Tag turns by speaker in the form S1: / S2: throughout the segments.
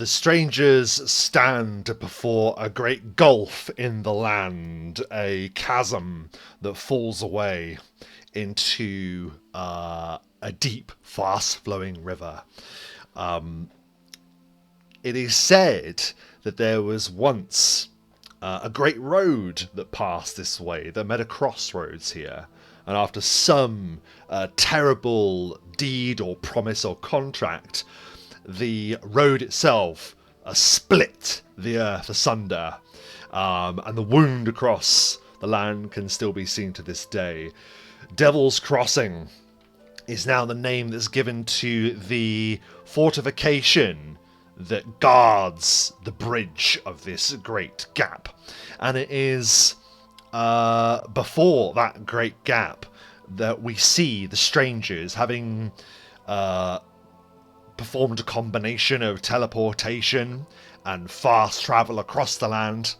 S1: The strangers stand before a great gulf in the land, a chasm that falls away into a deep, fast-flowing river. It is said that there was once a great road that passed this way, that met a crossroads here. And after some terrible deed or promise or contract, the road itself split the earth asunder. And the wound across the land can still be seen to this day. Devil's Crossing is now the name that's given to the fortification that guards the bridge of this great gap. And it is before that great gap that we see the strangers having performed a combination of teleportation and fast travel across the land.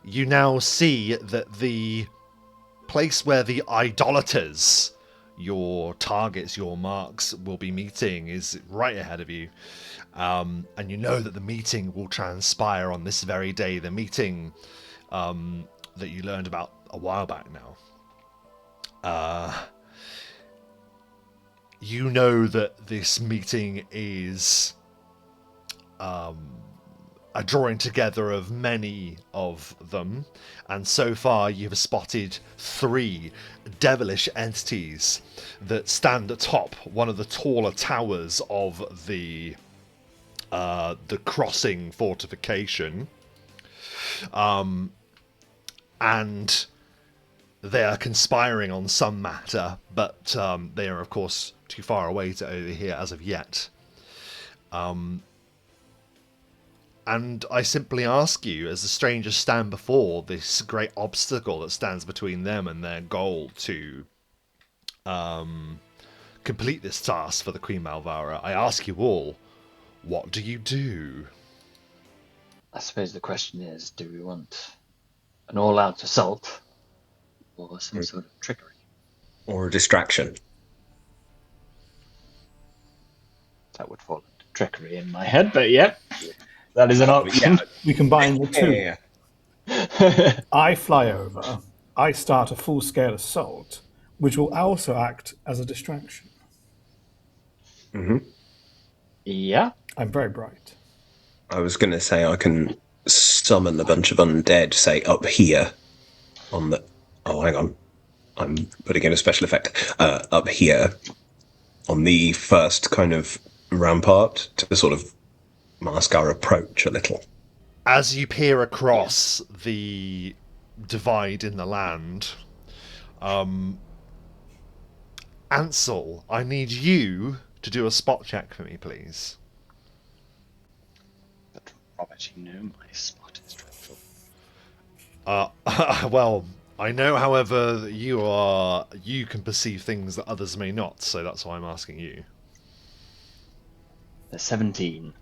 S1: You now see that the place where the Idolators, your targets, your marks, will be meeting is right ahead of you. And you know that the meeting will transpire on this very day. The meeting that you learned about a while back now. You know that this meeting is a drawing together of many of them, and so far you've spotted 3 devilish entities that stand atop one of the taller towers of the crossing fortification, and they are conspiring on some matter, but they are of course too far away to overhear as of yet. And I simply ask you, as the strangers stand before this great obstacle that stands between them and their goal to complete this task for the Queen Malvara, I ask you all, what do you do?
S2: I suppose the question is, do we want an all-out assault or some sort of trickery?
S3: Or a distraction?
S2: That would fall into trickery in my head, but yeah. That is an option.
S3: Yeah.
S4: We combine the two.
S3: Yeah.
S4: I fly over. I start a full-scale assault, which will also act as a distraction.
S3: Mm-hmm.
S2: Yeah.
S4: I'm very bright.
S3: I was going to say I can summon a bunch of undead, say, up here on the... Oh, hang on. I'm putting in a special effect. Up here on the first kind of rampart to sort of mask our approach a little.
S1: As you peer across the divide in the land, Ansel, I need you to do a spot check for me, please.
S2: But Robert, you know my spot is dreadful.
S1: Well, I know, however, that you can perceive things that others may not, so that's why I'm asking you.
S2: The 17.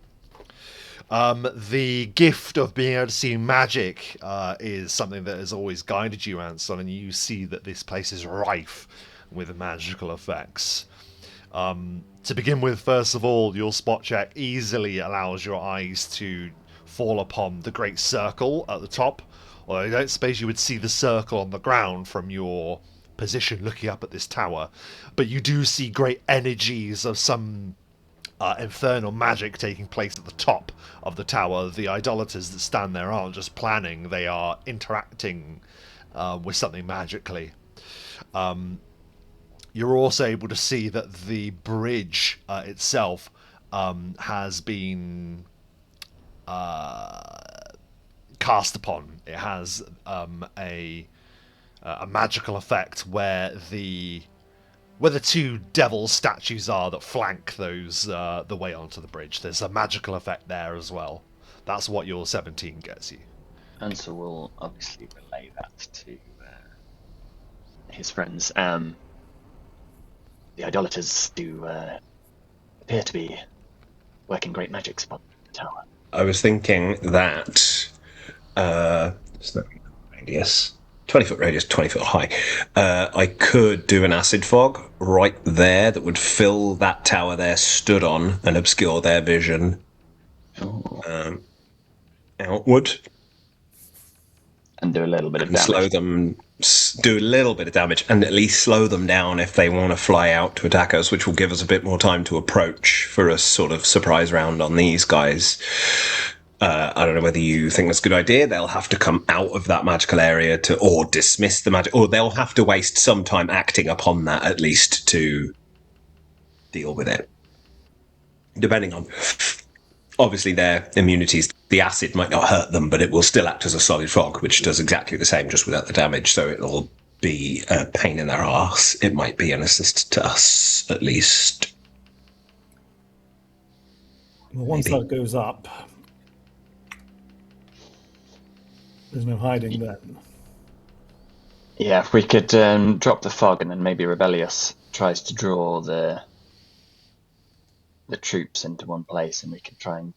S1: The gift of being able to see magic is something that has always guided you, Ansel, and you see that this place is rife with magical effects. To begin with, first of all, your spot check easily allows your eyes to fall upon the great circle at the top, although I don't suppose you would see the circle on the ground from your position looking up at this tower, but you do see great energies of some infernal magic taking place at the top of the tower. The idolaters that stand there aren't just planning, they are interacting with something magically. You're also able to see that the bridge itself has been cast upon. It has a magical effect where the 2 devil statues are that flank those the way onto the bridge. There's a magical effect there as well. That's what your 17 gets you.
S2: Ansel will obviously relay that to his friends. The idolaters do appear to be working great magics upon the tower.
S3: I was thinking that radius, 20-foot radius, 20-foot high. I could do an acid fog right there that would fill that tower they're stood on and obscure their vision
S2: Oh.
S3: Outward.
S2: And do a little bit of
S3: And
S2: damage.
S3: slow them, do a little bit of damage, and at least slow them down if they want to fly out to attack us, which will give us a bit more time to approach for a sort of surprise round on these guys. I don't know whether you think that's a good idea. They'll have to come out of that magical area or dismiss the magic, or they'll have to waste some time acting upon that at least to deal with it. Depending on, obviously, their immunities, the acid might not hurt them, but it will still act as a solid fog, which does exactly the same, just without the damage. So it'll be a pain in their arse. It might be an assist to us, at least.
S4: Well, once
S3: Maybe.
S4: that goes up, there's no hiding then.
S2: Yeah, if we could drop the fog and then maybe Rebellious tries to draw the troops into one place and we can try and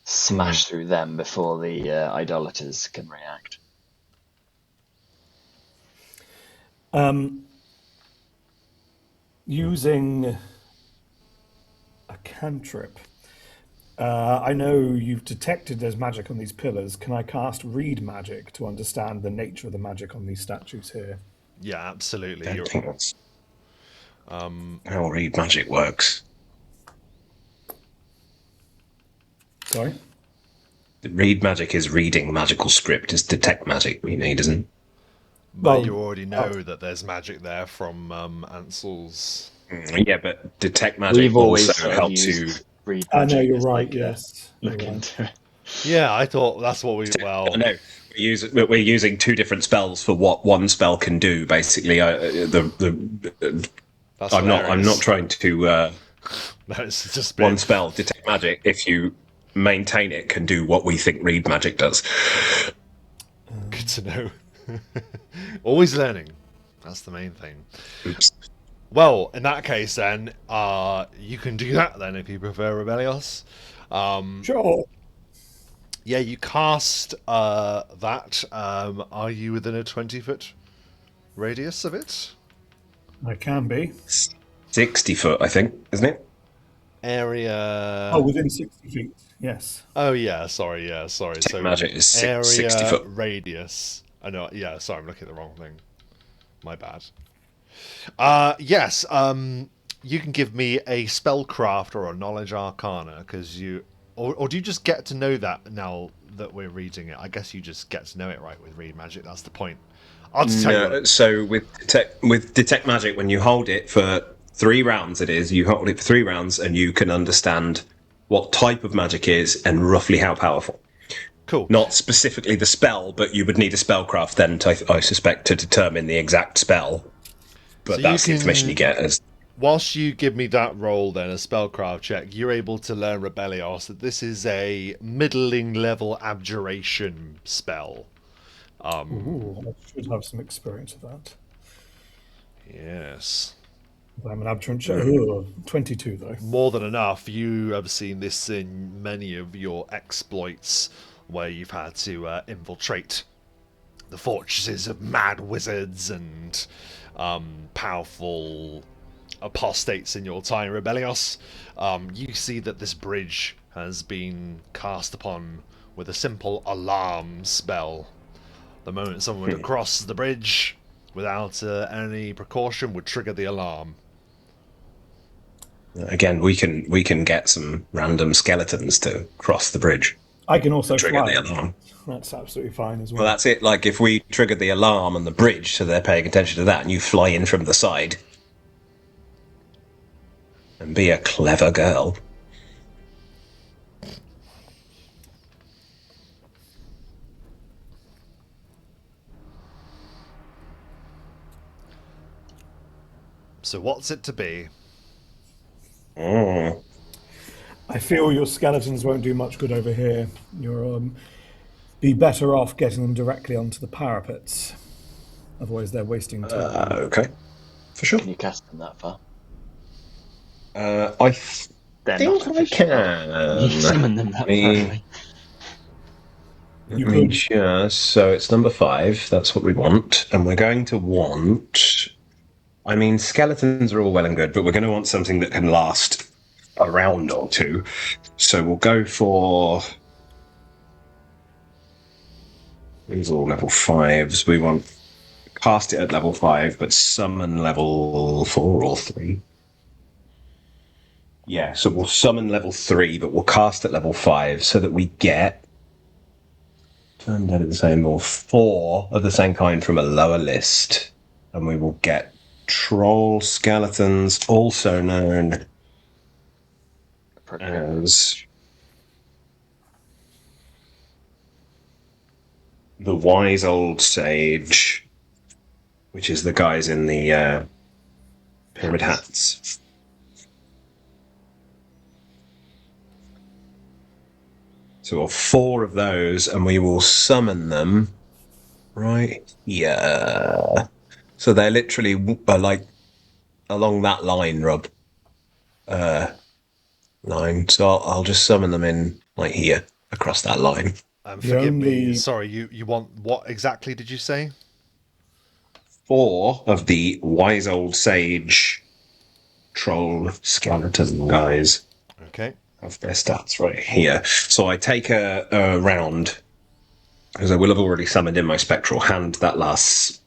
S2: smash through them before the Idolators can react.
S4: Using a cantrip. I know you've detected there's magic on these pillars. Can I cast Read Magic to understand the nature of the magic on these statues here?
S1: Yeah, absolutely.
S3: I don't think that's how read magic works.
S4: Sorry?
S3: Read magic is reading magical script. It's detect magic we need, isn't it?
S1: But
S4: Well,
S1: you already know that there's magic there from Ansel's.
S3: Yeah, but detect magic
S2: We've always
S3: also
S2: sort of
S3: helps you.
S2: used Read
S4: I
S2: Magic
S4: know you're
S2: as
S4: right,
S2: like
S4: yes.
S2: look
S4: You're right.
S2: into it.
S1: Yeah, I thought that's what we. Well,
S3: No, we're using two different spells for what one spell can do. Basically,
S1: that's
S3: I'm not
S1: hilarious.
S3: trying to.
S1: No, it's just
S3: One
S1: been
S3: spell, detect magic, if you maintain it, can do what we think read magic does.
S1: good to know. Always learning. That's the main thing.
S3: Oops.
S1: Well, in that case, then you can do that. Then, if you prefer Rebellious.
S4: Sure.
S1: Yeah, you cast that. Are you within a 20-foot radius of it?
S4: I can be.
S3: 60 foot, I think, isn't it?
S1: Area.
S4: Oh, within 60 feet, yes.
S1: Oh yeah, sorry. So
S3: magic is 60
S1: area
S3: foot.
S1: radius. I know. Yeah, sorry, I'm looking at the wrong thing. My bad. Yes. You can give me a spellcraft or a knowledge arcana because you, or do you just get to know that now that we're reading it? I guess you just get to know it, right? With read magic, that's the point. I'll just tell you. What,
S3: So with detect magic, when you hold it for 3 rounds, you hold it for 3 rounds, and you can understand what type of magic is and roughly how powerful.
S1: cool.
S3: Not specifically the spell, but you would need a spellcraft then, I suspect, to determine the exact spell. But
S1: So
S3: that's
S1: you
S3: the information
S1: can-
S3: you get as.
S1: Whilst you give me that roll, then a spellcraft check, you're able to learn Rebellios that this is a middling level abjuration spell.
S4: Ooh, I should have some experience of that.
S1: Yes.
S4: I'm an abjurant. Ooh, 22, though.
S1: More than enough. You have seen this in many of your exploits where you've had to infiltrate the fortresses of mad wizards and powerful apostates in your time, Rebellios. You see that this bridge has been cast upon with a simple alarm spell. The moment someone would cross the bridge without any precaution would trigger the alarm.
S3: Again, we can get some random skeletons to cross the bridge.
S4: I can also
S3: Trigger
S4: fly.
S3: the alarm.
S4: That's absolutely fine as well.
S3: Well, that's it. Like, if we trigger the alarm on the bridge, so they're paying attention to that, and you fly in from the side. And be a clever girl.
S1: So what's it to be?
S3: Oh.
S4: I feel your skeletons won't do much good over here. You'll be better off getting them directly onto the parapets. Otherwise, they're wasting time.
S3: Okay. For sure.
S2: Can you cast them that far?
S3: I
S2: They're
S3: think
S2: not
S3: I
S2: efficient.
S3: can.
S2: You summon them that far away.
S4: You
S3: Let me
S4: could.
S3: just. So it's number 5. That's what we want. And we're going to want. I mean, skeletons are all well and good, but we're going to want something that can last a round or two. So we'll go for... These are all level 5s. We want cast it at level 5, but summon level 4 or 3. Yeah, so we'll summon level 3, but we'll cast at level 5 so that we get... Turn that at the same, or 4 of the same kind from a lower list. And we will get troll skeletons, also known as the wise old sage, which is the guys in the pyramid hats. So we'll 4 of those, and we will summon them right here. So they're literally like along that line, Rob. Line. So I'll just summon them in like here, across that line.
S1: Forgive me. Sorry, you want what exactly did you say?
S3: 4 of the wise old sage troll skeleton guys.
S1: Okay.
S3: Have their stats right here. So I take a round, because I will have already summoned in my spectral hand. That lasts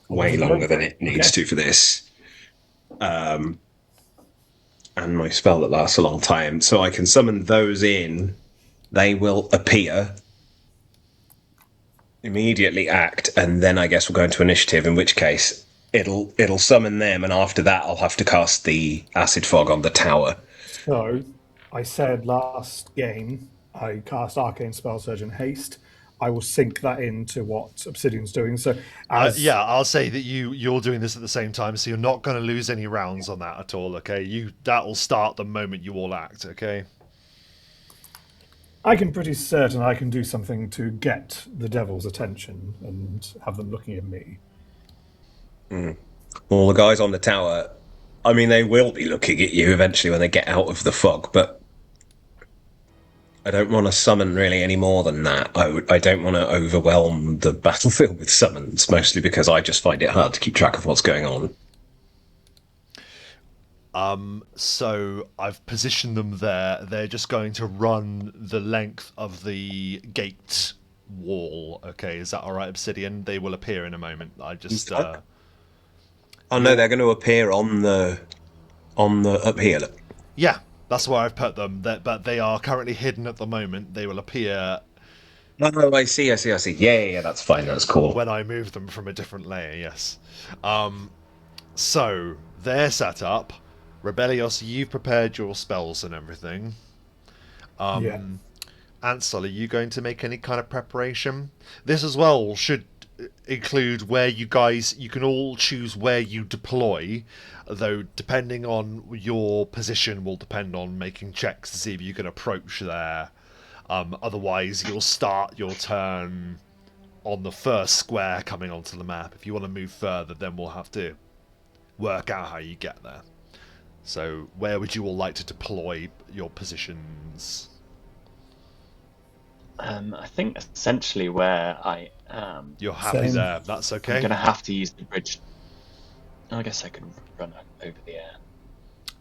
S3: way longer than it needs to for this. And my spell that lasts a long time. So I can summon those in. They will appear, immediately act, and then I guess we'll go into initiative, in which case it'll summon them, and after that I'll have to cast the acid fog on the tower.
S4: So I said last game I cast Arcane Spell Surge and Haste. I will sync that into what Obsidian's doing. So
S1: I'll say that you're doing this at the same time, so you're not going to lose any rounds on that at all. Okay, that will start the moment you all act. Okay.
S4: I can pretty certain I can do something to get the devil's attention and have them looking at me.
S3: Well, the guys on the tower, I mean, they will be looking at you eventually when they get out of the fog, but I don't want to summon really any more than that. I don't want to overwhelm the battlefield with summons, mostly because I just find it hard to keep track of what's going on.
S1: So I've positioned them there. They're just going to run the length of the gate wall. Okay, is that all right, Obsidian? They will appear in a moment. I just.
S3: Oh no, they're going to appear on the up here. Look.
S1: Yeah, that's where I've put them. But they are currently hidden at the moment. They will appear.
S3: Oh, I see. Yeah, that's fine. That's cool.
S1: When I move them from a different layer, yes. So they're set up. Rebellios, you've prepared your spells and everything.
S4: Yeah.
S1: Ansel, are you going to make any kind of preparation? This as well should include where you can all choose where you deploy, though depending on your position will depend on making checks to see if you can approach there. Otherwise, you'll start your turn on the first square coming onto the map. If you want to move further, then we'll have to work out how you get there. So, where would you all like to deploy your positions?
S2: I think essentially where I am.
S1: You're happy
S4: Same.
S1: there. That's okay.
S2: I'm going to have to use the bridge. I guess I could run over the air.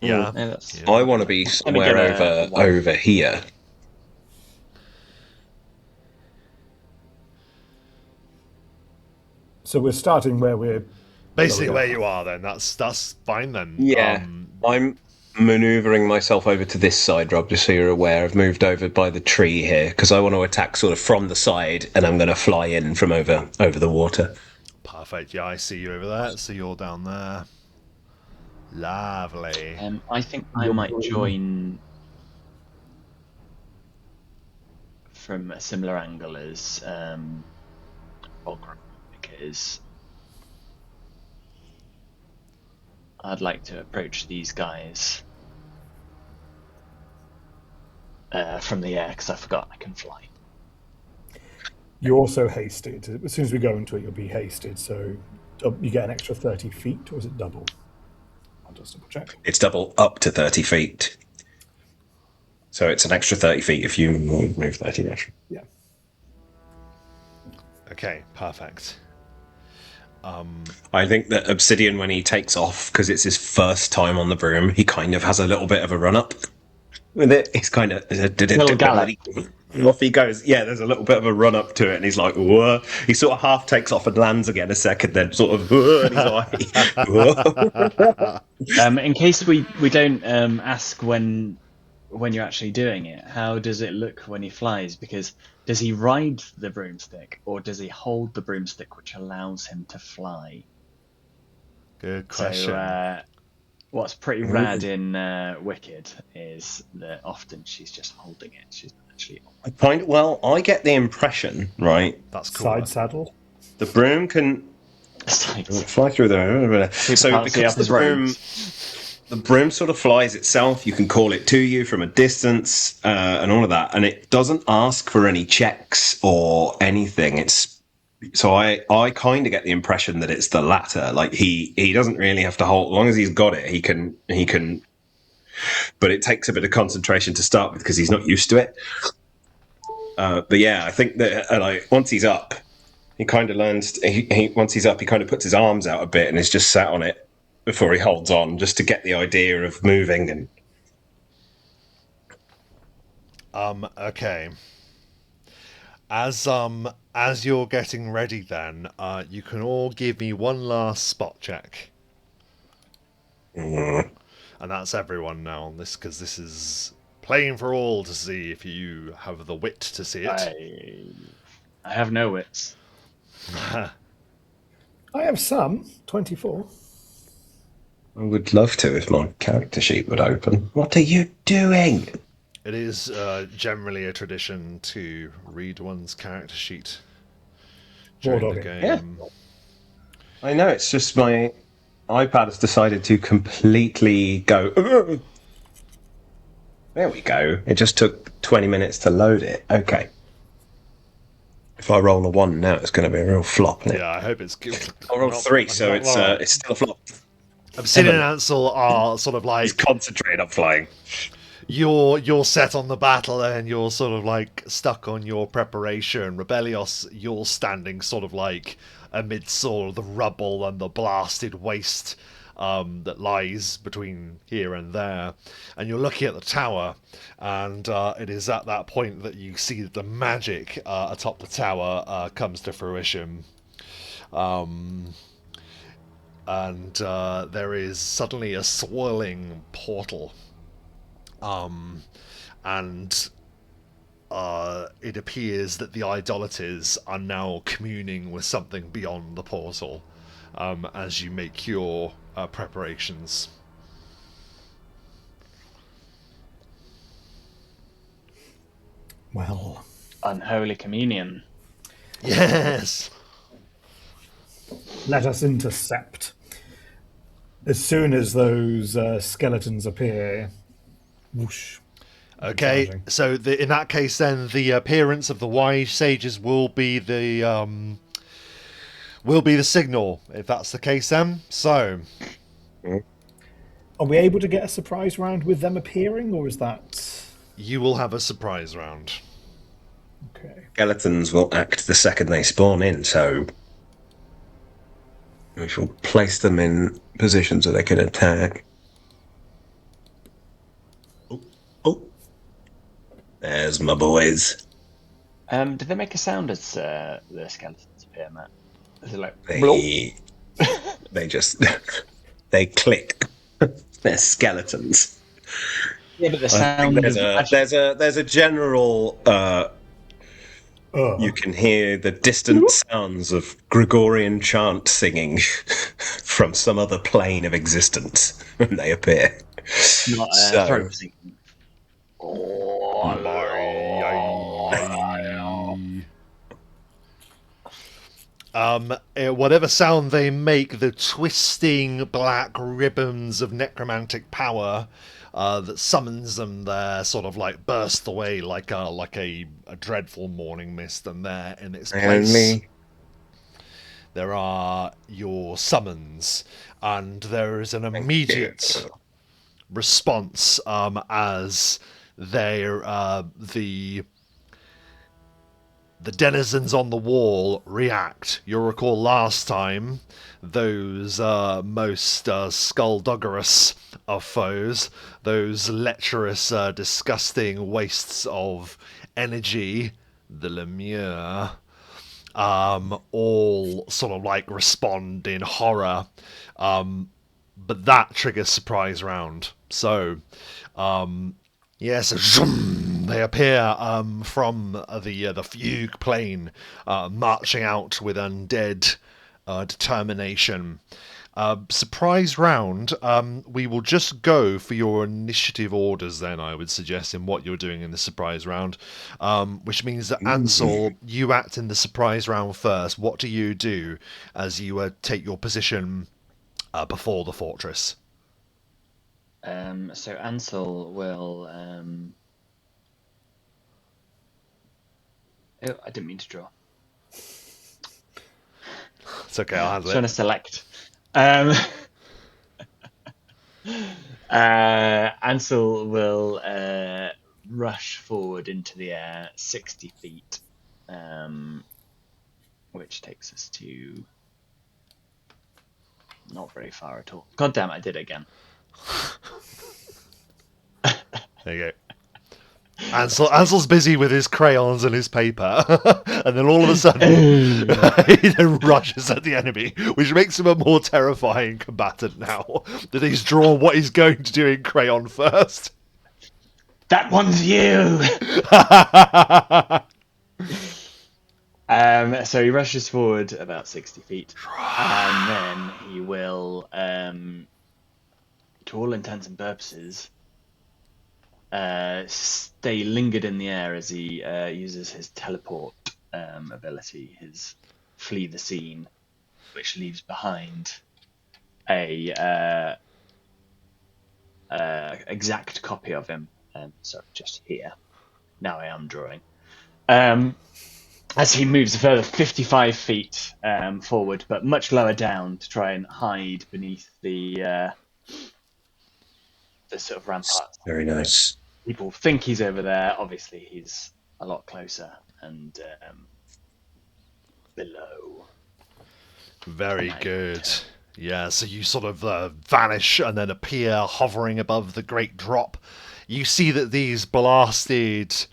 S1: Yeah.
S2: No, that's...
S1: Yeah.
S3: I want to be somewhere over here.
S4: So we're starting where we're...
S1: Basically where you are then. That's fine then.
S3: Yeah. I'm manoeuvring myself over to this side, Rob, just so you're aware. I've moved over by the tree here because I want to attack sort of from the side, and I'm going to fly in from over the water.
S1: Perfect. Yeah, I see you over there. So you're down there. Lovely.
S2: I think I might join from a similar angle as Fulcrum, because I'd like to approach these guys from the air, because I forgot I can fly.
S4: You're also hasted. As soon as we go into it, you'll be hasted. So you get an extra 30 feet, or is it double? I'll just double check.
S3: It's double up to 30 feet. So it's an extra 30 feet if you move 30 dash.
S4: Yeah.
S1: Okay, perfect.
S3: I think that Obsidian, when he takes off, because it's his first time on the broom, he kind of has a little bit of a run-up. with it. He's kind of
S2: Little gallop.
S3: off he goes. Yeah, there's a little bit of a run up to it, and he's like, whoa. He sort of half takes off and lands again a second, then sort of, whoa, and he's like, whoa.
S2: In case we don't ask when you're actually doing it, how does it look when he flies? Because does he ride the broomstick or does he hold the broomstick, which allows him to fly?
S1: Good question.
S2: So what's pretty rad in Wicked is that often she's just holding it. She's not actually.
S3: I get the impression, right?
S1: That's cool.
S4: Side saddle.
S3: The broom can fly through the. So because the broom sort of flies itself, you can call it to you from a distance and all of that, and it doesn't ask for any checks or anything. So I kind of get the impression that it's the latter. Like he doesn't really have to hold, as long as he's got it, he can. But it takes a bit of concentration to start with because he's not used to it. But yeah, I think that once he's up, he kind of learns. Once he's up, he kind of puts his arms out a bit and is just sat on it before he holds on, just to get the idea of moving and.
S1: Okay. As you're getting ready, then you can all give me one last spot check, and that's everyone now on this, because this is playing for all to see if you have the wit to see it.
S2: I have no wits.
S4: I have some. 24.
S3: I would love to if my character sheet would open. What are you doing?
S1: It is generally a tradition to read one's character sheet during the game.
S3: Yeah. I know, it's just my iPad has decided to completely go. There we go. It just took 20 minutes to load it. Okay. If I roll a 1 now, it's going to be a real flop, isn't it?
S1: Yeah, I hope it's good.
S3: I rolled 3, so it's still a flop.
S1: Obsidian and Ansel are sort of like...
S3: He's concentrated on flying.
S1: You're set on the battle and you're sort of like stuck on your preparation. Rebellios, you're standing sort of like amidst sort of the rubble and the blasted waste that lies between here and there, and you're looking at the tower, and it is at that point that you see that the magic atop the tower comes to fruition. And there is suddenly a swirling portal. And it appears that the Idolators are now communing with something beyond the portal as you make your preparations.
S4: Well,
S2: unholy communion.
S1: Yes.
S4: Let us intercept. As soon as those skeletons appear, whoosh.
S1: Okay,
S4: Charging.
S1: so in that case, then the appearance of the wise sages will be the signal. If that's the case, then so.
S4: Are we able to get a surprise round with them appearing, or is that...
S1: You will have a surprise round.
S4: Okay.
S3: Skeletons will act the second they spawn in, so we shall place them in positions so they can attack. Oh. There's my boys.
S2: Did they make a sound as the skeletons appear, Matt? Is it like...
S3: They just... they click. They're skeletons.
S2: Yeah, but the sound...
S3: There's a general... You can hear the distant sounds of Gregorian chant singing from some other plane of existence when they appear.
S2: Not throat singing.
S1: Whatever sound they make, the twisting black ribbons of necromantic power that summons them there sort of like burst away like a dreadful morning mist, and there in its place there are your summons, and there is an immediate response as the the denizens on the wall react. You'll recall last time those most skullduggerous of foes, those lecherous, disgusting wastes of energy, the Lemure, all sort of like respond in horror. But that triggers surprise round. So, yes, zoom, they appear from the fugue plane, marching out with undead determination. Surprise round. We will just go for your initiative orders then, I would suggest, in what you're doing in the surprise round. Which means that Ansel, you act in the surprise round first. What do you do as you take your position before the fortress?
S2: So Ansel will. Oh, I didn't mean to draw.
S1: It's okay, I'll handle
S2: Trying
S1: it.
S2: to select. Ansel will rush forward into the air 60 feet, which takes us to not very far at all. God damn it, I did it again.
S1: There you go. Ansel's busy with his crayons and his paper, and then all of a sudden he then rushes at the enemy, which makes him a more terrifying combatant now that he's drawn what he's going to do in crayon first.
S2: That one's you! So he rushes forward about 60 feet, and then he will, to all intents and purposes, stay lingered in the air as he uses his teleport ability, his flee the scene, which leaves behind a exact copy of him. So just here. Now I am drawing. As he moves a further 55 feet forward, but much lower down to try and hide beneath the sort of ramparts.
S3: Very nice.
S2: People think he's over there. Obviously, he's a lot closer and below.
S1: Very good. Yeah, so you sort of vanish and then appear hovering above the great drop. You see that these blasted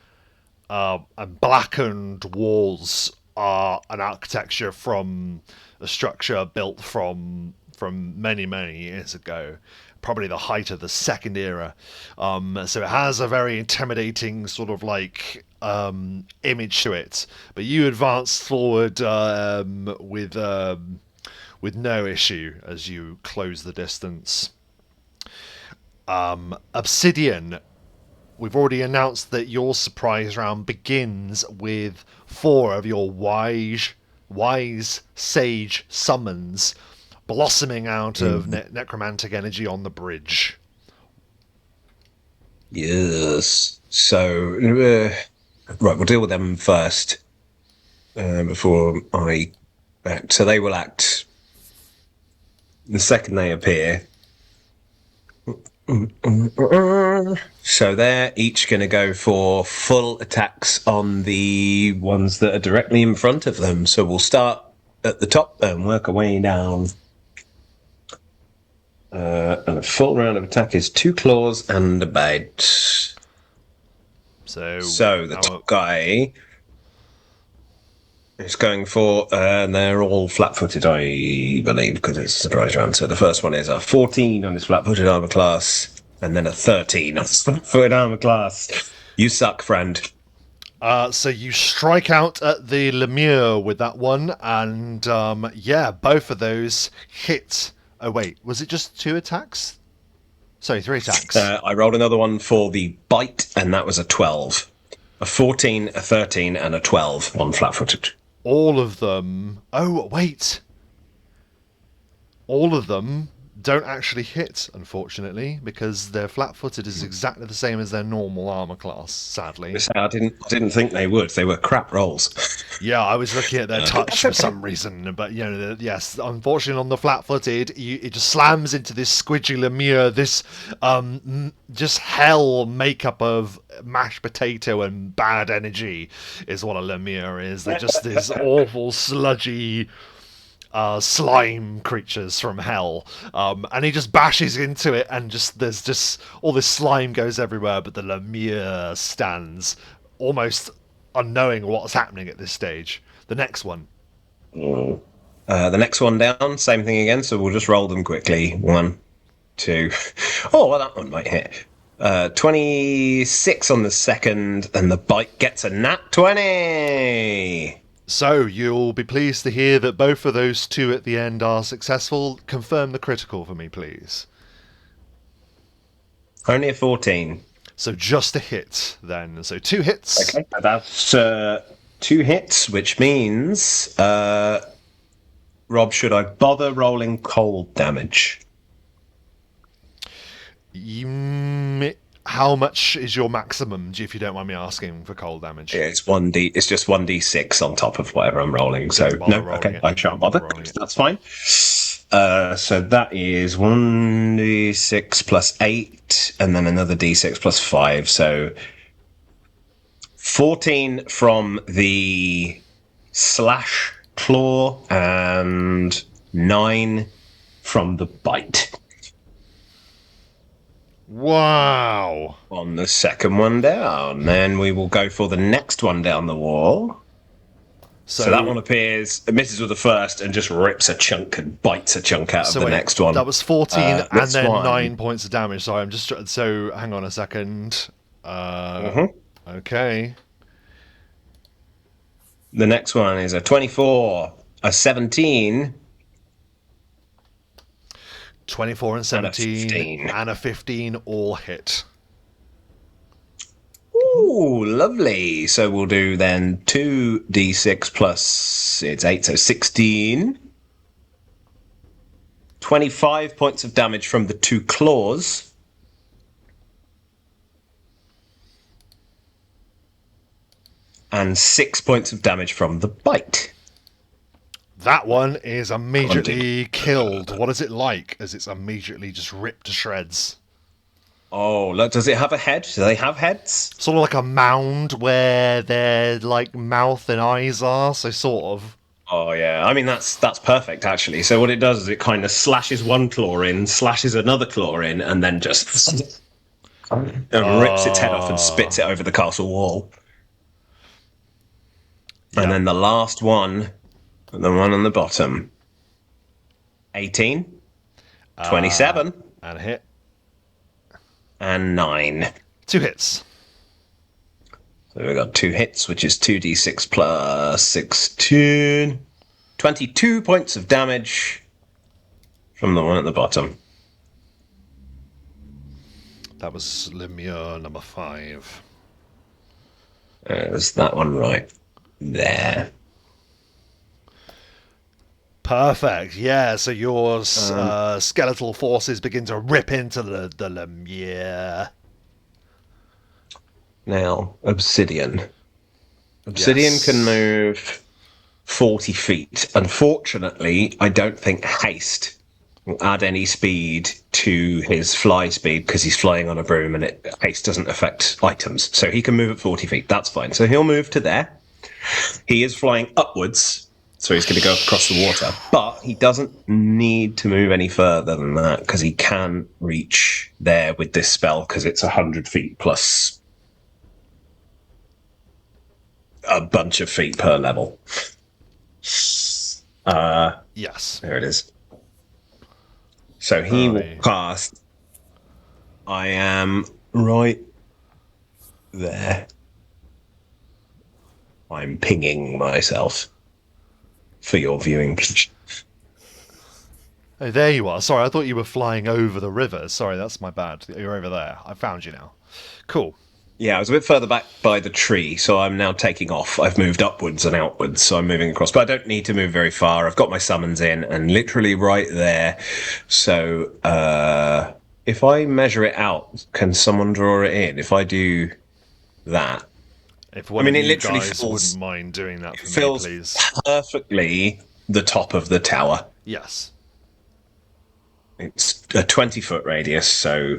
S1: and blackened walls are an architecture from a structure built from many, many years ago. Probably the height of the Second Era. So it has a very intimidating sort of like image to it. But you advance forward with no issue as you close the distance. Obsidian, we've already announced that your surprise round begins with 4 of your wise sage summons blossoming out of necromantic energy on the bridge.
S3: Yes. So, right, we'll deal with them first before I act. So they will act the second they appear. So they're each going to go for full attacks on the ones that are directly in front of them. So we'll start at the top and work our way down. And a full round of attack is 2 claws and a bite. So the top guy is going for, and they're all flat-footed, I believe, because it's a surprise round. So the first one is a 14 on his flat-footed armor class, and then a 13 on his flat-footed armor class. You suck, friend.
S1: So you strike out at the Lemure with that one, and both of those hit. Oh wait, was it just 2 attacks? Sorry, 3 attacks.
S3: I rolled another one for the bite, and that was a 12. A 14, a 13, and a 12 on flat-footed.
S1: All of them... Oh, wait. All of them don't actually hit, unfortunately, because their flat-footed is exactly the same as their normal armor class, sadly.
S3: I didn't think they would. They were crap rolls.
S1: Yeah, I was looking at their touch for
S3: okay.
S1: some reason, but yes, unfortunately on the flat-footed, it just slams into this squidgy Lemure, this just hell makeup of mashed potato and bad energy is what a Lemure is. They're just this awful, sludgy slime creatures from hell, and he just bashes into it, and there's just all this slime goes everywhere, but the Lemure stands almost unknowing what's happening at this stage. The next one.
S3: The next one down, same thing again, so we'll just roll them quickly. 1, 2. Oh, well, that one might hit. 26 on the second, and the bite gets a nat 20!
S1: So, you'll be pleased to hear that both of those two at the end are successful. Confirm the critical for me, please.
S3: Only a 14.
S1: So just a hit, then. So 2 hits.
S3: Okay, that's 2 hits, which means... Rob, should I bother rolling cold damage?
S1: How much is your maximum, if you don't mind me asking, for cold damage?
S3: Yeah, it's 1d. It's just 1d6 on top of whatever I'm rolling. So no, okay, I shan't bother. That's fine. So that is 1d6 plus 8, and then another d6 plus 5. So 14 from the slash claw and 9 from the bite.
S1: Wow.
S3: On the second one down. Then we will go for the next one down the wall. So that one appears, misses with the first, and just rips a chunk and bites a chunk out of the next one.
S1: That was 14 and then
S3: one.
S1: 9 points of damage. Sorry, I'm just... So, hang on a second. Okay.
S3: The next one is a 24, a 17...
S1: 24 and 17 and a 15 all hit.
S3: Ooh, lovely. So we'll do then 2d6 plus, it's 8, so 16. 25 points of damage from the 2 claws. And 6 points of damage from the bite.
S1: That one is immediately killed. What is it like as it's immediately just ripped to shreds?
S3: Oh, look, does it have a head? Do they have heads?
S1: Sort of like a mound where their like mouth and eyes are, so sort of.
S3: Oh yeah, I mean that's perfect actually. So what it does is it kind of slashes one claw in, slashes another claw in, and then just rips its head off and spits it over the castle wall. Yep. And then the last one, the one on the bottom, 18, 27,
S1: and a hit,
S3: and 9.
S1: 2 hits.
S3: So we've got 2 hits, which is 2d6 plus 16. 22 points of damage from the one at the bottom.
S1: That was Lemure number 5.
S3: There's that one right there.
S1: Perfect. Yeah, so your skeletal forces begin to rip into the Lemure.
S3: Now, Obsidian. Obsidian can move 40 feet. Unfortunately, I don't think haste will add any speed to his fly speed because he's flying on a broom and haste doesn't affect items. So he can move at 40 feet. That's fine. So he'll move to there. He is flying upwards. So he's going to go across the water. But he doesn't need to move any further than that because he can reach there with this spell because it's 100 feet plus a bunch of feet per level.
S1: Yes.
S3: There it is. So he will cast... I am right there. I'm pinging myself. For your viewing pleasure.
S1: Oh, there you are. Sorry, I thought you were flying over the river. Sorry, that's my bad. You're over there. I found you now. Cool.
S3: Yeah, I was a bit further back by the tree, so I'm now taking off. I've moved upwards and outwards, so I'm moving across. But I don't need to move very far. I've got my summons in, and literally right there. So if I measure it out, can someone draw it in? If I do that,
S1: If one of
S3: it
S1: you
S3: literally
S1: guys
S3: fills,
S1: wouldn't mind doing that for me,
S3: fills
S1: please.
S3: perfectly the top of the tower.
S1: Yes.
S3: It's a 20-foot radius, so.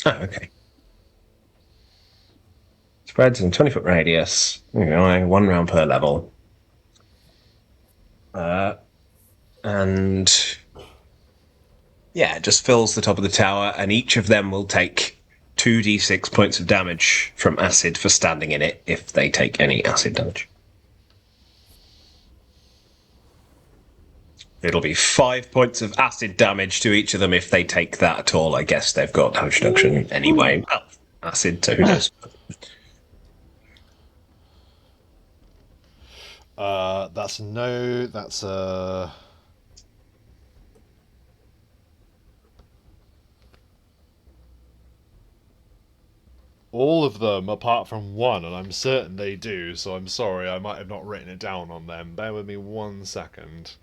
S3: Okay. Spreads in 20-foot radius. One round per level. And yeah, it just fills the top of the tower, and each of them will take 2d6 points of damage from acid for standing in it if they take any acid damage. It'll be 5 points of acid damage to each of them if they take that at all. I guess they've got damage reduction anyway. Well, acid, so who knows?
S1: That's no. That's all of them apart from one, and I'm certain they do. So I'm sorry, I might have not written it down on them. Bear with me 1 second.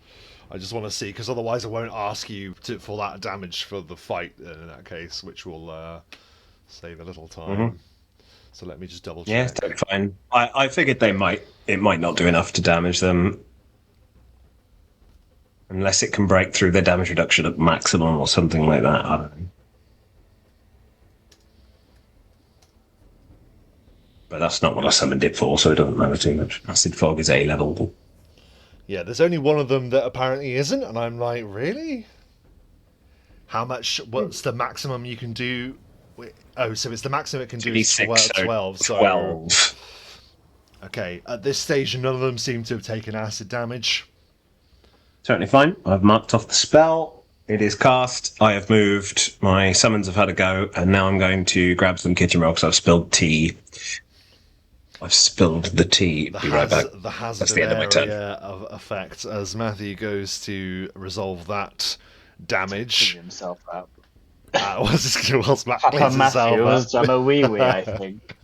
S1: I just want to see, because otherwise I won't ask you for that damage for the fight in that case, which will save a little time.
S3: Mm-hmm.
S1: So let me just double check.
S3: Yeah, it's totally fine. I figured it might not do enough to damage them. Unless it can break through their damage reduction at maximum or something like that. I don't know. But that's not what I summoned it for, so it doesn't matter too much. Acid Fog is A level.
S1: Yeah, there's only one of them that apparently isn't, and I'm like, really? How much? What's the maximum you can do? Oh, so it's the maximum it can do is 12. So
S3: 12.
S1: Okay, at this stage, none of them seem to have taken acid damage.
S3: Totally fine. I've marked off the spell. It is cast. I have moved. My summons have had a go, and now I'm going to grab some kitchen rocks. I've spilled tea. I've spilled the tea. Be right back.
S1: The hazard
S3: That's the end of my turn.
S1: area of effect as Matthew goes to resolve that damage.
S2: Clean himself up.
S1: Whilst Matt
S2: Papa
S1: cleans himself
S2: Matthew
S1: up.
S2: has done a wee-wee, I think.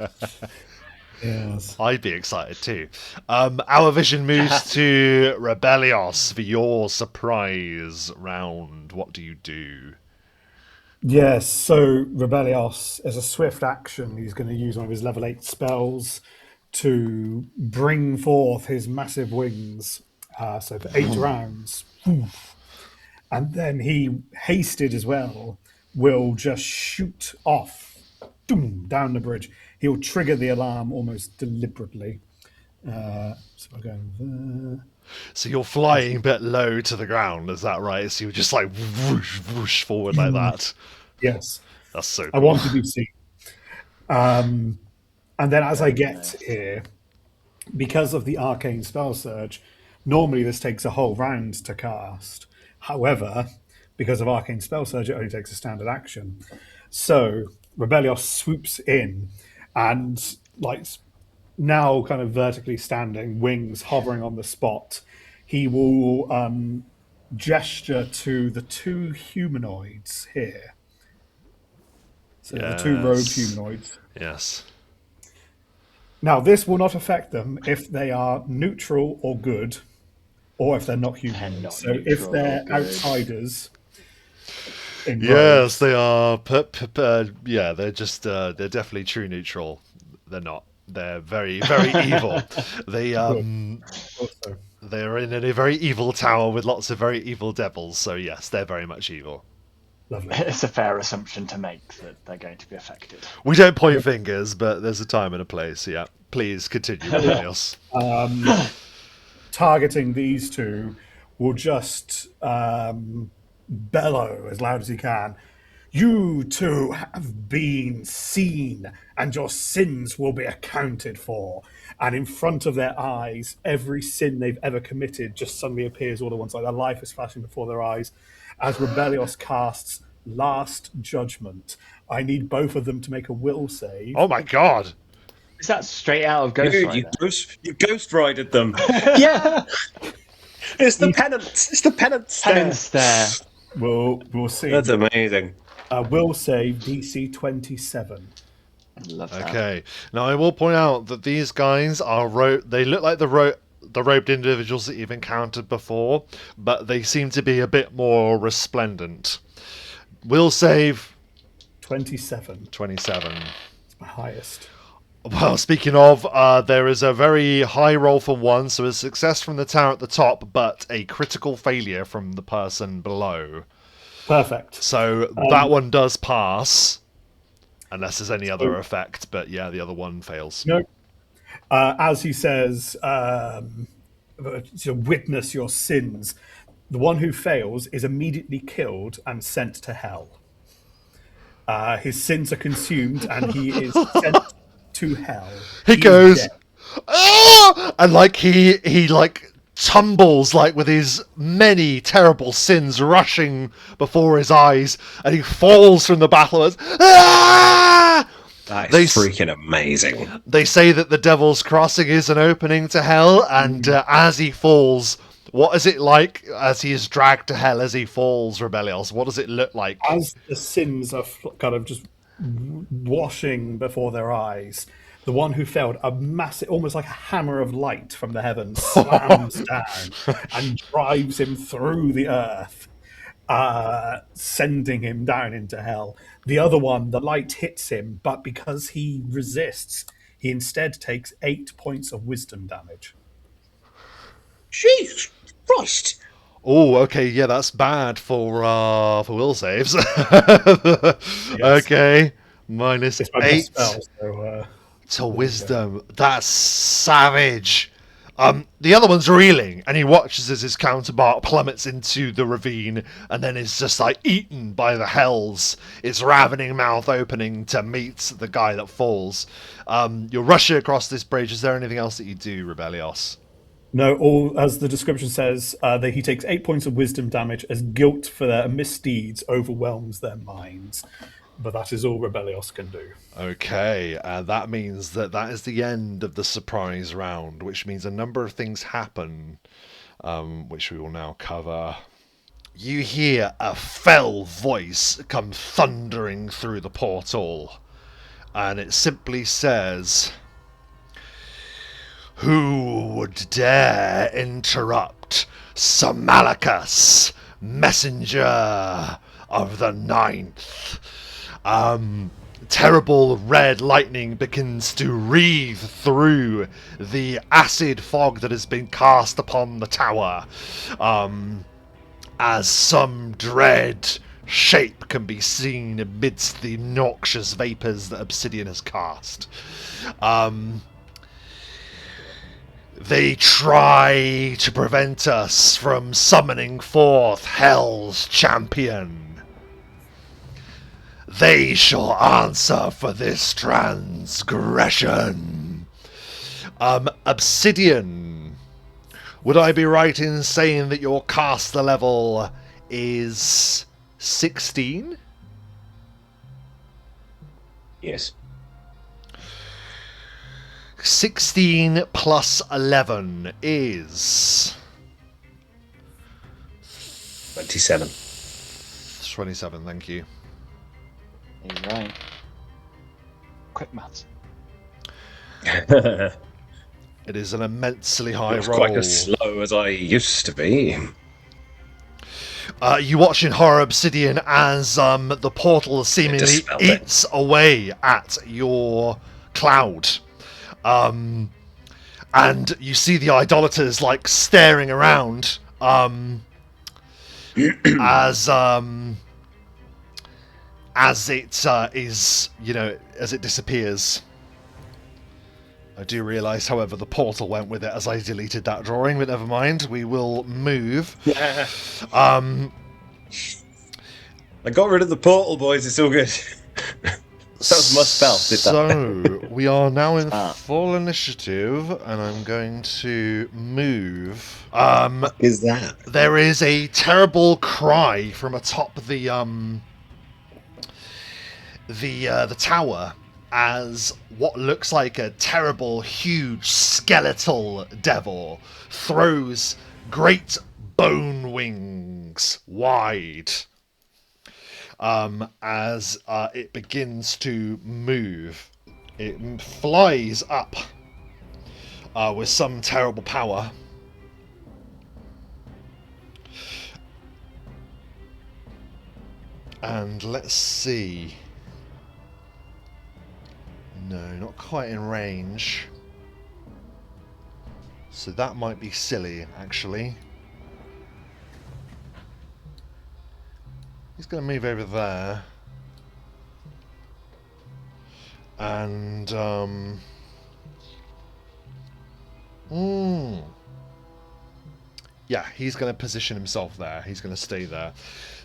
S4: Yes.
S1: I'd be excited too. Our vision moves to Rebellios for your surprise round. What do you do?
S4: Yes, so Rebellios, as a swift action, he's going to use one of his level 8 spells to bring forth his massive wings. So for 8 rounds. And then he, hasted as well, will just shoot off down the bridge. He'll trigger the alarm almost deliberately. So we're going there.
S1: So you're flying a bit low to the ground, is that right? So you're just like whoosh, whoosh forward like that.
S4: Yes.
S1: That's so cool.
S4: I want to be seen. And then as I get here, because of the arcane spell surge, normally this takes a whole round to cast. However, because of arcane spell surge, it only takes a standard action. So Rebellios swoops in and, like, now kind of vertically standing, wings hovering on the spot, he will gesture to the 2 humanoids here. So the 2 robed humanoids.
S1: Yes.
S4: Now, this will not affect them if they are neutral or good, or if they're not humanoids. So if they're outsiders...
S1: Yes, they are. Yeah, they're just they're definitely true neutral. They're not. They're very, very evil. They're in a very evil tower with lots of very evil devils. So yes, they're very much evil.
S4: Lovely.
S2: It's a fair assumption to make that they're going to be affected.
S1: We don't point fingers, but there's a time and a place. Yeah, please continue, Daniels.
S4: Targeting these 2 will just bellow as loud as he can. You 2 have been seen, and your sins will be accounted for. And in front of their eyes, every sin they've ever committed just suddenly appears all at once, like their life is flashing before their eyes. As Rebellios casts Last Judgment, I need both of them to make a will save.
S1: Oh my god!
S2: Is that straight out of Ghost
S3: Dude,
S2: Rider?
S3: you Ghost Ridered them.
S2: Yeah!
S3: It's the penance. It's the penance.
S2: Penance there.
S4: We'll see.
S3: That's amazing.
S4: Will save DC 27.
S2: Love that.
S1: Okay. Now I will point out that these guys are they look like the robed individuals that you've encountered before, but they seem to be a bit more resplendent. Will save
S4: 27.
S1: 27.
S4: It's my highest.
S1: Well, speaking of, there is a very high roll for 1, so a success from the tower at the top, but a critical failure from the person below.
S4: Perfect.
S1: So that one does pass, unless there's any other effect, but yeah, the other one fails.
S4: No. As he says, to witness your sins, the one who fails is immediately killed and sent to hell. His sins are consumed and he is sent to hell.
S1: He
S4: is
S1: goes,
S4: dead.
S1: "Ah!" And like he like tumbles like with his many terrible sins rushing before his eyes, and he falls from the battle. Ah!
S3: That
S1: They
S3: is freaking amazing.
S1: They say that the Devil's Crossing is an opening to hell, and as he falls, what is it like as he is dragged to hell as he falls, Rebellios? What does it look like?
S4: As the sins are kind of just washing before their eyes, the one who failed, a massive, almost like a hammer of light from the heavens, slams down and drives him through the earth, sending him down into hell. The other one, the light hits him, but because he resists, he instead takes 8 points of wisdom damage.
S3: Jesus Christ!
S1: Oh, okay, yeah, that's bad for will saves. Okay, minus
S4: It's my
S1: 8
S4: best spell, so,
S1: to wisdom. That's savage. The other one's reeling, and he watches as his counterpart plummets into the ravine, and then is just like eaten by the hells. Its ravening mouth opening to meet the guy that falls. You're rushing across this bridge. Is there anything else that you do, Rebellios?
S4: No, all as the description says, that he takes 8 points of wisdom damage as guilt for their misdeeds overwhelms their minds. But that is all Rebellios can do.
S1: Okay, that means that is the end of the surprise round, which means a number of things happen, which we will now cover. You hear a fell voice come thundering through the portal, and it simply says, "Who would dare interrupt Sir Malachus, messenger of the Ninth?" Terrible red lightning begins to wreathe through the acid fog that has been cast upon the tower, as some dread shape can be seen amidst the noxious vapours that Obsidian has cast. They try to prevent us from summoning forth Hell's champion. They shall answer for this transgression. Obsidian, would I be right in saying that your caster level is 16?
S3: Yes.
S1: 16 plus 11 is
S3: 27.
S1: 27, thank you.
S2: You're right. Quick maths.
S1: It is an immensely high
S3: Not
S1: roll.
S3: quite as slow as I used to be.
S1: You watch in horror, Obsidian, as the portal seemingly
S3: dispelled it.
S1: eats away at your cloud. And you see the Idolators like staring around as it is, as it disappears. I do realise, however, the portal went with it as I deleted that drawing, but never mind. We will move.
S3: I got rid of the portal, boys. It's all good. That was my spell. Did that?
S1: So we are now in full initiative, and I'm going to move.
S3: Is that?
S1: There is a terrible cry from atop the tower, as what looks like a terrible, huge skeletal devil throws great bone wings wide as it begins to move. It flies up with some terrible power. And let's see. No, not quite in range. So that might be silly, actually. He's going to move over there. And, yeah, he's going to position himself there. He's going to stay there.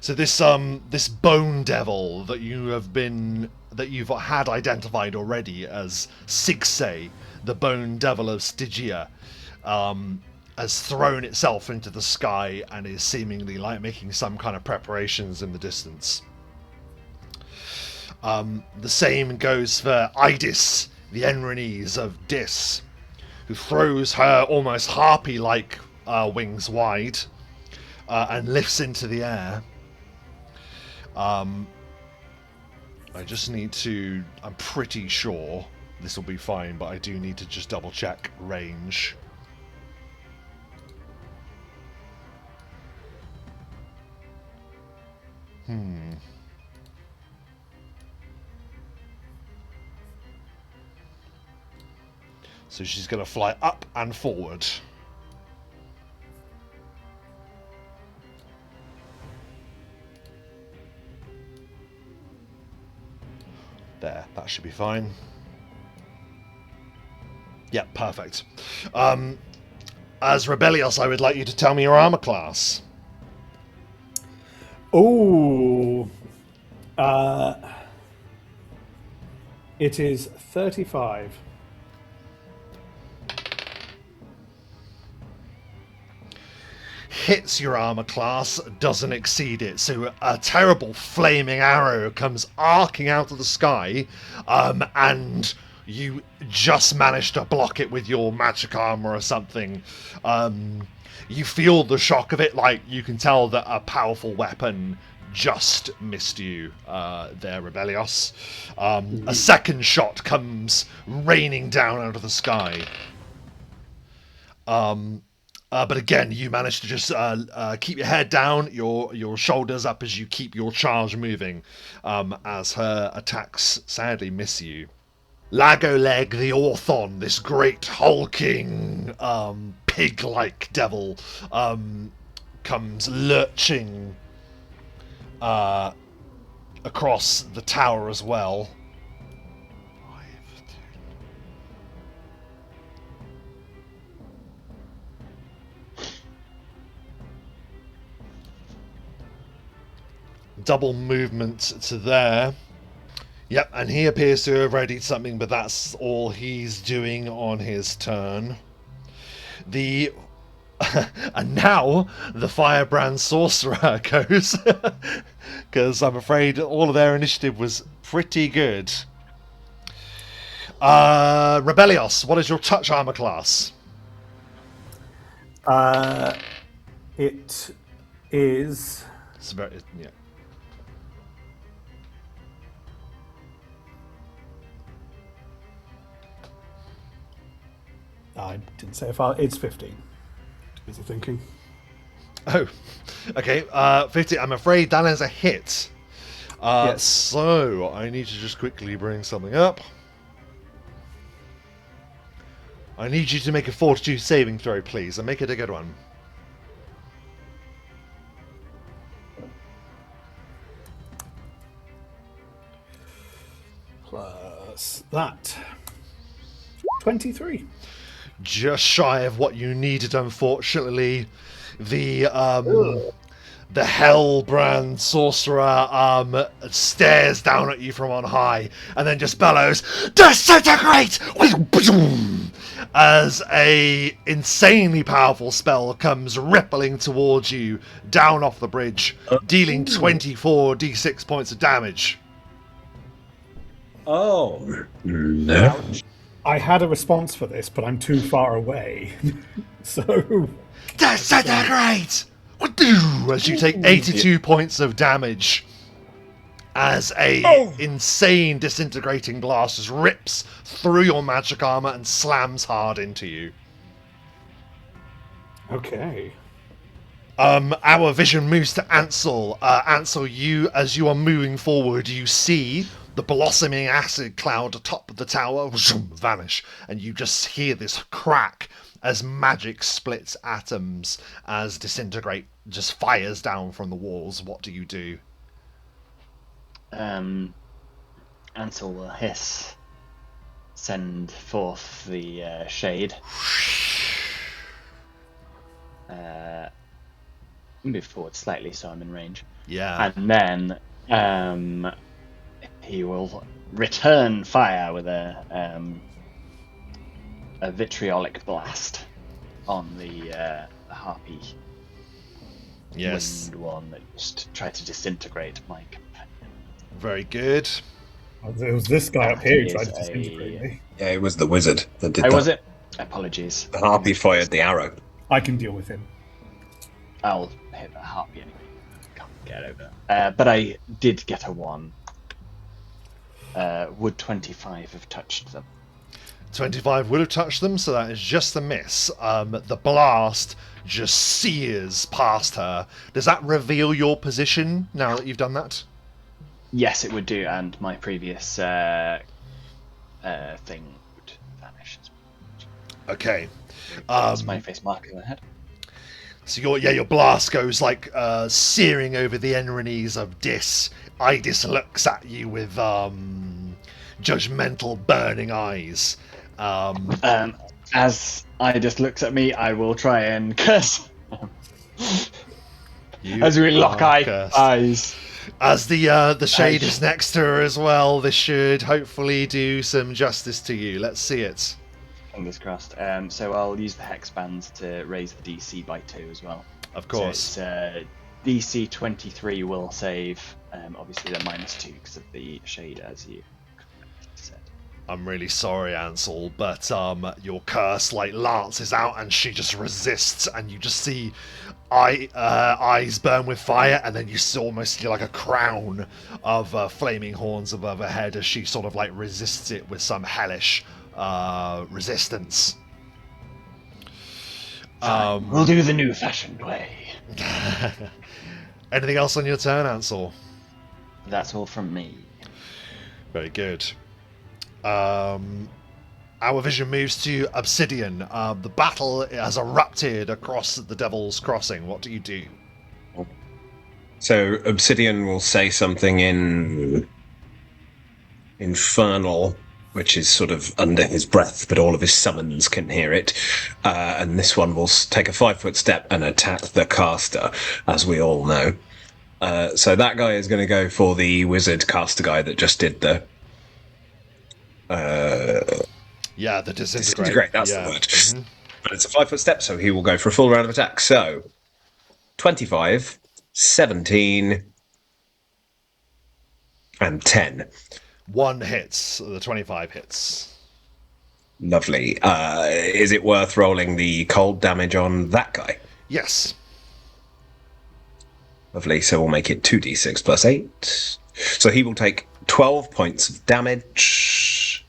S1: So this bone devil that you've had identified already as Sigse, the bone devil of Stygia, has thrown itself into the sky and is seemingly like making some kind of preparations in the distance. The same goes for Idis, the Enronese of Dis, who throws her almost harpy-like wings wide and lifts into the air. I just need to... I'm pretty sure this will be fine, but I do need to just double-check range. So she's going to fly up and forward. There, that should be fine. Yeah, perfect. As Rebellios, I would like you to tell me your armor class.
S4: Oh, it is 35.
S1: Hits your armor class, doesn't exceed it. So a terrible flaming arrow comes arcing out of the sky, and you just manage to block it with your magic armor or something. You feel the shock of it, like you can tell that a powerful weapon just missed you there, Rebellios. A second shot comes raining down out of the sky. But again, you manage to just keep your head down, your shoulders up as you keep your charge moving, as her attacks sadly miss you. Lagoleg the Orthon, this great hulking pig-like devil, comes lurching across the tower as well. Double movement to there. Yep, and he appears to have readied something, but that's all he's doing on his turn. And now the Firebrand Sorcerer goes, because I'm afraid all of their initiative was pretty good. Rebellios, what is your touch armor class?
S4: It is...
S1: It's very, yeah.
S4: I didn't say if I... It's 15. Busy thinking.
S1: Oh, okay. 50. I'm afraid that is a hit.
S4: Yes.
S1: So I need to just quickly bring something up. I need you to make a fortitude saving throw, please, and make it a good one.
S4: Plus that. 23.
S1: Just shy of what you needed, unfortunately. The Hellbrand Sorcerer stares down at you from on high and then just bellows, "Disintegrate!" as a insanely powerful spell comes rippling towards you down off the bridge, dealing 24 d6 points of damage.
S2: Oh.
S3: No.
S4: I had a response for this, but I'm too far away. So
S1: Disintegrate! As you take 82 points of damage as a insane disintegrating blast just rips through your magic armor and slams hard into you.
S4: okay.
S1: Our vision moves to Ansel. Ansel, as you are moving forward, you see the blossoming acid cloud atop of the tower vanish, and you just hear this crack as magic splits atoms as disintegrate just fires down from the walls. What do you do?
S2: Ansel will hiss, send forth the shade. Move forward slightly so I'm in range.
S1: Yeah.
S2: And then he will return fire with a vitriolic blast on the harpy
S1: Yes.
S2: winged one that just tried to disintegrate my companion.
S1: Very good.
S4: It was this guy up here who
S2: That
S4: tried to
S2: is
S4: disintegrate me.
S3: Yeah, it was the wizard that did
S2: Oh,
S3: that.
S2: was it? Apologies.
S3: The harpy fired the arrow.
S4: I can deal with him.
S2: I'll hit the harpy anyway. Can't get over. But I did get a 1. Would 25 have touched them?
S1: 25 would have touched them, so that is just a miss. The blast just sears past her. Does that reveal your position now that you've done that?
S2: Yes, it would do, and my previous thing would vanish.
S1: Okay.
S2: That's my face mark in the head.
S1: So your blast goes like searing over the enrines of Dis. Idis looks at you with judgmental, burning eyes.
S2: As Idis looks at me, I will try and curse. As we lock eyes.
S1: As the shade is next to her as well, this should hopefully do some justice to you. Let's see it.
S2: Fingers crossed. So I'll use the hex bands to raise the DC by 2 as well.
S1: Of course.
S2: So it's, DC 23 will save. Obviously, they're -2 because of the shade, as you said.
S1: I'm really sorry, Ansel, but your curse lances out, and she just resists, and you just see eyes burn with fire, and then you almost see like a crown of flaming horns above her head as she sort of resists it with some hellish resistance.
S2: We'll do the new-fashioned way.
S1: Anything else on your turn, Ansel?
S2: That's all from me.
S1: Very good. Our vision moves to Obsidian. The battle has erupted across the Devil's Crossing. What do you do?
S3: So Obsidian will say something in infernal, which is sort of under his breath, but all of his summons can hear it. And this one will take a 5-foot step and attack the caster, as we all know. So that guy is going to go for the wizard caster guy that just did the...
S1: the disintegrate.
S3: That's the word. Mm-hmm. But it's a 5-foot step, so he will go for a full round of attack. So, 25, 17, and 10.
S1: 1 hits. The 25 hits.
S3: Lovely. Is it worth rolling the cold damage on that guy?
S1: Yes.
S3: Lovely. So we'll make it 2d6 plus 8. So he will take 12 points of damage.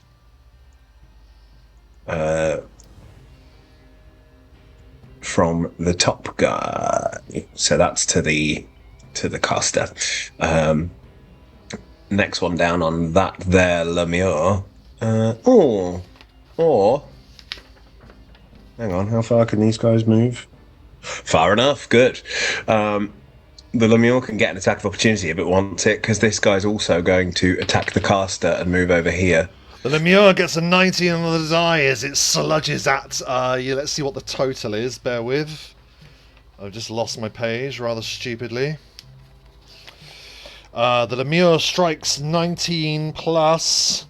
S3: From the top guy. So that's to the caster. Next one down on that there Lemure. Or hang on, how far can these guys move? Far enough, good. The Lemure can get an attack of opportunity if it wants it, because this guy's also going to attack the caster and move over here.
S1: The Lemure gets a 90 on the die as it sludges at... let's see what the total is, bear with. I've just lost my page rather stupidly. The Lemure strikes 19 plus...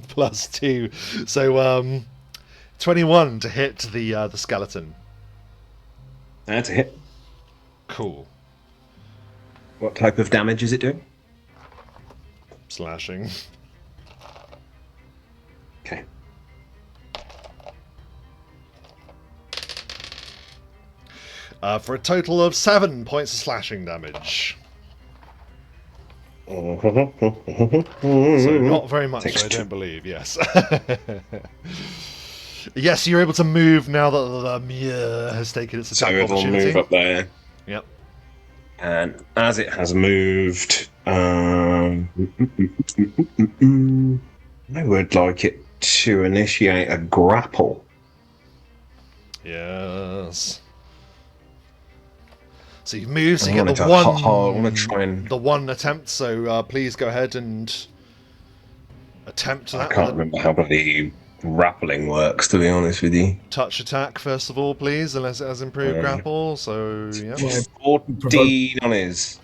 S1: plus 2. So, 21 to hit the skeleton.
S3: That's a hit.
S1: Cool.
S3: What type of damage is it doing?
S1: Slashing.
S3: Okay.
S1: for a total of 7 points of slashing damage. So not very much,
S3: Takes
S1: I
S3: two.
S1: don't believe, yes. Yes, you're able to move now that the Lemure has taken its
S3: So
S1: attack
S3: it'll
S1: opportunity.
S3: move up there.
S1: Yep.
S3: And as it has moved, I would like it to initiate a grapple.
S1: Yes. So you've moved, so
S3: I
S1: you get
S3: wanted
S1: the
S3: to
S1: one,
S3: I want to try and.
S1: the one attempt. So please go ahead and attempt
S3: I
S1: that.
S3: can't remember how bloody grappling works, to be honest with you.
S1: Touch attack first of all, please, unless it has improved grapple. So yeah,
S3: 14 on his.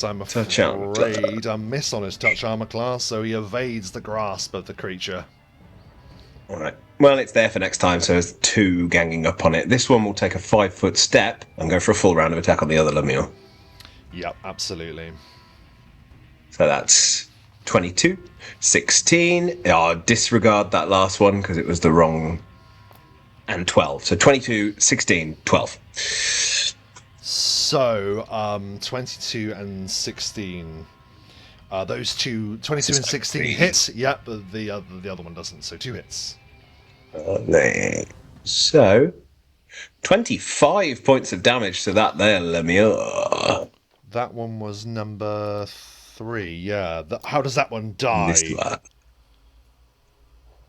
S1: I'm
S3: Touch armor.
S1: afraid a miss on his touch armor class, so he evades the grasp of the creature.
S3: Alright. Well, it's there for next time, so there's 2 ganging up on it. This one will take a 5-foot step and go for a full round of attack on the other Lemure.
S1: Yep, absolutely.
S3: So that's 22, 16. I'll disregard that last one because it was the wrong. And 12. So 22, 16, 12.
S1: So 22 and 16. Those two, 22 and 16 hits. Yep, but the other one doesn't. So 2 hits.
S3: So 25 points of damage to that there Lemure.
S1: That one was number 3. Yeah. How does that one die?
S3: This one.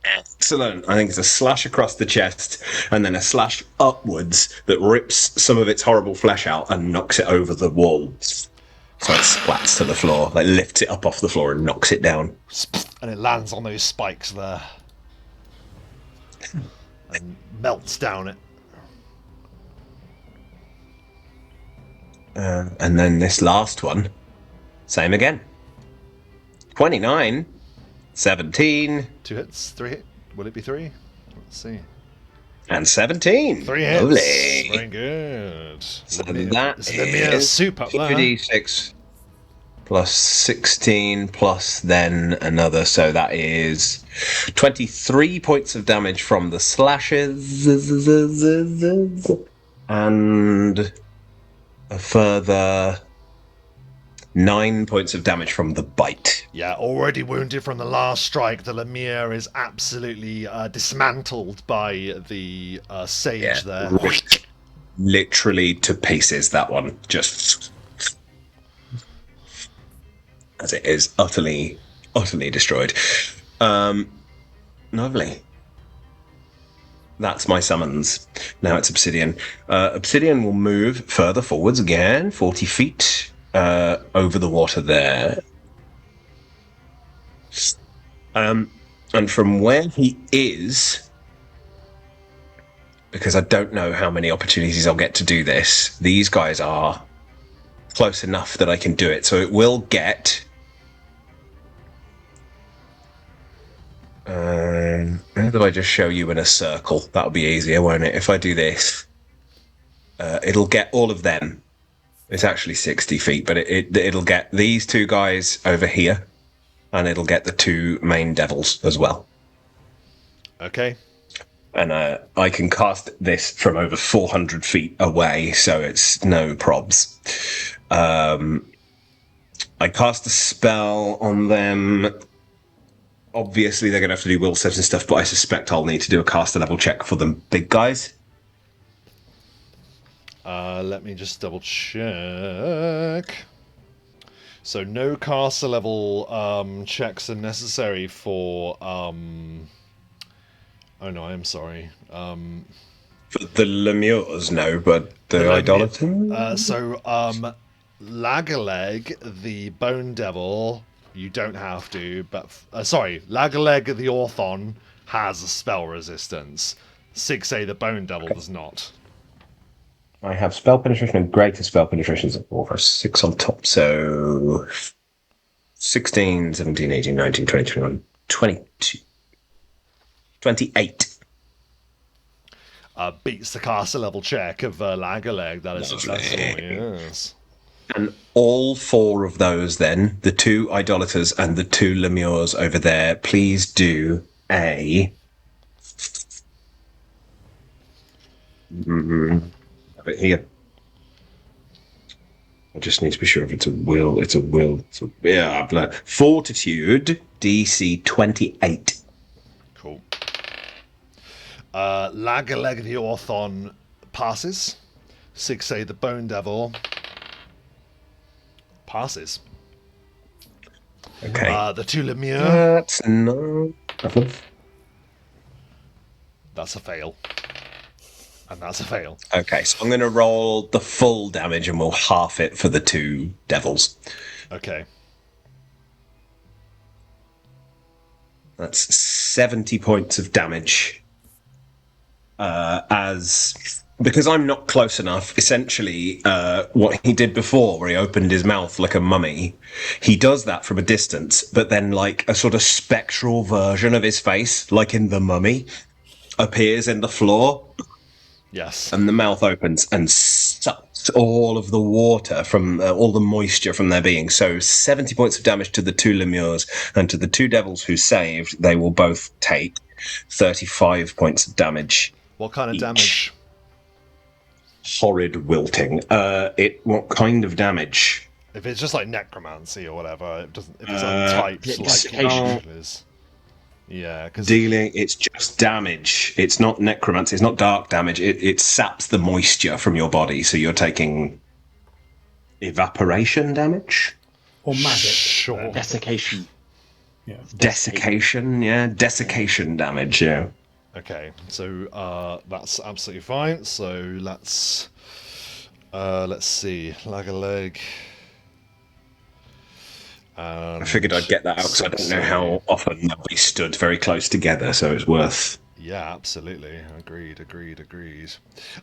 S3: Excellent. I think it's a slash across the chest and then a slash upwards that rips some of its horrible flesh out and knocks it over the wall. So it splats to the floor, like lifts it up off the floor and knocks it down.
S1: And it lands on those spikes there. And melts down it.
S3: And then this last one, same again. 29, 17.
S1: 2 hits, 3 hits. Will it be 3? Let's see.
S3: And 17.
S1: 3 hits.
S3: Lovely.
S1: Very good.
S3: So that
S1: It's Lemire's
S3: is
S1: soup up there.
S3: 2d6 plus 16 plus then another. So that is 23 points of damage from the slashes. And a further 9 points of damage from the bite.
S1: Yeah, already wounded from the last strike, the Lemire is absolutely dismantled by the sage there.
S3: Literally to pieces, that one. Just as it is utterly destroyed. Lovely. That's my summons. Now it's Obsidian. Obsidian will move further forwards again, 40 feet over the water there. And from where he is, because I don't know how many opportunities I'll get to do this, these guys are close enough that I can do it. So it will get... how do I just show you in a circle? That'll be easier, won't it? If I do this, it'll get all of them. It's actually 60 feet, but it'll get these 2 guys over here, and it'll get the 2 main devils as well.
S1: Okay.
S3: And I can cast this from over 400 feet away, so it's no probs. I cast a spell on them. Obviously, they're going to have to do will saves and stuff, but I suspect I'll need to do a caster level check for them big guys.
S1: Let me just double check. So no caster level checks are necessary for... Oh no, I'm sorry.
S3: For the Lemures, no, but the Idolators?
S1: Lagaleg, the Bone Devil, you don't have to, but... Lagaleg, the Orthon, has a spell resistance. 6A, the Bone Devil, does not.
S3: I have spell penetration and greater spell penetrations over 6 on top, so 16, 17, 18, 19, 20, 21, 22, 28.
S1: Beats the caster level check of Lagaleg, that is successful, yes.
S3: And all 4 of those then, the 2 Idolators and the 2 Lemures over there, please do a... Have it here. I just need to be sure if it's a will. It's a will. Yeah, Fortitude, DC 28.
S1: Cool. Lag-a-leg the Orthon passes. 6A the Bone Devil passes.
S3: Okay.
S1: The two Lemure,
S3: That's no.
S1: that's a fail. And that's a fail.
S3: Okay, so I'm going to roll the full damage and we'll half it for the two devils.
S1: Okay.
S3: That's 70 points of damage. Because I'm not close enough, essentially, what he did before, where he opened his mouth like a mummy, he does that from a distance, but then, like, a sort of spectral version of his face, like in The Mummy, appears in the floor,
S1: Yes.
S3: and the mouth opens and sucks all of the water from, all the moisture from their being. So 70 points of damage to the two Lemures, and to the two devils who saved, they will both take 35 points of damage.
S1: What kind of
S3: each.
S1: damage?
S3: Horrid wilting. What kind of damage?
S1: If it's just like necromancy or whatever, it doesn't. If it's untyped, like
S2: desiccation.
S1: usual is. Yeah, because
S3: Dealing, it's just damage. It's not necromancy. It's not dark damage. It saps the moisture from your body, so you're taking evaporation damage,
S4: Or magic.
S1: Sure.
S2: Desiccation.
S4: Yeah.
S3: desiccation. Yeah, desiccation damage. Yeah.
S1: Okay, so that's absolutely fine. So let's see, lag-a-leg.
S3: I figured I'd get that out because I don't know how often they'll be stood very close together, so it's worth.
S1: Yeah, absolutely. Agreed.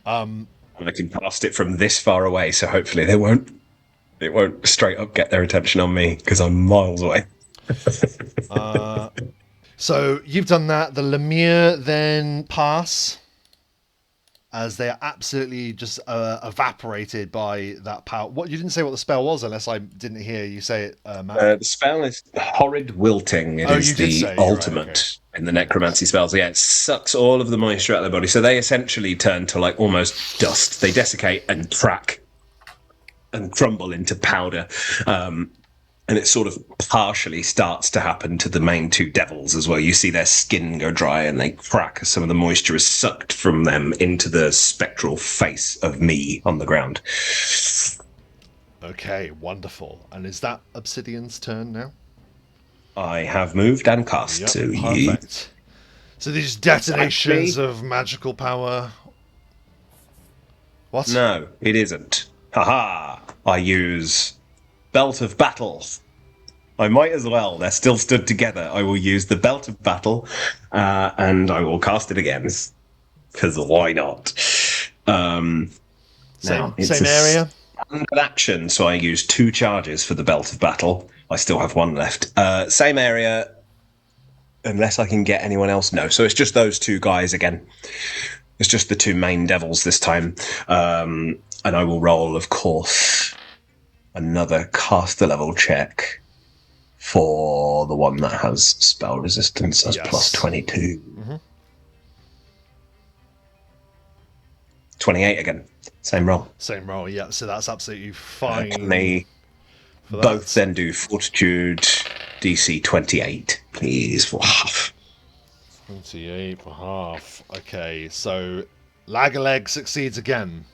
S3: And I can cast it from this far away, so hopefully it won't straight up get their attention on me because I'm miles away.
S1: So you've done that. The Lemure then pass, as they are absolutely just evaporated by that power. What, you didn't say what the spell was, unless I didn't hear you say it, Matt.
S3: The spell is Horrid Wilting. It
S1: Oh,
S3: is
S1: you did
S3: the
S1: say,
S3: ultimate
S1: right,
S3: in the necromancy spells. Yeah, it sucks all of the moisture out of their body, so they essentially turn to like almost dust. They desiccate and crack and crumble into powder. And it sort of partially starts to happen to the main two devils as well. You see their skin go dry and they crack as some of the moisture is sucked from them into the spectral face of me on the ground.
S1: Okay, wonderful. And is that Obsidian's turn now?
S3: I have moved and cast to you.
S1: Perfect. So these detonations of magical power. What?
S3: No, it isn't. Haha! I use Belt of Battle. I might as well. They're still stood together. I will use the Belt of Battle, and I will cast it again. Because why not?
S1: Same area.
S3: Standard action, so I use 2 charges for the Belt of Battle. I still have 1 left. Same area, unless I can get anyone else. No, so it's just those 2 guys again. It's just the 2 main devils this time. And I will roll, of course, another caster level check for the one that has spell resistance as plus 22.
S1: Mm-hmm.
S3: 28 again. Same roll.
S1: Same roll, yeah. So that's absolutely fine.
S3: Can they both then do Fortitude DC 28, please, for half?
S1: 28 for half. Okay, so lag-a-leg succeeds again.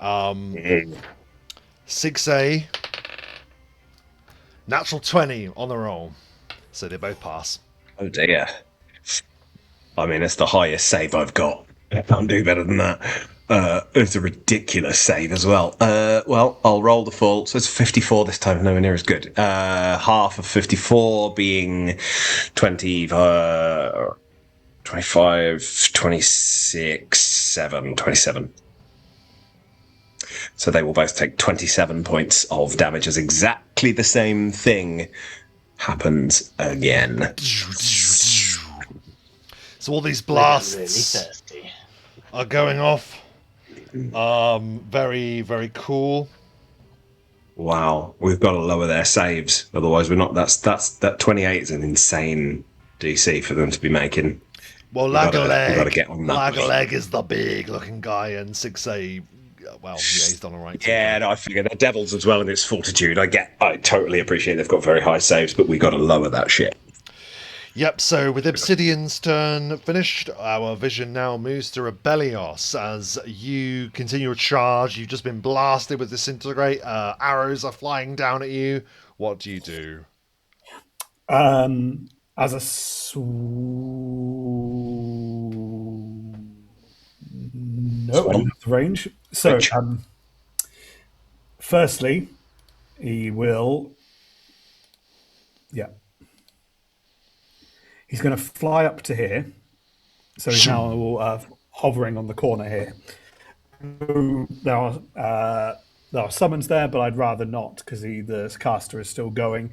S1: 6A. Natural 20 on the roll. So they both pass.
S3: Oh dear. I mean, it's the highest save I've got. I can't do better than that. It's a ridiculous save as well. Well, I'll roll the full. So it's 54 this time, nowhere near as good. Half of 54 being 20, 25, 26, 7, 27. So they will both take 27 points of damage as exactly the same thing happens again.
S1: So all these
S2: Really
S1: blasts
S2: thirsty.
S1: are going off. Very, very cool.
S3: Wow, we've got to lower their saves, otherwise we're not. That 28 is an insane DC for them to be making.
S1: Well,
S3: We've got to get on that.
S1: Lag-a-leg is the big looking guy, and 6A well, yeah, he's done all right.
S3: Yeah, no, I figure they're devils as well in its fortitude. I totally appreciate they've got very high saves, but we got to lower that shit.
S1: Yep, so with Obsidian's turn finished, our vision now moves to Rebellios. As you continue a charge, you've just been blasted with Disintegrate, arrows are flying down at you. What do you do?
S4: As a no, I don't have the range. So,
S3: Which-
S4: firstly, he will. Yeah, he's going to fly up to here. So he's now hovering on the corner here. There are summons there, but I'd rather not because the caster is still going.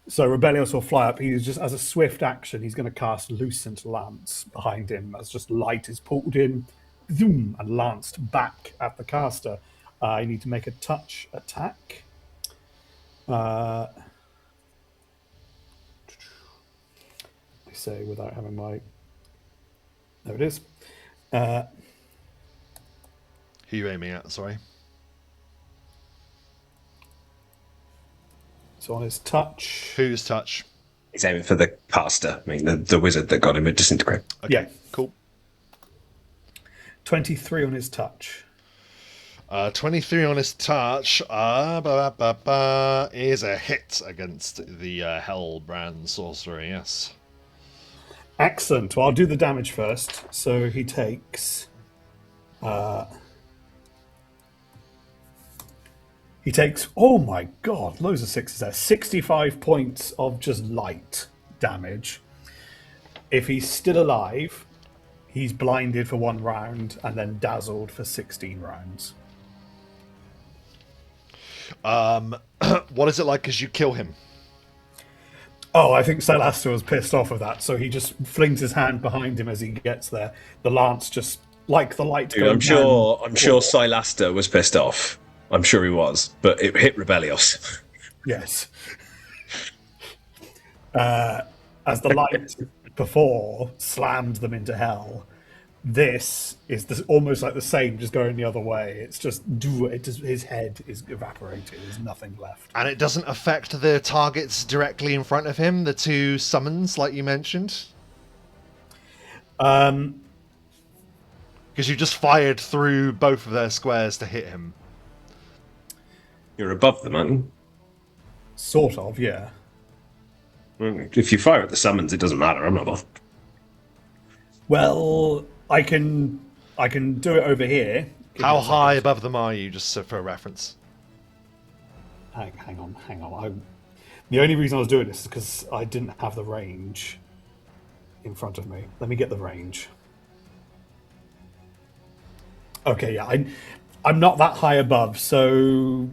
S4: So Rebellios will fly up. He's just, as a swift action, he's going to cast Lucent Lance behind him as just light is pulled in, zoom, and lanced back at the caster. I need to make a touch attack. I say without having my. There it is.
S1: Who are you aiming at? Sorry.
S4: So on his touch.
S1: Whose touch?
S3: He's aiming for the caster. I mean, the wizard that got him a disintegrate.
S1: Okay,
S4: Yeah.
S1: cool.
S4: 23 on his touch.
S1: 23 on his touch is a hit against the Hellbrand sorcerer, yes.
S4: Excellent. Well, I'll do the damage first. So he takes. He takes. Oh my god, loads of sixes there. 65 points of just light damage. If he's still alive, he's blinded for 1 round and then dazzled for 16 rounds.
S1: What is it like as you kill him?
S4: Oh, I think Sylaster was pissed off of that, so he just flings his hand behind him as he gets there. The lance just like the light.
S3: Dude, I'm sure Sylaster was pissed off. I'm sure he was, but it hit Rebellios.
S4: Yes. As the light before slammed them into hell, this is almost like the same, just going the other way. It's just his head is evaporated. There's nothing left.
S1: And it doesn't affect the targets directly in front of him, the 2 summons, like you mentioned? Because you just fired through both of their squares to hit him.
S3: You're above them, aren't you?
S4: Sort of, yeah.
S3: If you fire at the summons, it doesn't matter. I'm not bothered.
S4: Well, I can do it over here.
S1: How high above them are you, just for reference?
S4: Hang on. The only reason I was doing this is because I didn't have the range in front of me. Let me get the range. Okay, yeah, I'm not that high above, so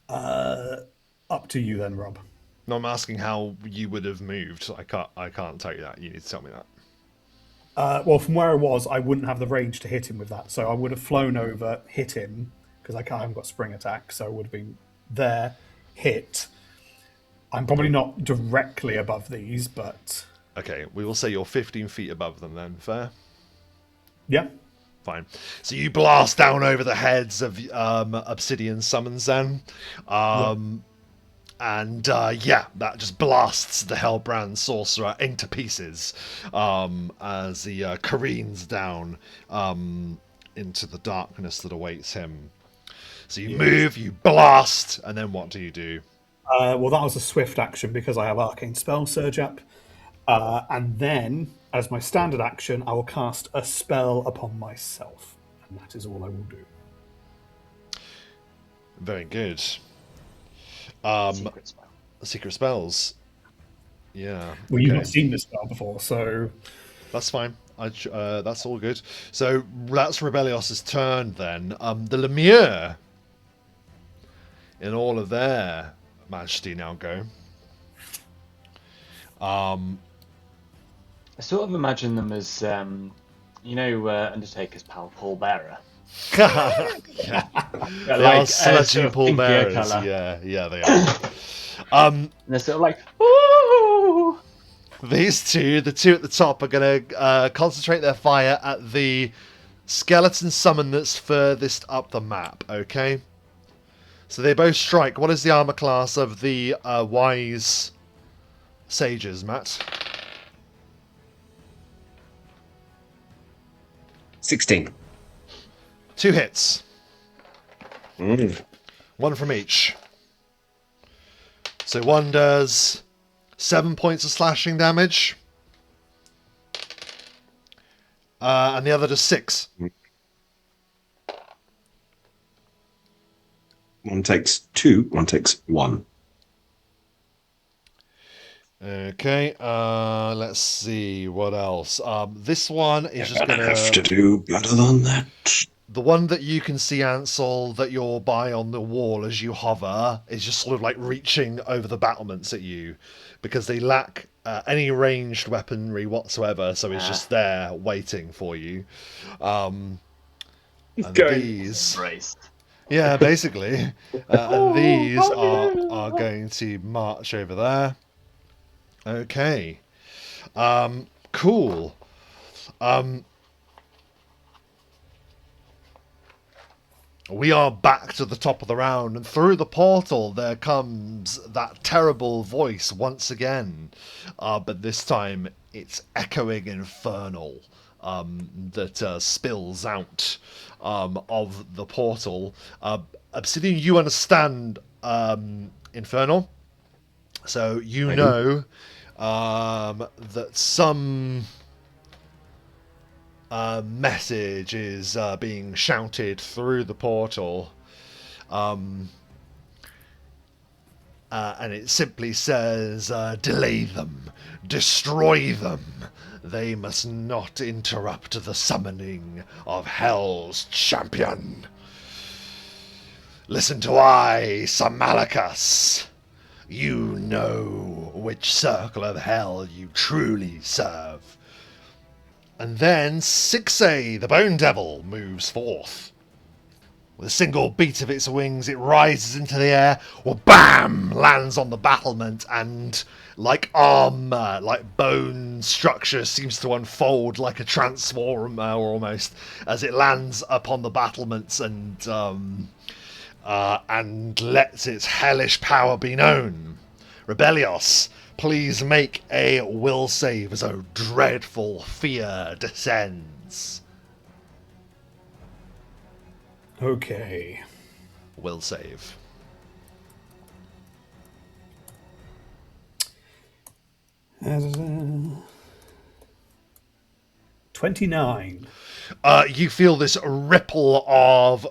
S4: up to you then, Rob.
S1: No, I'm asking how you would have moved. I can't tell you that. You need to tell me that.
S4: Well, from where I was, I wouldn't have the range to hit him with that, so I would have flown over, hit him, because I haven't got spring attack, so I would have been there, hit. I'm probably not directly above these, but...
S1: Okay, we will say you're 15 feet above them then. Fair?
S4: Yeah.
S1: Fine. So you blast down over the heads of Obsidian summons then. And that just blasts the Hellbrand sorcerer into pieces as he careens down into the darkness that awaits him. So you move, you blast, and then what do you do?
S4: Well, that was a swift action because I have Arcane Spell Surge up. And then, as my standard action, I will cast a spell upon myself. And that is all I will do.
S1: Very good.
S2: Secret spell.
S1: Secret spells. Yeah.
S4: Well, you've not seen this spell before, so...
S1: That's fine. That's all good. So that's Rebellios' turn then. The Lemure, in all of their majesty, now go.
S2: I sort of imagine them as, Undertaker's pal, Paul Bearer.
S1: Yeah. They are sludgy pallbearers.
S2: Colour.
S1: Yeah, they are.
S2: And they're sort of like, ooh!
S1: These two, the two at the top, are going to concentrate their fire at the skeleton summon that's furthest up the map, okay? So they both strike. What is the armor class of the wise sages, Matt?
S3: 16.
S1: 2 hits.
S3: Mm.
S1: 1 from each. So one does 7 points of slashing damage. And the other does 6.
S3: One takes 2, one takes 1.
S1: Okay, let's see what else. This one is just
S3: Gonna have to
S1: gonna...
S3: do better than that.
S1: The one that you can see, Ansel, that you're by on the wall as you hover, is just sort of like reaching over the battlements at you, because they lack any ranged weaponry whatsoever, so it's just there waiting for you. And these...
S2: Embrace.
S1: Yeah, basically. And these are going to march over there. Okay. Cool. We are back to the top of the round, and through the portal there comes that terrible voice once again. But this time it's echoing infernal that spills out of the portal. Obsidian, you understand infernal, so you know that some message is being shouted through the portal, and it simply says, delay them, destroy them, they must not interrupt the summoning of Hell's champion. Listen to I, Samalacus. You know which circle of hell you truly serve. And then 6A, the Bone Devil, moves forth. With a single beat of its wings, it rises into the air, or BAM! Lands on the battlement, and like armor, like bone structure, seems to unfold like a transformer almost, as it lands upon the battlements and lets its hellish power be known. Rebellios, please make a will save as a dreadful fear descends.
S4: Okay.
S1: Will save.
S4: Uh, 29.
S1: You feel this ripple of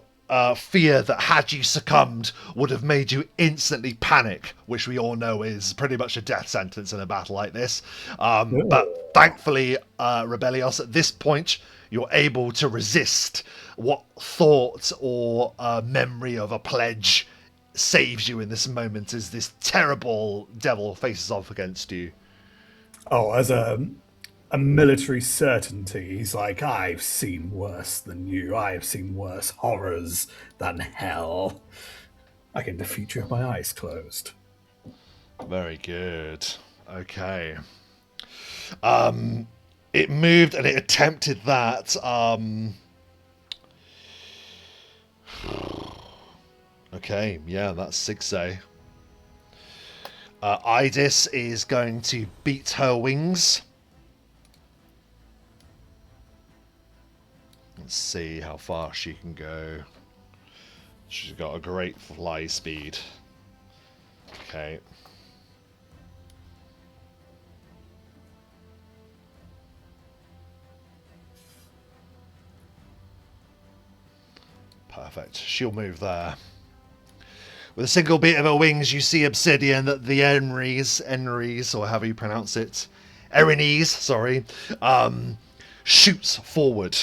S1: fear that, had you succumbed, would have made you instantly panic, which we all know is pretty much a death sentence in a battle like this. But thankfully, Rebellios, at this point, you're able to resist what thought or memory of a pledge saves you in this moment as this terrible devil faces off against you.
S4: Oh, as a military certainty, he's like, I've seen worse than you. I have seen worse horrors than hell. I can defeat you with my eyes closed.
S1: Very good. Okay. It moved and it attempted that. Okay, yeah, that's 6A. Idis is going to beat her wings. Let's see how far she can go. She's got a great fly speed. Okay. Perfect. She'll move there. With a single beat of her wings, you see Obsidian that the Enries, or however you pronounce it, Erinese, sorry, shoots forward.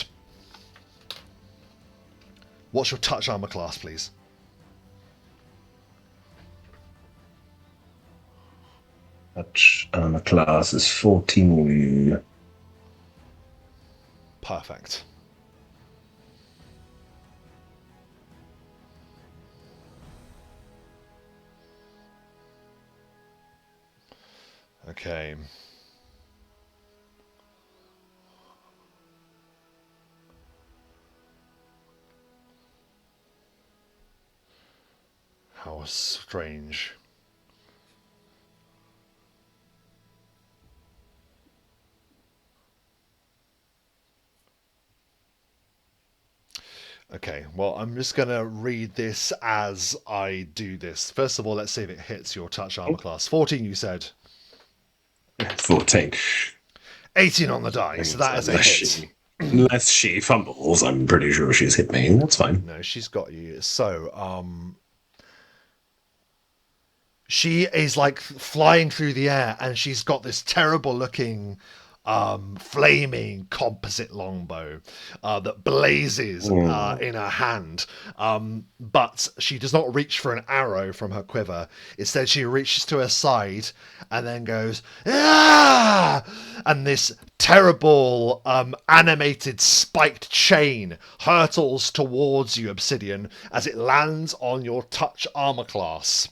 S1: What's your touch armor class, please?
S3: Touch armor class is 14.
S1: Perfect. Okay. strange. Okay, well, I'm just going to read this as I do this. First of all, let's see if it hits your touch armor class. 14, you said.
S3: 14.
S1: 18 on the die, so that is a hit.
S3: Unless she fumbles, I'm pretty sure she's hit me. That's fine.
S1: No, she's got you. So, she is like flying through the air, and she's got this terrible looking flaming composite longbow that blazes in her hand. But she does not reach for an arrow from her quiver. Instead, she reaches to her side and then goes, "Ah!" And this terrible animated spiked chain hurtles towards you, Obsidian, as it lands on your touch armor class.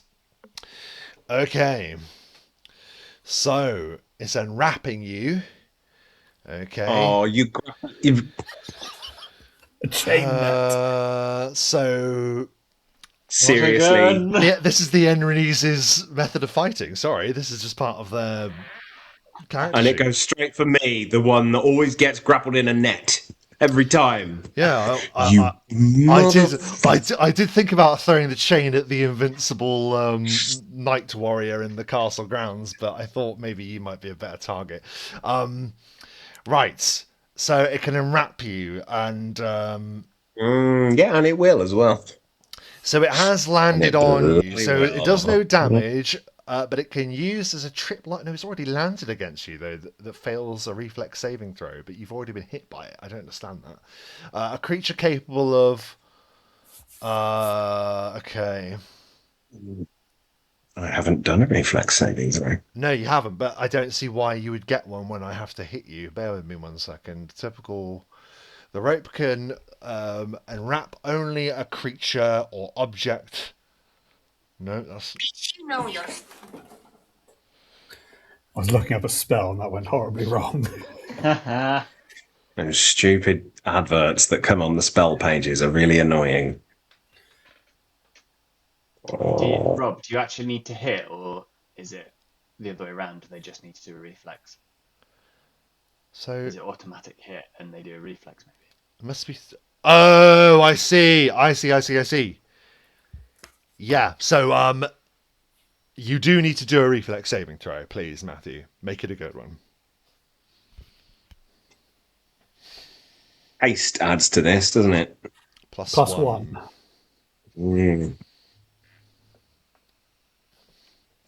S1: Okay. So, it's unwrapping you. Okay.
S3: Oh, you
S4: A chain net.
S1: So
S3: seriously?
S1: yeah, this is the Enrinese's method of fighting. Sorry, this is just part of their character
S3: And it
S1: sheet.
S3: goes straight for me, the one that always gets grappled in a net every time.
S1: Yeah,
S3: You
S1: I did think about throwing the chain at the invincible knight warrior in the castle grounds, but I thought maybe you might be a better target. Right, so it can enwrap you, and
S3: yeah, and it will as well.
S1: so it has landed
S3: And it
S1: on you.
S3: bloody
S1: So it does
S3: will.
S1: no damage, but it can use as a trip. No, it's already landed against you though. That fails a reflex saving throw, but you've already been hit by it. I don't understand that. A creature capable of. Okay.
S3: I haven't done a reflex saving throw.
S1: No, you haven't, but I don't see why you would get one when I have to hit you. Bear with me 1 second. Typical. The rope can enwrap only a creature or object. No, that's.
S5: You know your
S4: I was looking up a spell and that went horribly wrong.
S3: Those stupid adverts that come on the spell pages are really annoying.
S2: Rob, do you actually need to hit, or is it the other way around? They just need to do a reflex.
S1: So
S2: Is it automatic hit and they do a reflex maybe?
S1: it must be. Oh, I see. I see. Yeah. So you do need to do a reflex saving throw, please, Matthew. Make it a good one.
S3: Haste adds to this, doesn't it?
S1: Plus
S4: +1.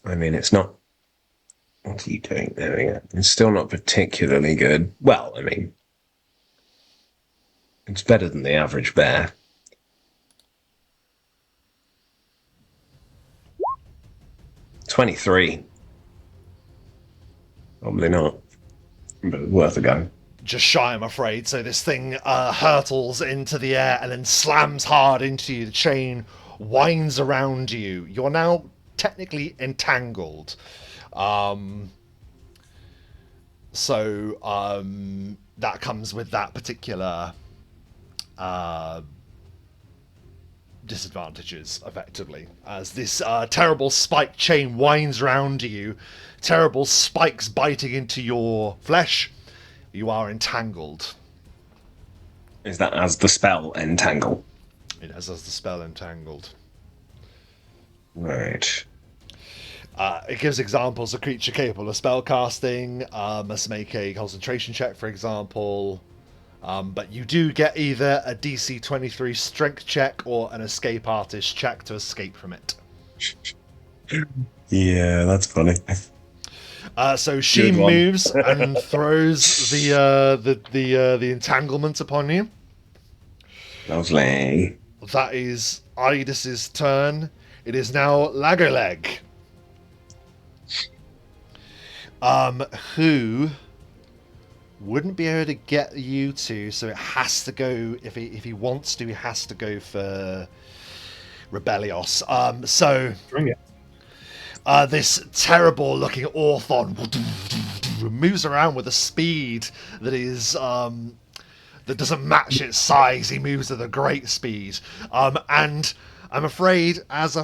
S3: I mean, it's not. What are you doing? There we go. It's still not particularly good. Well, I mean, it's better than the average bear. $23. Probably not, but worth a go.
S1: Just shy, I'm afraid. So this thing hurtles into the air and then slams hard into you. The chain winds around you. You're now technically entangled. So that comes with that particular disadvantages, effectively, as this terrible spike chain winds around you, terrible spikes biting into your flesh. You are entangled.
S3: Is that as the spell entangle?
S1: It has as the spell entangled.
S3: Right.
S1: It gives examples of creature capable of spell casting, must make a concentration check, for example. But you do get either a DC 23 strength check or an escape artist check to escape from it.
S3: Yeah, that's funny.
S1: So she
S3: Good one.
S1: moves and throws the entanglement upon you.
S3: Lovely.
S1: That is Idis's turn. It is now Lagerleg. Who wouldn't be able to get you two, so it has to go, if he wants to, he has to go for Rebellios. So
S4: Bring it.
S1: this terrible looking Orthon moves around with a speed that is that doesn't match its size. He moves at a great speed, and I'm afraid, as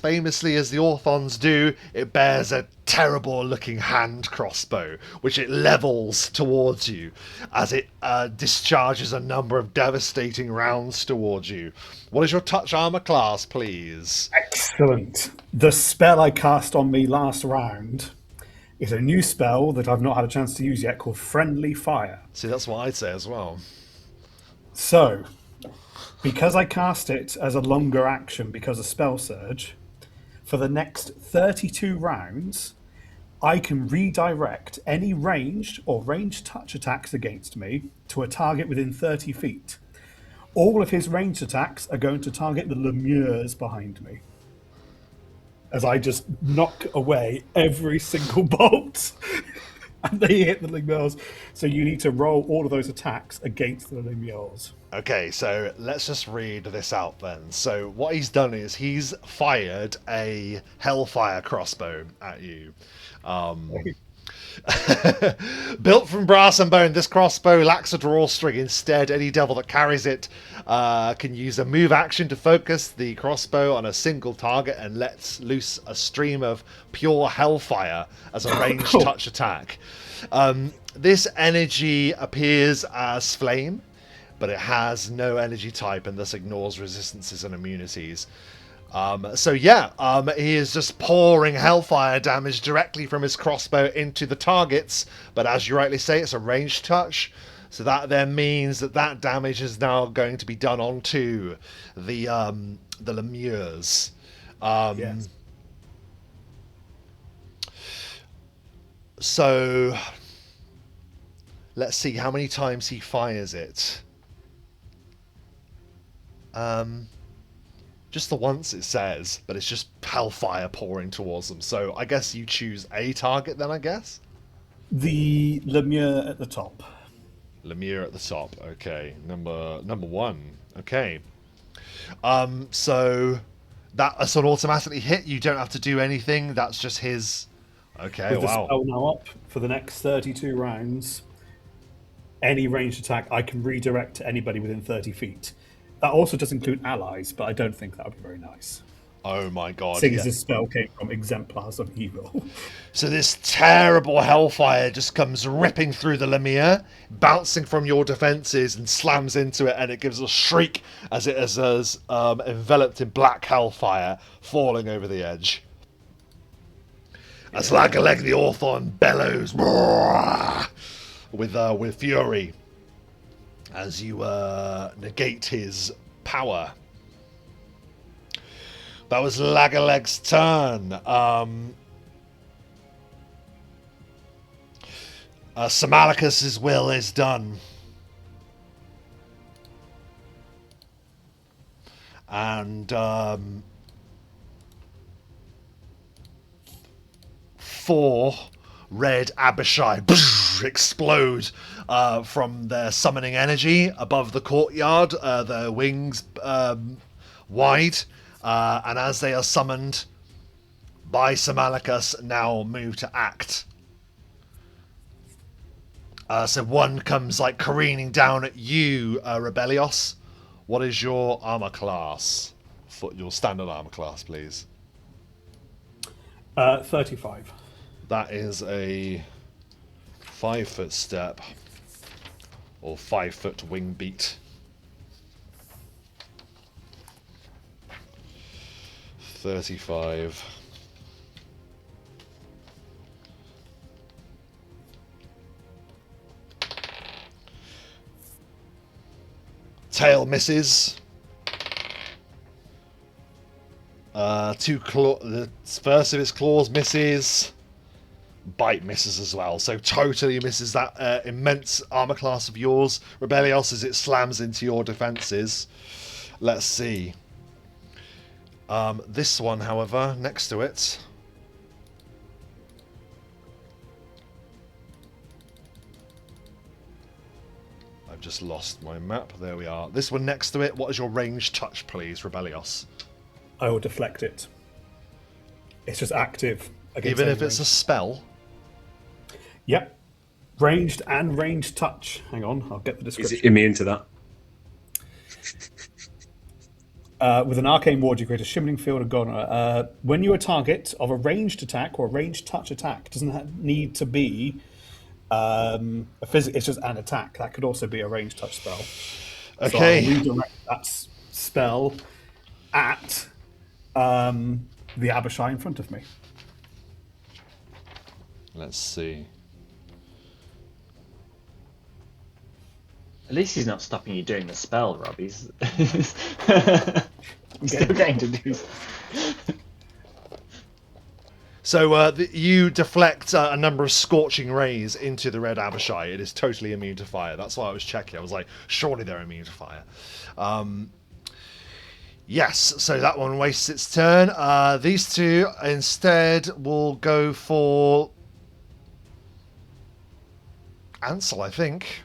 S1: famously as the Orthons do, it bears a terrible-looking hand crossbow, which it levels towards you as it discharges a number of devastating rounds towards you. What is your touch armor class, please?
S4: Excellent. The spell I cast on me last round is a new spell that I've not had a chance to use yet called Friendly Fire.
S1: See, that's what I'd say as well.
S4: So, because I cast it as a longer action because of Spell Surge, for the next 32 rounds, I can redirect any ranged or ranged touch attacks against me to a target within 30 feet. All of his ranged attacks are going to target the lemures behind me, as I just knock away every single bolt and they hit the lemures. So you need to roll all of those attacks against the lemures.
S1: Okay, so let's just read this out then. So what he's done is he's fired a Hellfire crossbow at you. Built from brass and bone, this crossbow lacks a drawstring. Instead, any devil that carries it can use a move action to focus the crossbow on a single target and lets loose a stream of pure hellfire as a ranged touch attack. This energy appears as flame, but it has no energy type and thus ignores resistances and immunities. He is just pouring hellfire damage directly from his crossbow into the targets, but as you rightly say, it's a ranged touch, so that then means that damage is now going to be done onto the lemures.
S4: Yes.
S1: So let's see how many times he fires it. Just the once, it says, but it's just hellfire pouring towards them. So I guess you choose a target then, I guess?
S4: The lemure at the top.
S1: Lemure at the top. Okay. Number one. Okay. So that's an automatically hit. You don't have to do anything. That's just his... Okay,
S4: With the
S1: wow.
S4: spell now up, for the next 32 rounds, any ranged attack I can redirect to anybody within 30 feet. That also does include allies, but I don't think that would be very nice.
S1: Oh my god.
S4: Seeing as this spell came from Exemplars of Evil.
S1: So this terrible hellfire just comes ripping through the lemire, bouncing from your defences and slams into it, and it gives a shriek as it is enveloped in black hellfire, falling over the edge. As Lagaleg the Orthon bellows with fury as you negate his power. That was Lagaleg's turn. Samalicus's will is done. And 4 red Abishai explode from their summoning energy above the courtyard, their wings wide, and as they are summoned by Samalicus, now move to act. So one comes like careening down at you, Rebellios. What is your armor class? Your standard armor class, please.
S4: 35.
S1: That is a 5-foot step or 5-foot wing beat. 35. Tail misses. The first of its claws misses. Bite misses as well, so totally misses that immense armor class of yours, Rebellios, as it slams into your defenses. Let's see. This one, however, next to it, I've just lost my map. There we are. This one next to it, what is your range touch, please, Rebellios?
S4: I will deflect it. It's just active.
S1: Even if it's a spell?
S4: Yep. Ranged and ranged touch. Hang on, I'll get the description.
S3: Is it immune to that?
S4: With an arcane ward, you create a shimmering field of gold. When you're a target of a ranged attack or a ranged touch attack, doesn't need to be a physical. It's just an attack. That could also be a ranged touch spell. So I'll
S1: Okay.
S4: redirect that spell at the Abishai in front of me.
S1: Let's see.
S2: At least he's not stopping you doing the spell, Rob. He's still going to do.
S1: So you deflect a number of scorching rays into the red Abishai. It is totally immune to fire. That's why I was checking. I was like, surely they're immune to fire. Yes, so that one wastes its turn. These two instead will go for Ansel, I think.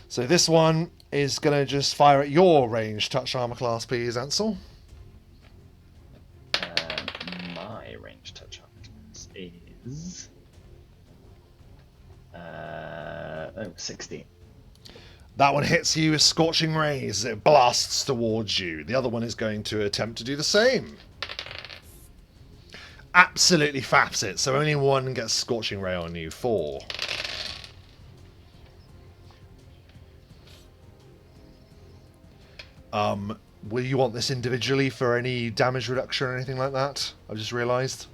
S1: So this one is going to just fire at your range touch armor class, please, Ansel.
S2: My range touch armor class is 16.
S1: That one hits you with scorching rays. It blasts towards you. The other one is going to attempt to do the same. Absolutely faps it. So only one gets scorching ray on you. 4. Will you want this individually for any damage reduction or anything like that? I've just realised.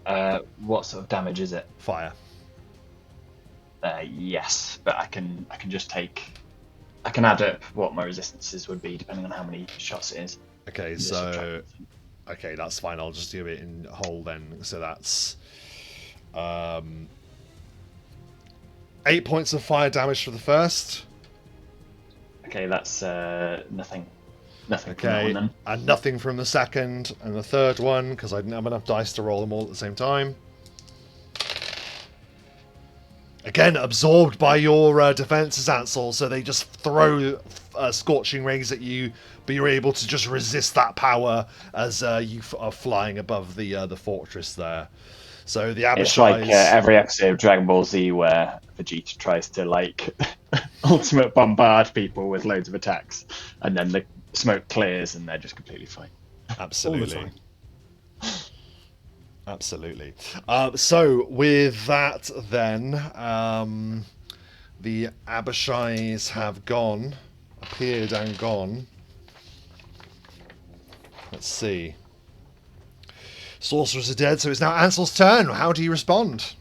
S2: What sort of damage is it?
S1: Fire.
S2: Yes, but I can just take. I can add up what my resistances would be depending on how many shots it is.
S1: Okay, so okay, that's fine. I'll just do it in whole then. So that's 8 points of fire damage for the first.
S2: Okay, that's nothing. Nothing.
S1: Okay,
S2: from that one,
S1: and nothing from the second and the third one because I didn't have enough dice to roll them all at the same time. Again, absorbed by your defenses, Ansel, so they just throw scorching rays at you, but you're able to just resist that power as you are flying above the fortress there. So the Abishai.
S2: It's like every episode of Dragon Ball Z where Vegeta tries to like ultimate bombard people with loads of attacks, and then the smoke clears and they're just completely fine.
S1: Absolutely.
S4: All the time.
S1: Absolutely. So with that, then the Abishais have appeared and gone. Let's see. Sorcerers are dead, so it's now Ansel's turn. How do you respond?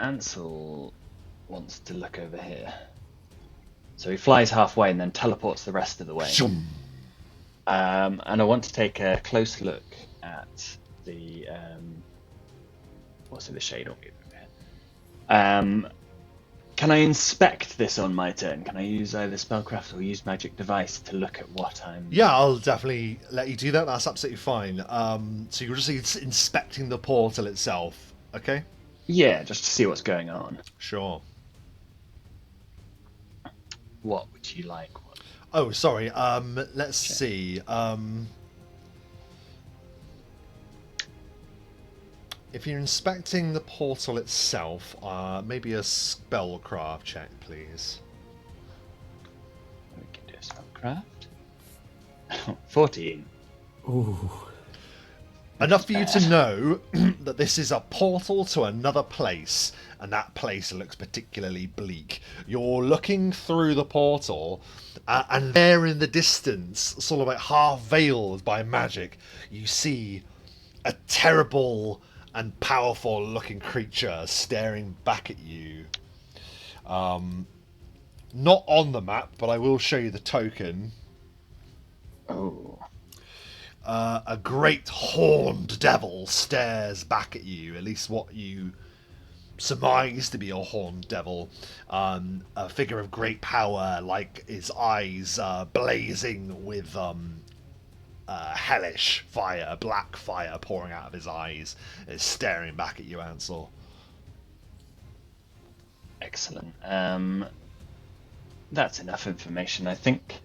S2: Ansel wants to look over here, so he flies halfway and then teleports the rest of the way.
S1: Shoom.
S2: And I want to take a close look at the the shade on over here. Can I inspect this on my turn? Can I use either spellcraft or use magic device to look at what I'm...
S1: Yeah, I'll definitely let you do that. That's absolutely fine. So you're just inspecting the portal itself, okay?
S2: Yeah, just to see what's going on.
S1: Sure.
S2: What would you like?
S1: Oh, sorry. Let's see. If you're inspecting the portal itself, maybe a spellcraft check, please.
S2: We can do a spellcraft. 14.
S4: Ooh.
S1: Enough for you to know that this is a portal to another place, and that place looks particularly bleak. You're looking through the portal, and there in the distance, sort of like half veiled by magic, you see a terrible and powerful looking creature staring back at you. Not on the map, but I will show you the token.
S2: Oh.
S1: A great horned devil stares back at you, at least what you surmise to be a horned devil. A figure of great power, like his eyes blazing with hellish fire, black fire pouring out of his eyes, is staring back at you, Ansel.
S2: Excellent. That's enough information, I think,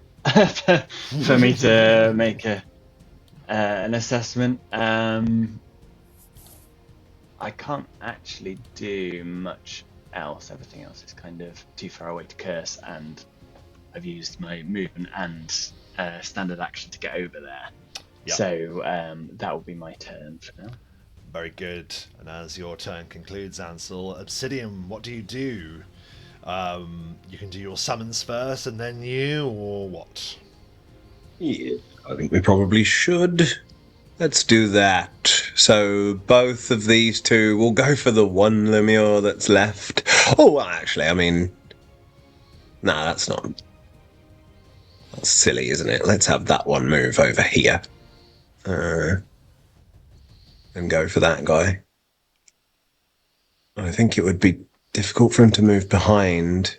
S2: for me to make an assessment. I can't actually do much else. Everything else is kind of too far away to curse, and I've used my movement and standard action to get over there.
S1: Yeah.
S2: So that will be my turn for now.
S1: Very good. And as your turn concludes, Ansel, Obsidian, what do you do? You can do your summons first, and then you, or what?
S3: Yeah, I think we probably should. Let's do that. So both of these two will go for the one Lemure that's left. Oh, well, actually, I mean... Nah, that's not... That's silly, isn't it? Let's have that one move over here. And go for that guy. I think it would be difficult for him to move behind.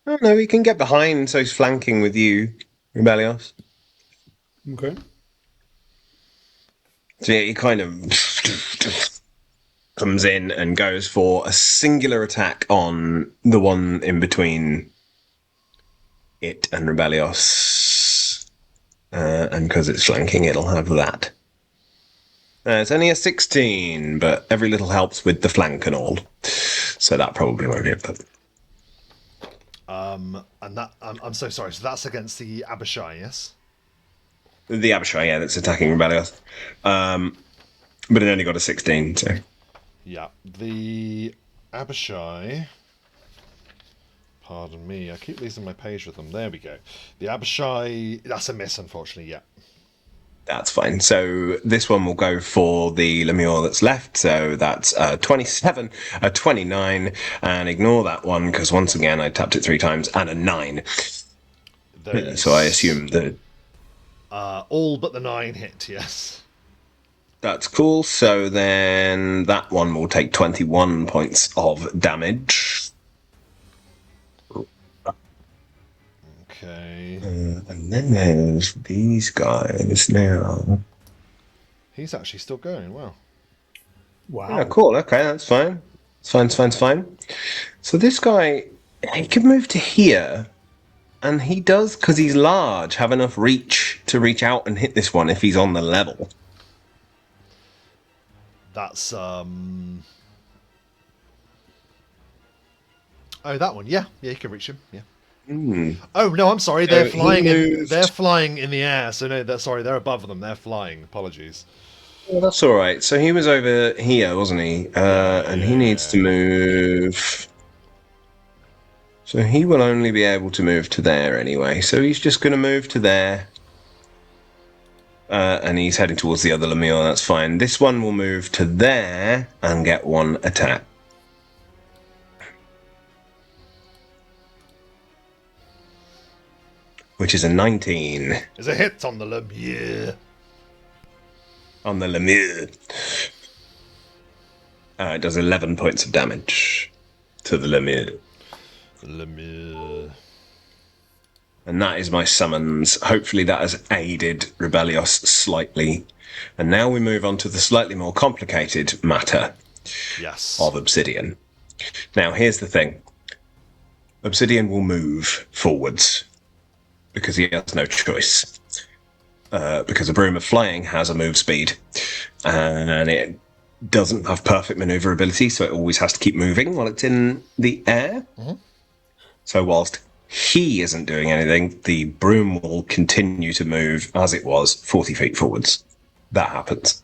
S3: Oh, no, he can get behind, so he's flanking with you, Rebellios.
S4: Okay.
S3: So yeah, he kind of comes in and goes for a singular attack on the one in between it and Rebellios. And because it's flanking, it'll have that. It's only a 16, but every little helps with the flank and all. So that probably won't hit them.
S1: And that I'm so sorry. So that's against the Abishai, yes?
S3: The Abishai, yeah, that's attacking Rebellios. But it only got a 16, so...
S1: Yeah, the Abishai... Pardon me, I keep losing my page with them. There we go. The Abishai... That's a miss, unfortunately, yeah.
S3: That's fine. So this one will go for the Lemure that's left. So that's 27, a 29, and ignore that one because once again I tapped it 3 times, and a 9. So I assume that...
S1: all but the 9 hit, yes.
S3: That's cool. So then that one will take 21 points of damage.
S1: Okay.
S3: And then there's these guys now.
S1: He's actually still going, wow.
S4: Wow.
S3: Yeah, cool. Okay, that's fine. It's fine. So this guy, he could move to here. And he does, because he's large, have enough reach to reach out and hit this one if he's on the level.
S1: That's, Oh, that one, yeah. Yeah, you can reach him, yeah. Oh, no, I'm sorry, they're flying they're flying in the air, so no, they're above them, they're flying, apologies.
S3: Well, that's alright. So he was over here, wasn't he? And he needs to move... So he will only be able to move to there anyway. So he's just going to move to there. And he's heading towards the other Lemure, that's fine. This one will move to there and get 1 attack. Which is a 19.
S1: There's a hit on the Lemure.
S3: On the Lemure. It does 11 points of damage to the Lemure.
S1: Lemure.
S3: And that is my summons. Hopefully that has aided Rebellios slightly. And now we move on to the slightly more complicated matter
S1: Yes.
S3: of Obsidian. Now, here's the thing. Obsidian will move forwards because he has no choice. Because a broom of flying has a move speed. And it doesn't have perfect maneuverability, so it always has to keep moving while it's in the air.
S1: Mm-hmm.
S3: So whilst he isn't doing anything, the broom will continue to move as it was 40 feet forwards. That happens.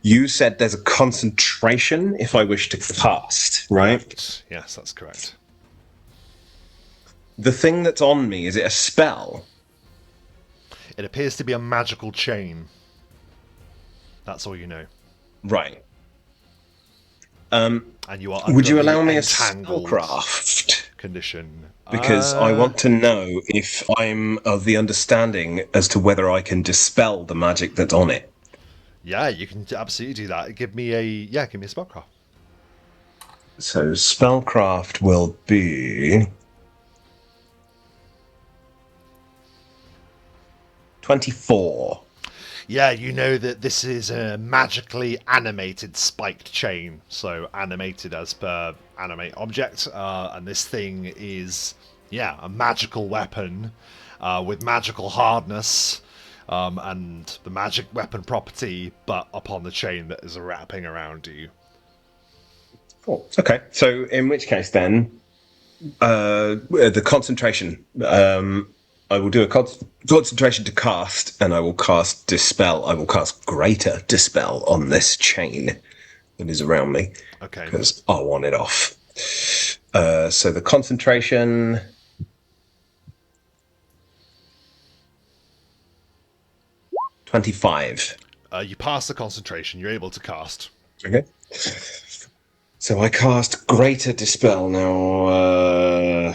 S3: You said there's a concentration if I wish to cast, right?
S1: Yes, that's correct.
S3: The thing that's on me, is it a spell?
S1: It appears to be a magical chain. That's all you know.
S3: Right.
S1: And you are
S3: Would you
S1: under the
S3: allow me a
S1: entangled
S3: spellcraft?
S1: condition.
S3: Because I want to know if I'm of the understanding as to whether I can dispel the magic that's on it.
S1: Yeah, you can absolutely do that. Give me a spellcraft.
S3: So spellcraft will be 24.
S1: Yeah, you know that this is a magically animated spiked chain. So animated as per animate object. And this thing is, a magical weapon with magical hardness and the magic weapon property, but upon the chain that is wrapping around you.
S3: Cool. Okay, so in which case then, The concentration. I will do a concentration to cast, and I will cast Dispel. I will cast Greater Dispel on this chain that is around me.
S1: Okay.
S3: Because I want it off. So the concentration... 25.
S1: You pass the concentration. You're able to cast.
S3: Okay. So I cast Greater Dispel now.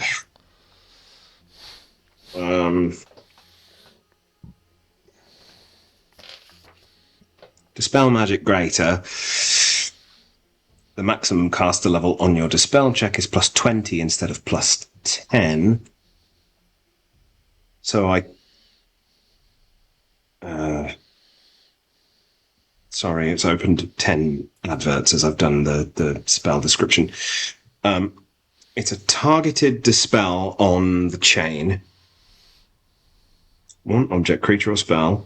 S3: Dispel Magic Greater. The maximum caster level on your Dispel check is plus 20 instead of plus 10. So I... sorry, it's opened 10 adverts as I've done the spell description. It's a targeted dispel on the chain. One object, creature, or spell.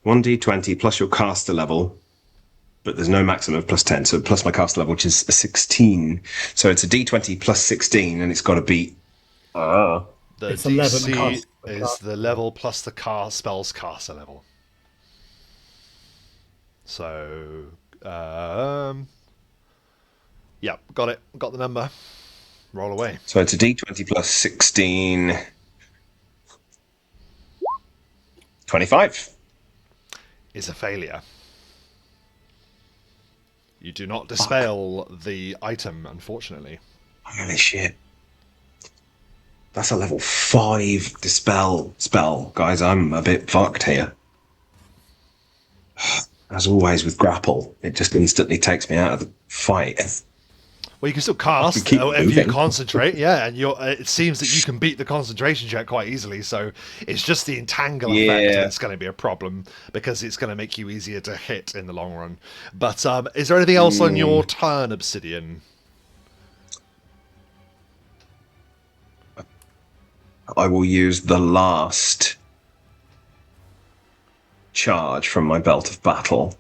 S3: 1d20 plus your caster level, but there's no maximum of plus 10, so plus my caster level, which is a 16. So it's a d20 plus 16, and it's got to beat...
S1: The
S4: It's
S1: DC
S4: 11
S1: is the level plus the spell's caster level. So, yeah, got it. Got the number. Roll away.
S3: So it's a d20 plus 16... 25.
S1: Is a failure. You do not dispel the item, unfortunately.
S3: Holy shit. That's a level 5 dispel spell. Guys, I'm a bit fucked here. As always with grapple, it just instantly takes me out of the fight.
S1: Well, you can still cast
S3: keep
S1: if you
S3: moving.
S1: concentrate, yeah, and it seems that you can beat the concentration check quite easily, so it's just the entangle effect that's going to be a problem, because it's going to make you easier to hit in the long run. But is there anything else on your turn, Obsidian?
S3: I will use the last charge from my Belt of Battle.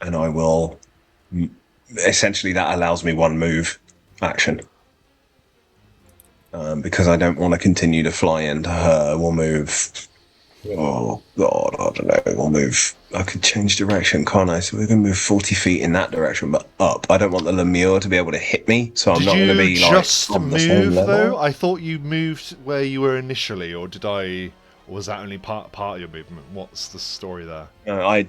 S3: And I will... Essentially, that allows me one move action. Because I don't want to continue to fly into her. We'll move... Oh, God, I don't know. We'll move... I could change direction, can't I? So we're going to move 40 feet in that direction, but up. I don't want the Lemure to be able to hit me, so I'm not going to be, like,
S1: just
S3: on the same
S1: move,
S3: level.
S1: though? I thought you moved where you were initially, or did I... Or was that only part of your movement? What's the story there?
S3: I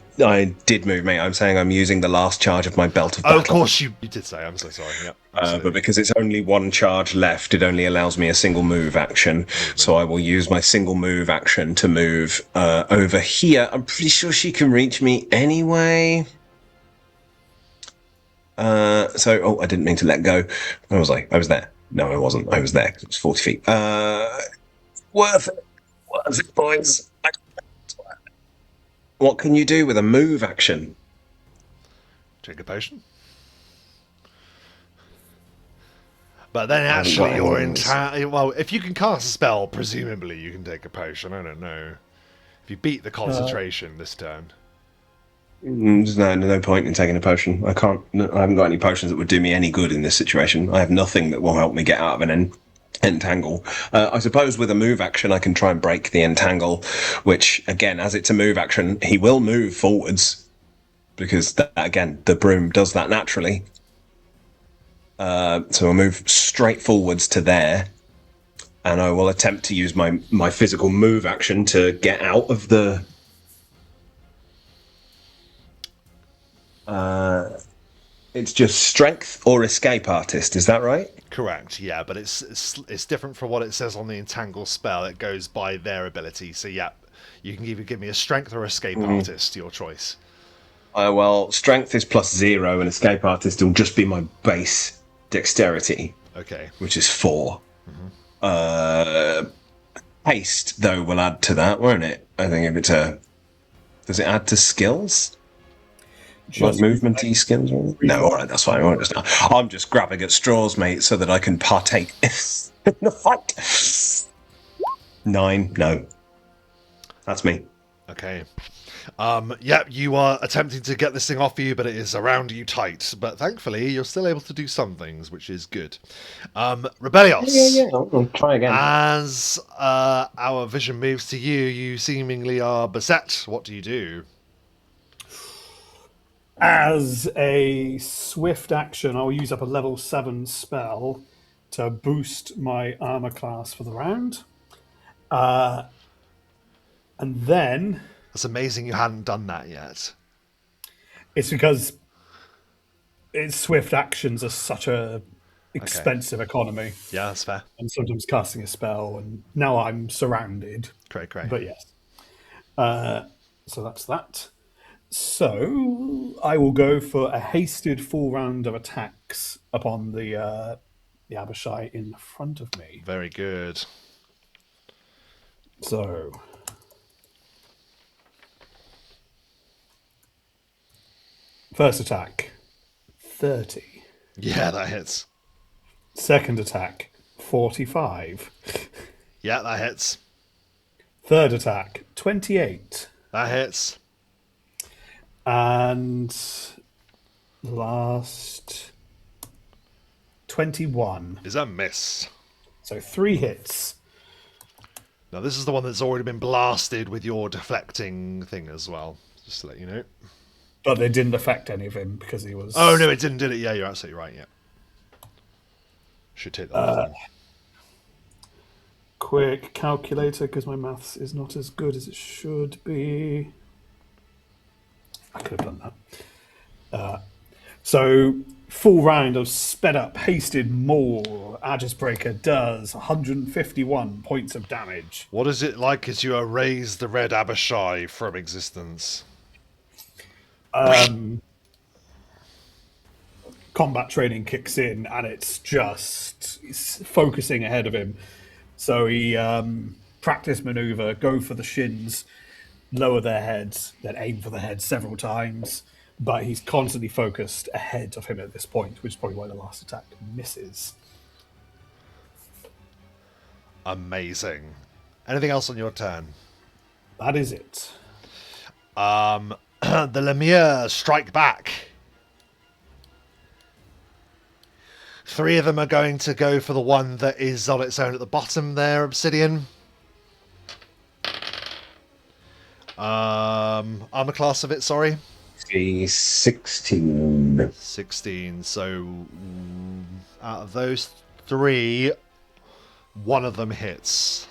S3: did move, mate. I'm saying I'm using the last charge of my Belt of Battle.
S1: Oh, of course you did say. I'm so sorry. Yep,
S3: but because it's only one charge left, it only allows me a single move action. So I will use my single move action to move over here. I'm pretty sure she can reach me anyway. I didn't mean to let go. Where was I? I was there. No, I wasn't. I was there 'cause it was 40 feet. Worth it. Worth it, boys. What can you do with a move action?
S1: Drink a potion. But then actually you're well, if you can cast a spell, presumably you can take a potion. I don't know. If you beat the concentration this turn.
S3: There's no point in taking a potion. I haven't got any potions that would do me any good in this situation. I have nothing that will help me get out of an entangle. I suppose with a move action I can try and break the entangle, which again, as it's a move action, he will move forwards because again the broom does that naturally. So I'll move straight forwards to there, and I will attempt to use my physical move action to get out of the it's just strength or escape artist, is that right?
S1: Correct, yeah, but it's different from what it says on the entangle spell. It goes by their ability. So yeah, you can either give me a strength or escape artist, your choice.
S3: Well, strength is +0 and escape artist will just be my base dexterity.
S1: Okay.
S3: Which is 4. Haste, though, will add to that, won't it? I think if it's does it add to skills? Like movement-y skills? No, alright, that's fine. I'm just grabbing at straws, mate, so that I can partake in the fight. 9, no. That's me.
S1: Okay. Yep, you are attempting to get this thing off you, but it is around you tight. But thankfully, you're still able to do some things, which is good. Rebellios.
S3: Yeah. I'll try again.
S1: As our vision moves to you, you seemingly are beset. What do you do?
S4: As a swift action, I'll use up a level 7 spell to boost my armor class for the round. And then
S1: It's amazing you hadn't done that yet.
S4: it's because its swift actions are such a expensive economy.
S1: Yeah, that's fair.
S4: And sometimes casting a spell, and now I'm surrounded.
S1: Great.
S4: But yes. So that's that. So I will go for a hasted full round of attacks upon the Abishai in front of me.
S1: Very good.
S4: So first attack, 30.
S1: Yeah, that hits.
S4: Second attack, 45.
S1: Yeah, that hits.
S4: Third attack, 28.
S1: That hits.
S4: And last, 21.
S1: Is a miss.
S4: So 3 hits.
S1: Now, this is the one that's already been blasted with your deflecting thing as well, just to let you know.
S4: But they didn't affect any of him because he was...
S1: Oh, no, it didn't, did it? Yeah, you're absolutely right, yeah. Should take that off.
S4: Quick calculator, because my maths is not as good as it should be. I could have done that. So, full round of sped up, hasted maul. Aegis Breaker does 151 points of damage.
S1: What is it like as you erase the red Abishai from existence?
S4: Combat training kicks in, and it's focusing ahead of him. So he practice maneuver, go for the shins, lower their heads, then aim for the head several times. But he's constantly focused ahead of him at this point, which is probably why the last attack misses.
S1: Amazing. Anything else on your turn?
S4: That is it.
S1: The Lemire strike back. 3 of them are going to go for the one that is on its own at the bottom there, Obsidian. Armor class of it, sorry.
S3: 16.
S1: 16. So out of those 3, one of them hits,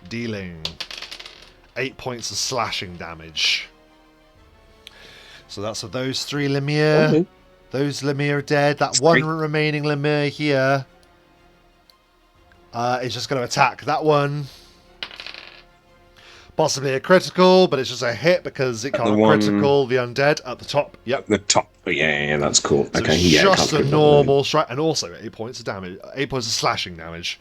S1: dealing 8 points of slashing damage. So that's of those 3 Lemire.
S3: Okay.
S1: Those Lemire are dead. That one remaining Lemire here is just going to attack that one. Possibly a critical, but it's just a hit because it can't critical the undead at the top. Yep.
S3: The top. Yeah, that's cool.
S1: So
S3: Okay,
S1: it's
S3: yeah.
S1: just a normal strike, and also 8 points of damage, 8 points of slashing damage.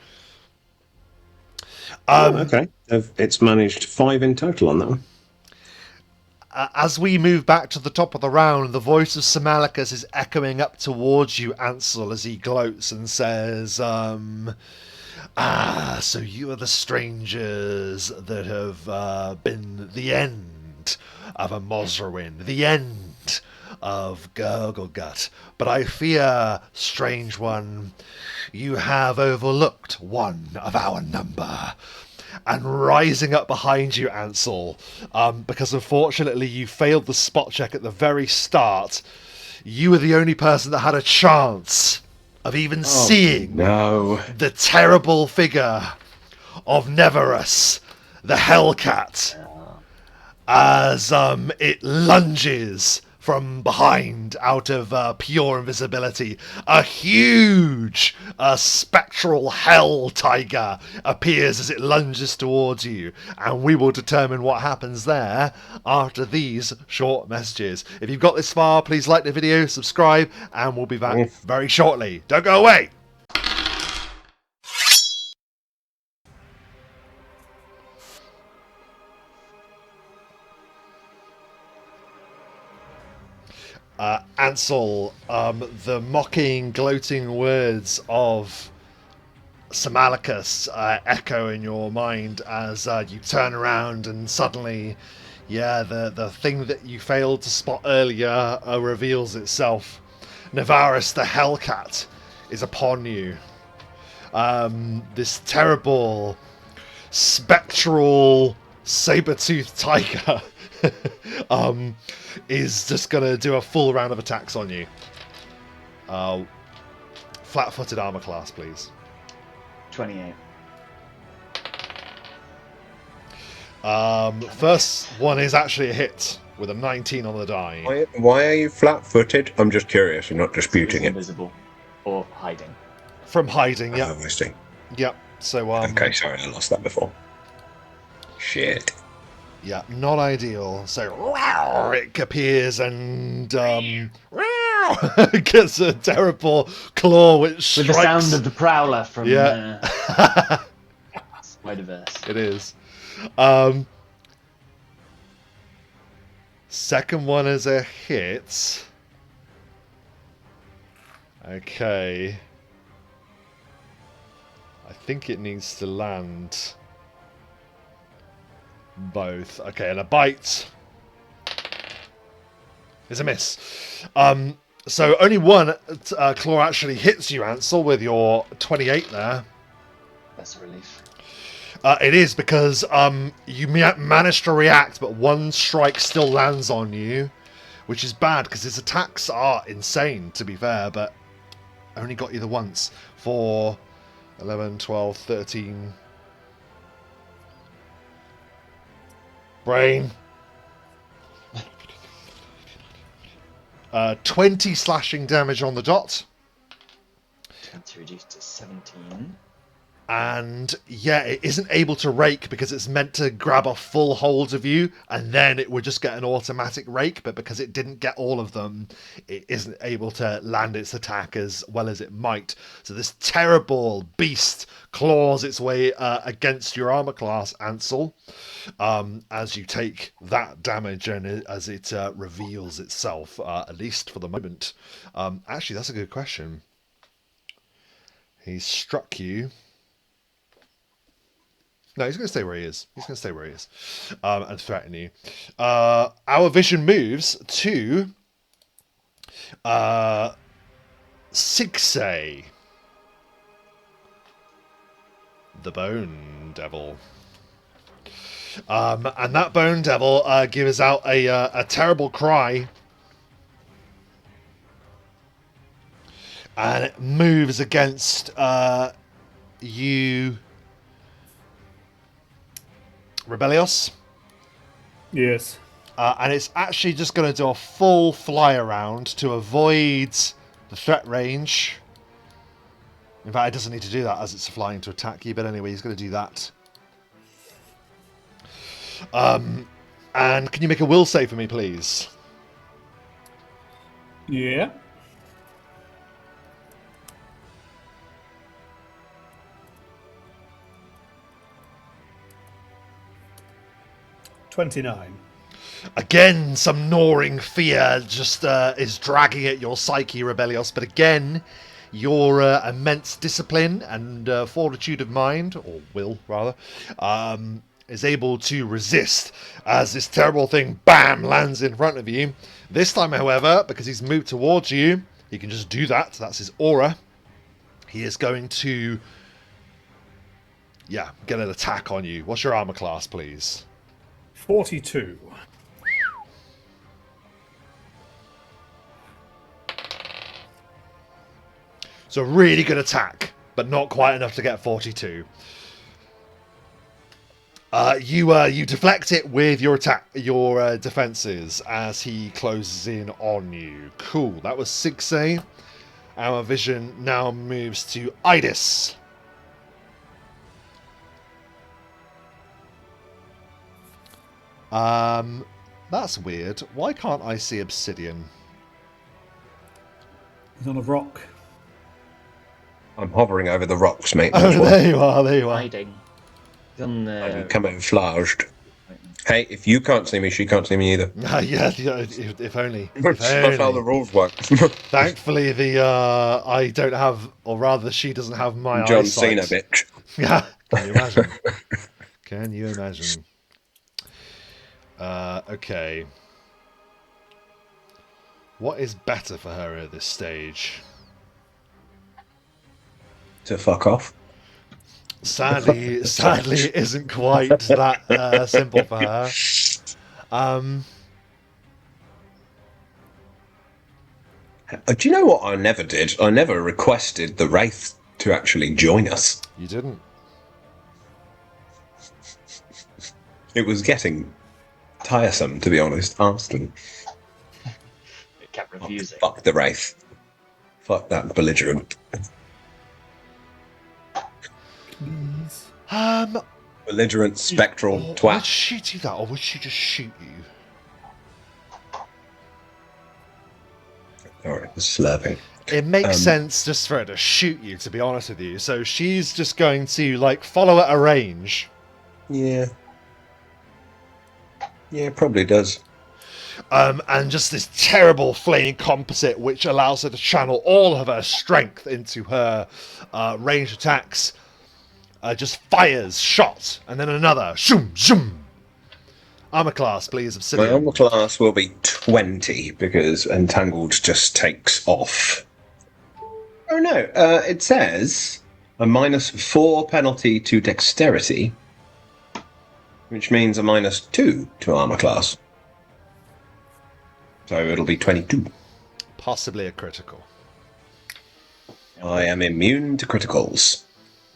S3: Okay, it's managed 5 in total on that one.
S1: As we move back to the top of the round, the voice of Sylaster is echoing up towards you, Ansel, as he gloats and says, so you are the strangers that have been the end of a Mosrawin, the end of Gurglegut. But I fear, strange one, you have overlooked one of our number. And rising up behind you, Ansel, because unfortunately you failed the spot check at the very start, you were the only person that had a chance of even seeing the terrible figure of Nefarious, the Hellcat, as it lunges from behind, out of pure invisibility. A huge spectral hell tiger appears as it lunges towards you, and we will determine what happens there after these short messages. If you've got this far, please like the video, subscribe, and we'll be back very shortly. Don't go away! Ansel, the mocking, gloating words of Sylaster echo in your mind as you turn around and suddenly Yeah, the thing that you failed to spot earlier reveals itself. Nefarious, the Hellcat, is upon you. This terrible, spectral, saber-toothed tiger is just going to do a full round of attacks on you. Flat-footed armor class, please.
S2: 28.
S1: First one is actually a hit with a 19 on the die.
S3: Why are you flat-footed? I'm just curious. You're not disputing
S2: He's
S3: it.
S2: invisible or hiding.
S1: From hiding, yep.
S3: Oh, I see.
S1: Yep. So,
S3: Okay, sorry, I lost that before. Shit.
S1: yeah, not ideal. So, wow, it appears and gets a terrible claw which strikes.
S2: With the sound of the prowler from
S1: Yeah.
S2: Spider-Verse.
S1: It is. Second one is a hit. Okay. I think it needs to land both. Okay, and a bite is a miss. So only one claw actually hits you, Ansel, with your 28 there.
S2: That's a relief.
S1: It is because you managed to react, but one strike still lands on you, which is bad because his attacks are insane, to be fair, but only got you the once for 11, 12, 13. Brain. 20 slashing damage on the dot.
S2: 20 reduced to 17.
S1: And yeah, it isn't able to rake because it's meant to grab a full hold of you and then it would just get an automatic rake, but because it didn't get all of them, it isn't able to land its attack as well as it might. So this terrible beast claws its way against your armor class, Ansel, as you take that damage and as it reveals itself, at least for the moment. Actually, that's a good question. He struck you. No, he's going to stay where he is. He's going to stay where he is and threaten you. Our vision moves to Sigsay, the Bone Devil. And that Bone Devil gives out a terrible cry. And it moves against you... Rebellious.
S4: Yes.
S1: And it's actually just going to do a full fly around to avoid the threat range. In fact, it doesn't need to do that as it's flying to attack you, but anyway, he's going to do that. And can you make a will save for me, please?
S4: Yeah. $29.
S1: Again, some gnawing fear just is dragging at your psyche, Rebellious. But again, your immense discipline and fortitude of mind, or will, rather, is able to resist as this terrible thing, bam, lands in front of you. This time, however, because he's moved towards you, he can just do that. That's his aura. He is going to, yeah, get an attack on you. What's your armor class, please?
S4: 42.
S1: So really good attack, but not quite enough to get 42. You deflect it with your defenses as he closes in on you. Cool. That was 6A. Our vision now moves to Idis. That's weird. Why can't I see Obsidian?
S4: He's on a rock.
S3: I'm hovering over the rocks, mate.
S1: Oh, there you are. There you are.
S2: Hiding. He's on the...
S3: I'm camouflaged. Hey, if you can't see me, she can't see me either.
S1: Yeah, if only.
S3: That's how the rules work.
S1: Thankfully, I don't have, or rather, she doesn't have my
S3: John
S1: eyesight.
S3: Cena, bitch.
S1: Yeah, can you imagine? Can you imagine? Okay. What is better for her at this stage?
S3: To fuck off.
S1: Sadly, it isn't quite that simple for her.
S3: Do you know what I never did? I never requested the Wraith to actually join us.
S1: You didn't.
S3: It was getting tiresome, to be honest. Asking.
S2: It kept refusing.
S3: Fuck the Wraith. Fuck that belligerent.
S4: Please.
S3: Belligerent spectral
S1: Would
S3: twat.
S1: she do that, or would she just shoot you?
S3: Alright, slurping.
S1: It makes sense just for her to shoot you, to be honest with you. So she's just going to, like, follow at a range.
S3: Yeah. Yeah, probably does.
S1: And just this terrible flaming composite, which allows her to channel all of her strength into her ranged attacks, just fires, shot, and then another. Shoom, shoom. Armor class, please,
S3: My
S1: Obsidian.
S3: armor class will be 20 because Entangled just takes off. Oh no, it says a -4 penalty to dexterity, which means a -2 to armor class. So it'll be 22.
S1: Possibly a critical.
S3: I am immune to criticals.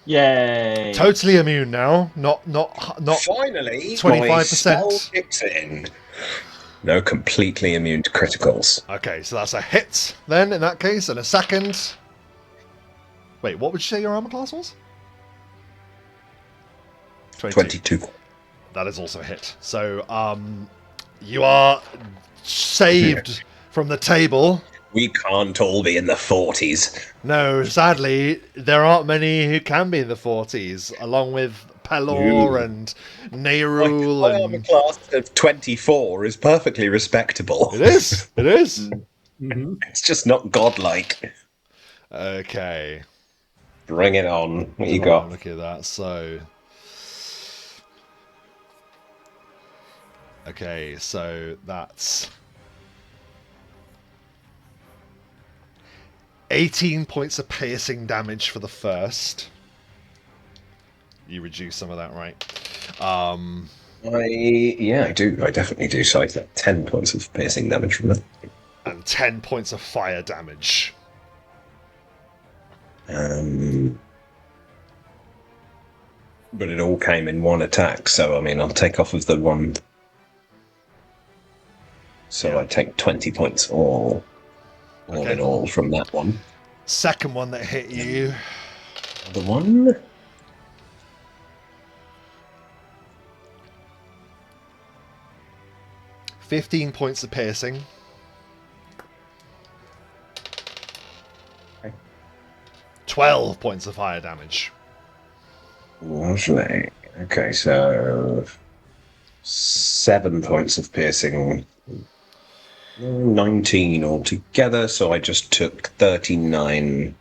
S2: Yay!
S1: Totally immune now. Not
S3: Finally,
S1: 25%.
S3: my spell kicks in. No, completely immune to criticals.
S1: Okay, so that's a hit then in that case, and a second. Wait, what would you say your armor class was?
S3: 22.
S1: That is also a hit. So, you are saved from the table.
S3: We can't all be in the 40s.
S1: No, sadly, there aren't many who can be in the 40s, along with Pelor and Neyrul
S3: My armor
S1: and...
S3: class of 24 is perfectly respectable.
S1: It is! It is!
S4: Mm-hmm.
S3: It's just not godlike.
S1: Okay.
S3: Bring it on. What you
S1: Oh,
S3: got?
S1: look at that. So... Okay, so that's... 18 points of piercing damage for the first. You reduce some of that, right?
S3: Yeah, I do. I definitely do. So I get 10 points of piercing damage from it.
S1: And 10 points of fire damage.
S3: But it all came in one attack, so I mean, I'll take off of the one. So
S1: Yeah.
S3: I take 20 points all
S1: Okay.
S3: in all from that one.
S1: Second one that hit you.
S3: The one.
S1: $15 points of piercing.
S3: Okay.
S1: 12 points of fire damage.
S3: Lovely. Okay, so 7 points of piercing. 19 altogether, so I just took 39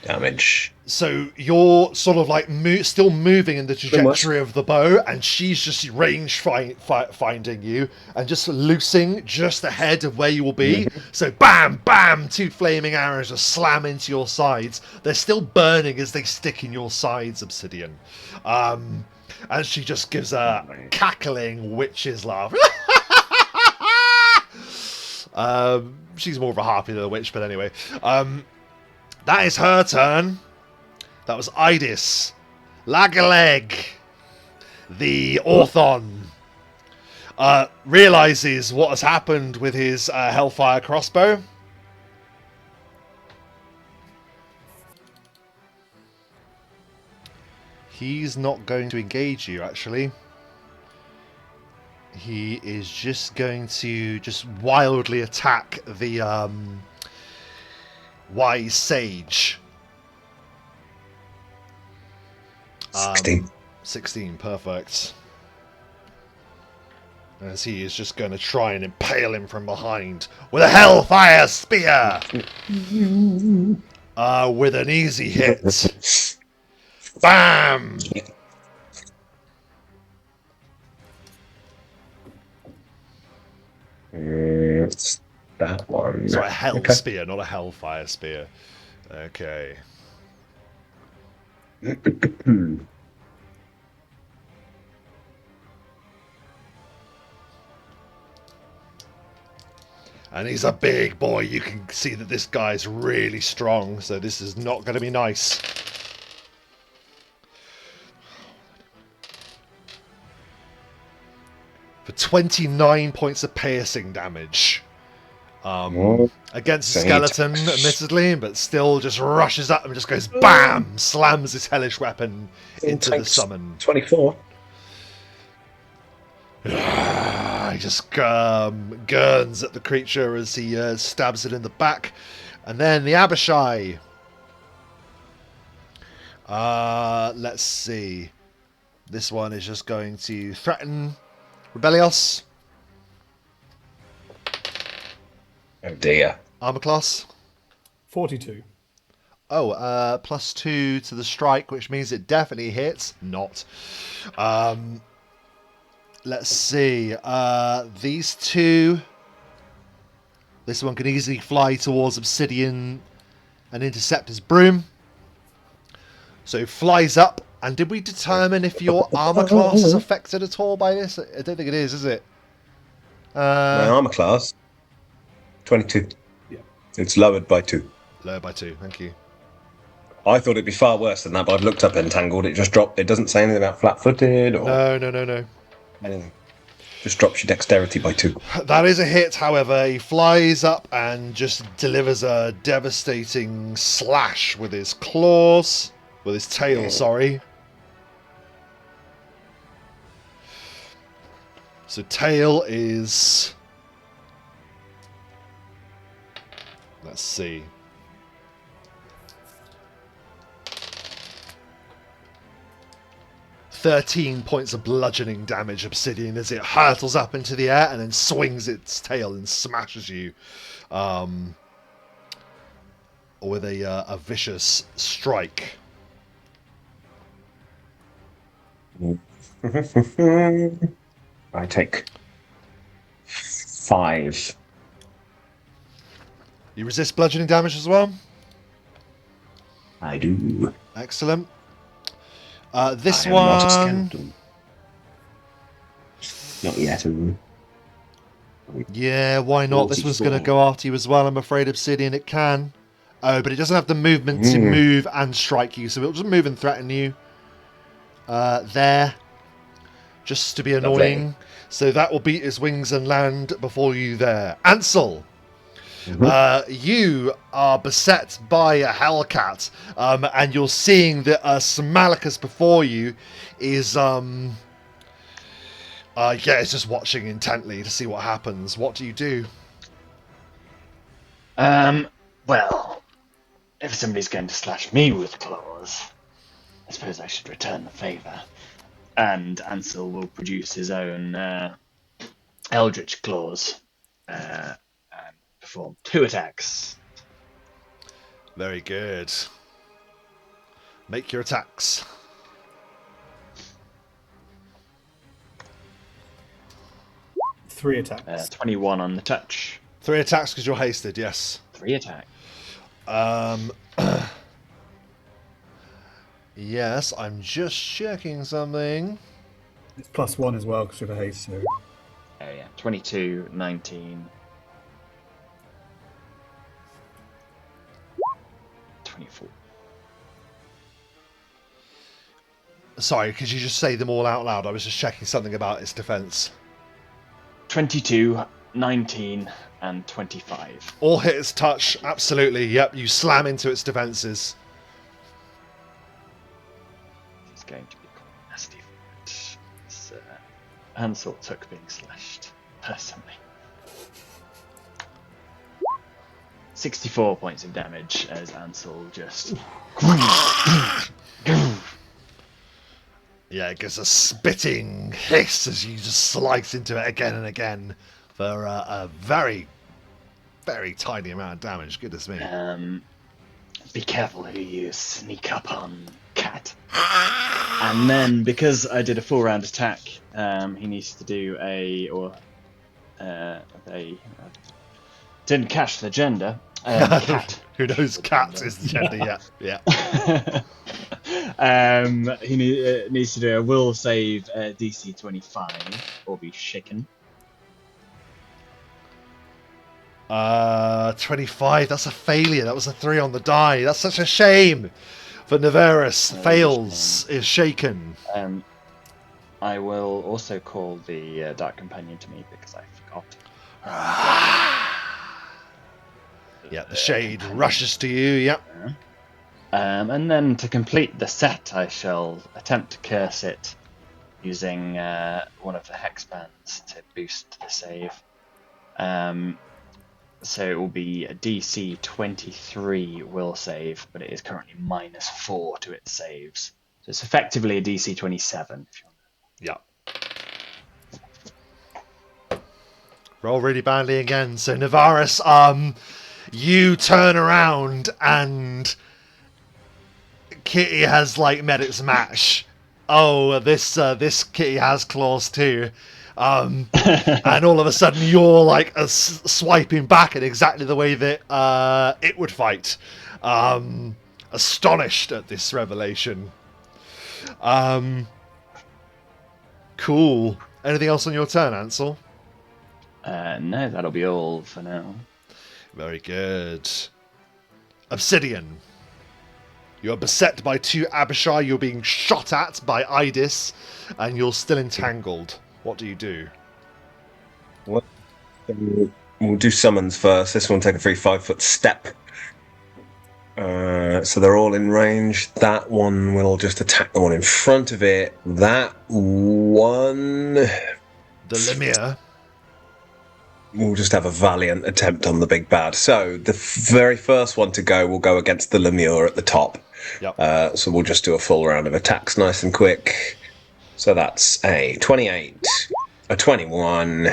S3: damage.
S1: So you're sort of like still moving in the trajectory of the bow, and she's just range finding you and just loosing just ahead of where you will be. So bam, bam, 2 flaming arrows just slam into your sides. They're still burning as they stick in your sides, Obsidian. And she just gives a cackling witch's laugh. She's more of a harpy than a witch, but anyway. That is her turn. That was Idis. Lagaleg, the Orthon, realizes what has happened with his Hellfire crossbow. He's not going to engage you, actually. He is just going to just wildly attack the Wise Sage.
S3: 16.
S1: 16, perfect. As he is just going to try and impale him from behind with a Hellfire Spear! With an easy hit. Bam!
S3: It's that one.
S1: Sorry, a hell
S3: Okay.
S1: spear, not a hellfire spear. Okay. And he's a big boy. You can see that this guy's really strong, so this is not going to be nice. For 29 points of piercing damage. Against a
S3: So he
S1: skeleton,
S3: takes-
S1: admittedly, but still just rushes up and just goes BAM! Slams his hellish weapon into the
S3: takes
S1: summon.
S3: 24.
S1: He just gurns at the creature as he stabs it in the back. And then the Abishai. Let's see. This one is just going to threaten Rebellios.
S3: Oh dear.
S1: Armor class.
S4: 42.
S1: Oh, +2 to the strike, which means it definitely hits. Not. Let's see. These two. This one can easily fly towards Obsidian and intercept his broom. So it flies up. And did we determine if your armor class is affected at all by this? I don't think it is it?
S3: My armor class, 22.
S4: Yeah.
S3: It's lowered by 2.
S1: Lower by 2, thank you.
S3: I thought it'd be far worse than that, but I've looked up entangled. It just dropped. It doesn't say anything about flat-footed or
S1: No.
S3: anything. Just drops your dexterity by 2.
S1: That is a hit, however. He flies up and just delivers a devastating slash with his claws. With his tail, sorry. So tail is... Let's see. "13 points of bludgeoning damage, Obsidian, as it hurtles up into the air and then swings its tail and smashes you with a vicious strike.
S3: I take 5.
S1: You resist bludgeoning damage as well?
S3: I do.
S1: Excellent. This
S3: I am not a
S1: one...
S3: skeleton. Not yet.
S1: Yeah, why not? This one's going to
S3: 44.
S1: go after you as well, I'm afraid, Obsidian. It can. Oh, but it doesn't have the movement to move and strike you, so it'll just move and threaten you. There. Just to be annoying.
S3: Lovely.
S1: So that will beat its wings and land before you there. Ansel! You are beset by a Hellcat, and you're seeing that Smalicus before you is... it's just watching intently to see what happens. What do you do?
S2: Well, if somebody's going to slash me with claws, I suppose I should return the favour. And Ansel will produce his own Eldritch Claws and perform 2 attacks.
S1: Very good. Make your attacks.
S4: Three attacks.
S2: 21 on the touch.
S1: 3 attacks because you're hasted, yes.
S2: 3 attacks.
S1: Yes, I'm just checking something.
S4: It's +1 as well because of the haste. So
S2: Oh yeah, 22, 19, 24.
S1: Sorry, could you just say them all out loud? I was just checking something about its defense.
S2: 22, 19, and 25.
S1: All hit its touch, absolutely. Yep, you slam into its defenses.
S2: It's going to be quite nasty for it. So, Ansel took being slashed, personally. 64 points of damage as Ansel just...
S1: Yeah, it gives a spitting hiss as you just slice into it again and again for a very, very tiny amount of damage. Goodness me.
S2: Be careful who you sneak up on, cat. And then, because I did a full round attack, he needs to do a they didn't catch the gender. Cat.
S1: Who knows? Cat is the gender. Yeah.
S2: He needs to do a will save DC 25 or be shaken.
S1: 25. That's a failure. That was a 3 on the die. That's such a shame. For Nefarious, fails, is shaken.
S2: I will also call the Dark Companion to me because I forgot.
S1: Yeah, the shade rushes to you. Yep.
S2: And then to complete the set, I shall attempt to curse it using one of the hex bands to boost the save. So it will be a DC 23 will save, but it is currently -4 to its saves. So it's effectively a DC 27. If you want.
S1: Yep. Roll really badly again. So Nefarious, you turn around and Kitty has met its match. Oh, this Kitty has claws too. And all of a sudden you're swiping back in exactly the way that it would fight. Astonished at this revelation. Cool. Anything else on your turn, Ansel?
S2: No, that'll be all for now.
S1: Very good. Obsidian. You're beset by 2 Abishai. You're being shot at by Idis, and you're still entangled. What do you do?
S3: What? We'll do summons first. This one will take a 5-foot step. So they're all in range. That one will just attack the one in front of it. That one...
S1: The Lemire.
S3: We'll just have a valiant attempt on the big bad. So the very first one to go will go against the Lemure at the top.
S1: Yep.
S3: So we'll just do a full round of attacks nice and quick. So that's a 28, a 21...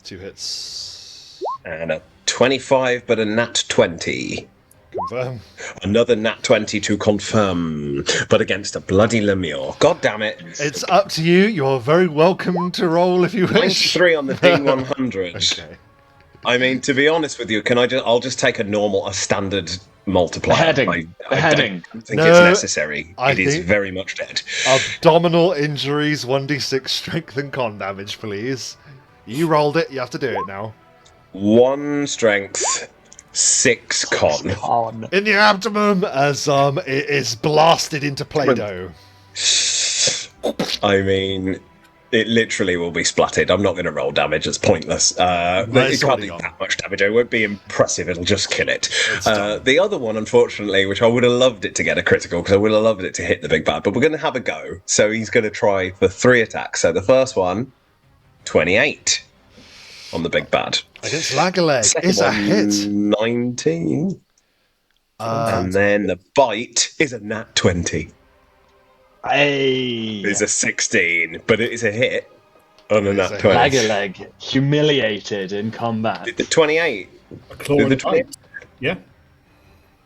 S1: 2 hits.
S3: And a 25, but a nat 20.
S1: Confirm.
S3: Another nat 20 to confirm, but against a bloody Lemure. God damn it.
S1: It's up to you. You're very welcome to roll if you wish.
S3: 93 on the D100.
S1: Okay.
S3: I mean, to be honest with you, I'll just take a standard multiplier.
S2: Heading.
S3: I don't think
S1: No,
S3: it's necessary.
S1: I
S3: It is
S1: think-
S3: very much dead.
S1: Abdominal injuries, 1d6 strength and con damage, please. You rolled it. You have to do it now.
S3: 1 strength, 6 con.
S2: On.
S1: In the abdomen, as it is blasted into Play-Doh.
S3: I mean, it literally will be splatted. I'm not going to roll damage. It's pointless. It
S1: it's
S3: can't
S1: already
S3: do
S1: gone.
S3: that much damage. It won't be impressive. It'll just kill it.
S1: It's done.
S3: The other one, unfortunately, which I would have loved it to get a critical, because I would have loved it to hit the big bad, but we're going to have a go. So he's going to try for 3 attacks. So the first one, 28 on the big bad.
S1: Against Lagaleg
S3: Second
S1: is a
S3: one,
S1: hit.
S3: 19. And then the bite is a nat 20.
S2: Hey!
S3: It's a 16, but it is a hit on a
S1: It's
S3: nat
S1: a
S3: 20.
S2: Lagaleg humiliated in combat.
S3: Did the 28?
S4: A claw
S3: Did
S4: and
S3: the
S4: a
S3: 20?
S4: bite. Yeah.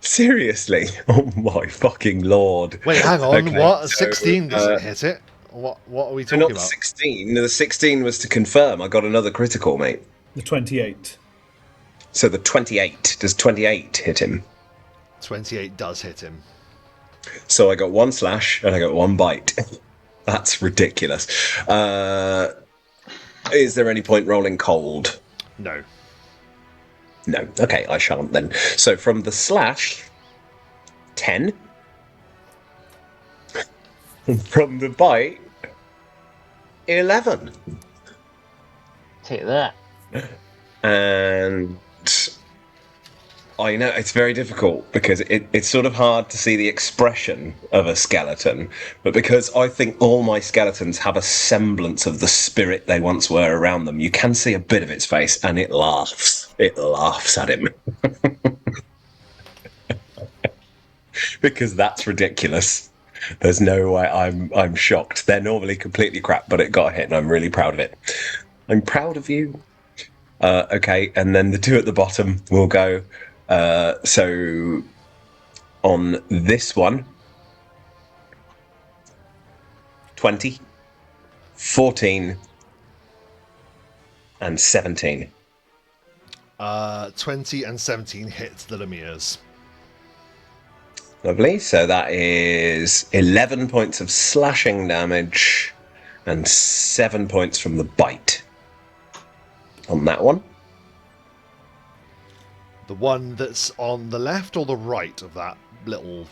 S3: Seriously? Oh my fucking lord.
S1: Wait, hang on.
S3: Okay,
S1: What? A
S3: so,
S1: 16 doesn't hit it? What are we
S3: So
S1: talking
S3: not
S1: about?
S3: 16. The 16 was to confirm. I got another critical, mate.
S4: The 28.
S3: So the 28. Does 28 hit him?
S1: 28 does hit him.
S3: So I got 1 slash and I got 1 bite. That's ridiculous. Is there any point rolling cold?
S1: No.
S3: No. Okay, I shan't then. So from the slash, 10. And from the bite, 11.
S2: Take that.
S3: And I know it's very difficult because it's sort of hard to see the expression of a skeleton, but because I think all my skeletons have a semblance of the spirit they once were around them, you can see a bit of its face and it laughs. It laughs at him. Because that's ridiculous. There's no way I'm shocked. They're normally completely crap, but it got a hit and I'm really proud of it. I'm proud of you. Okay, and then the 2 at the bottom will go. So on this one, 20, 14, and 17.
S1: 20 and 17 hit the Lemire's.
S3: Lovely. So that is 11 points of slashing damage and 7 points from the bite on that one.
S1: The one that's on the left or the right of that little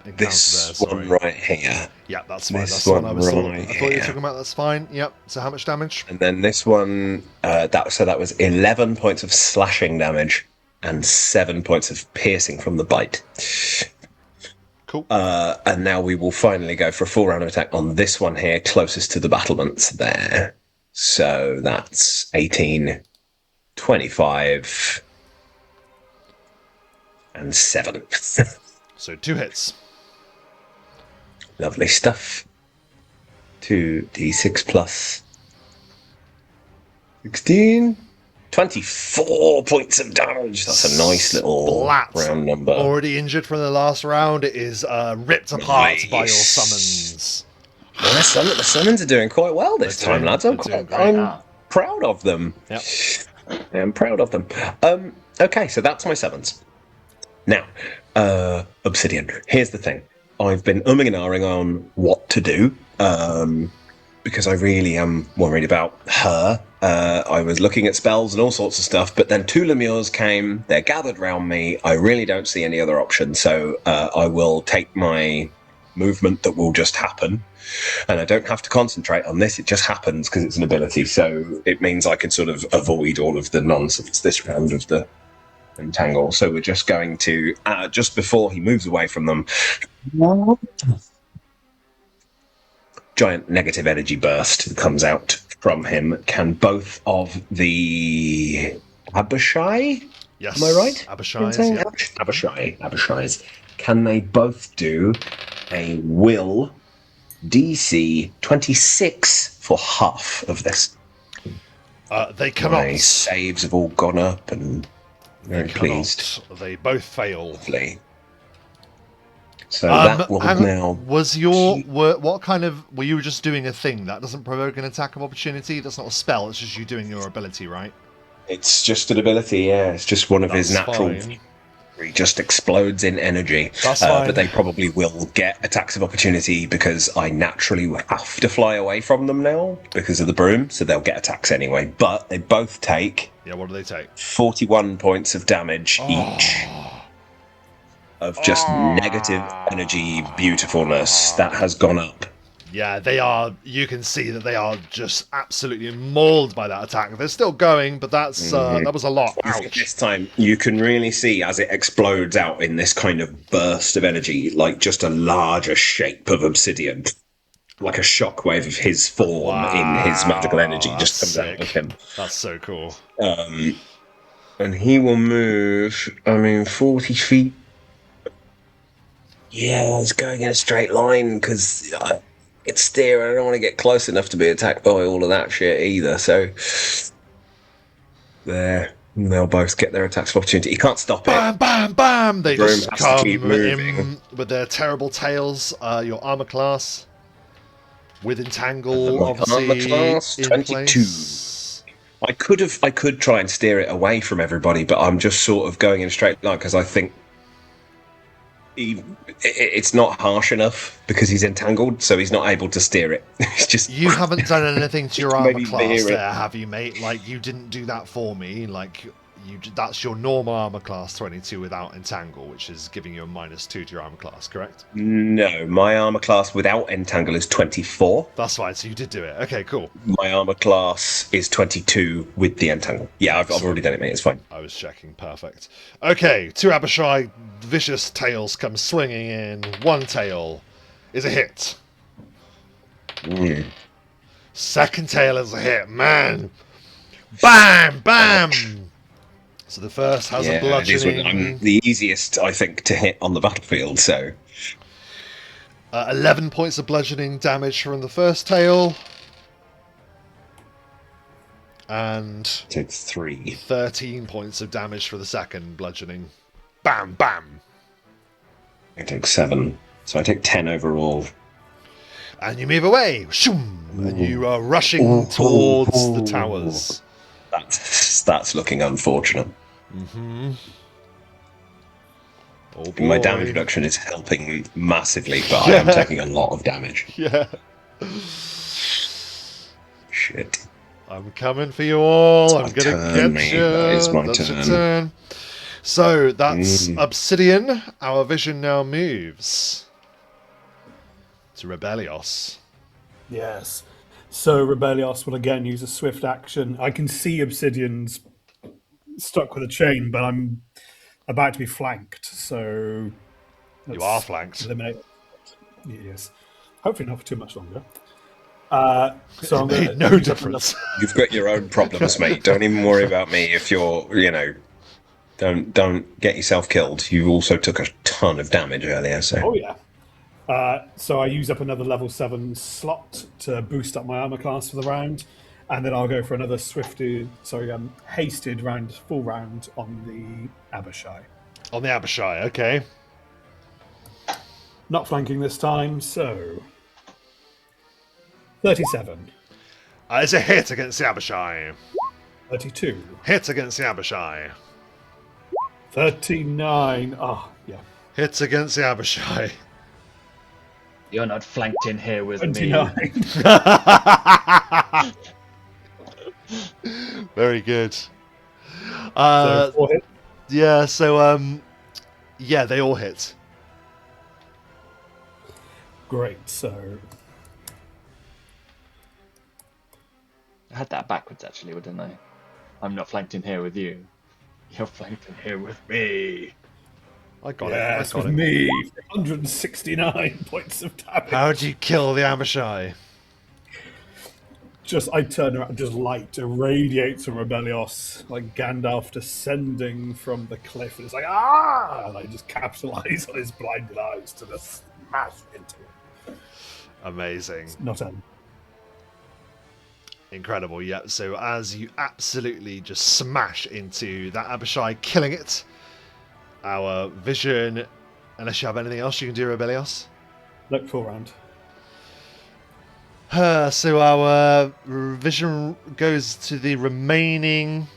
S1: encounter
S3: This
S1: there? Sorry.
S3: one right here.
S1: Yeah, that's fine.
S3: This
S1: That's the one I
S3: one
S1: was thought,
S3: right
S1: I thought you were
S3: here.
S1: talking about. That's fine. Yep. So how much damage?
S3: And then this one, that was 11 points of slashing damage and 7 points of piercing from the bite.
S1: Cool.
S3: And now we will finally go for a full round of attack on this one here, closest to the battlements there. So that's 18, 25, and 7.
S1: So 2 hits.
S3: Lovely stuff. 2d6 plus 16. 24 points of damage. That's a nice little
S1: Splat.
S3: round number.
S1: Already injured from the last round. It is ripped apart by your
S3: Nice.
S1: summons.
S3: Well, the summons are doing quite well this
S1: They're
S3: time,
S1: doing-
S3: lads. I'm,
S1: they're doing
S3: quite,
S1: great.
S3: I'm proud of them.
S1: Yep.
S3: Yeah, I'm proud of them. Okay, so that's my summons. Now, Obsidian. Here's the thing. I've been umming and ahhing on what to do, because I really am worried about her. I was looking at spells and all sorts of stuff, but then 2 Lemures came. They're gathered round me. I really don't see any other option, so I will take my movement that will just happen. And I don't have to concentrate on this, it just happens because it's an ability, so it means I can sort of avoid all of the nonsense this round of the entangle. So we're just going to, just before he moves away from them, giant negative energy burst comes out from him. Can both of the Abishai,
S1: Yes.
S3: am I right?
S1: Abishai's,
S3: Saying
S1: yeah.
S3: Abishai's. Can they both do a will DC 26 for half of this?
S1: They cannot.
S3: My saves have all gone up, and very pleased.
S1: They both fail.
S3: Lovely. So that will
S1: hang on.
S3: now.
S1: Was your what kind of were you just doing a thing that doesn't provoke an attack of opportunity? That's not a spell. It's just you doing your ability, right?
S3: It's just an ability, yeah. It's just one of his
S1: That's
S3: natural.
S1: fine.
S3: He just explodes in energy.
S1: That's fine.
S3: But they probably will get attacks of opportunity because I naturally have to fly away from them now because of the broom, so they'll get attacks anyway. But they both take
S1: Yeah. What do they take?
S3: 41 points of damage each of just negative energy beautifulness. That has gone up.
S1: Yeah, they are. You can see that they are just absolutely mauled by that attack. They're still going, but that's that was a lot. Ouch.
S3: This time, you can really see as it explodes out in this kind of burst of energy, like just a larger shape of obsidian, like a shockwave of his form in his magical energy just comes out of him.
S1: That's so cool.
S3: And he will move, 40 feet. Yeah, it's going in a straight line because it's steer. I don't want to get close enough to be attacked by all of that shit either. So there, they'll both get their attacks of opportunity. You can't stop it.
S1: Bam, bam, bam! They
S3: Broom
S1: just
S3: has to
S1: come
S3: keep moving.
S1: in with their terrible tails. Your armor class with entangle,
S3: My
S1: obviously
S3: armor class,
S1: in
S3: 22.
S1: place.
S3: I could try and steer it away from everybody, but I'm just sort of going in a straight line because I think it's not harsh enough because he's entangled, so he's not able to steer it. It's just
S1: You haven't done anything to your armor
S3: Maybe
S1: class
S3: veer it.
S1: there, have you, mate? Like, you didn't do that for me. Like, that's your normal armor class 22 without entangle, which is giving you a -2 to your armor class, correct?
S3: No, my armor class without entangle is 24.
S1: That's fine. So you did do it. Okay, cool.
S3: My armor class is 22 with the entangle. Yeah, I've already done it, mate. It's fine.
S1: I was checking. Perfect. Okay, 2 Abishai vicious tails come swinging in. 1 tail is a hit. Second tail is a hit. Man. Bam! Bam! So the first has a
S3: it is when I'm
S1: bludgeoning.
S3: the easiest, I think, to hit on the battlefield. So
S1: 11 points of bludgeoning damage from the first tail. And
S3: take 3.
S1: 13 points of damage for the second bludgeoning. Bam! Bam!
S3: I take 7. So I take 10 overall.
S1: And you move away. Shoom! And you are rushing towards the towers.
S3: That's looking unfortunate.
S1: Mm-hmm. Oh
S3: My
S1: boy.
S3: damage reduction is helping massively, but I am taking a lot of damage.
S1: Yeah.
S3: Shit.
S1: I'm coming for you all. I'm
S3: my
S1: gonna
S3: turn,
S1: get
S3: mate.
S1: you.
S3: That is my
S1: That's your
S3: turn.
S1: turn. So that's Obsidian. Our vision now moves to Rebellios.
S4: Yes. So Rebellios will again use a swift action. I can see Obsidian's stuck with a chain, but I'm about to be flanked. So
S1: You are flanked.
S4: eliminate. Yes. Hopefully not for too much longer. So
S1: It
S4: I'm
S1: made
S4: going
S1: no
S4: to use up
S1: difference.
S3: You've got your own problems, mate. Don't even worry about me if you're, don't get yourself killed. You also took a ton of damage earlier, so.
S4: Oh yeah. So I use up another level 7 slot to boost up my armor class for the round, and then I'll go for another hasted round, full round on the Abishai.
S1: On the Abishai, okay.
S4: Not flanking this time, so 37,
S1: It's a hit against the Abishai.
S4: 32,
S1: Hit against the Abishai.
S4: 39. Oh yeah,
S1: Hits against the Abishai.
S2: You're not flanked in here with
S4: 29.
S2: me.
S1: Very good.
S4: So 4 hits.
S1: Yeah, so yeah, they all hit.
S4: Great. So
S2: I had that backwards actually, didn't I? I'm not flanked in here with you. You're flanked in here with me.
S1: I got
S4: yes,
S1: it. I got
S4: with
S1: it.
S4: me, 169 points of damage.
S1: How'd you kill the Abishai?
S4: I turn around, just light irradiates from Rebellios, like Gandalf descending from the cliff, and it's like, ah! And I just capitalize on his blinded eyes to just smash into him.
S1: Amazing.
S4: Not end.
S1: Incredible, yeah. So as you absolutely just smash into that Abishai, killing it, our vision, unless you have anything else you can do, Rebellios?
S4: Look, full round.
S1: So our vision goes to the remaining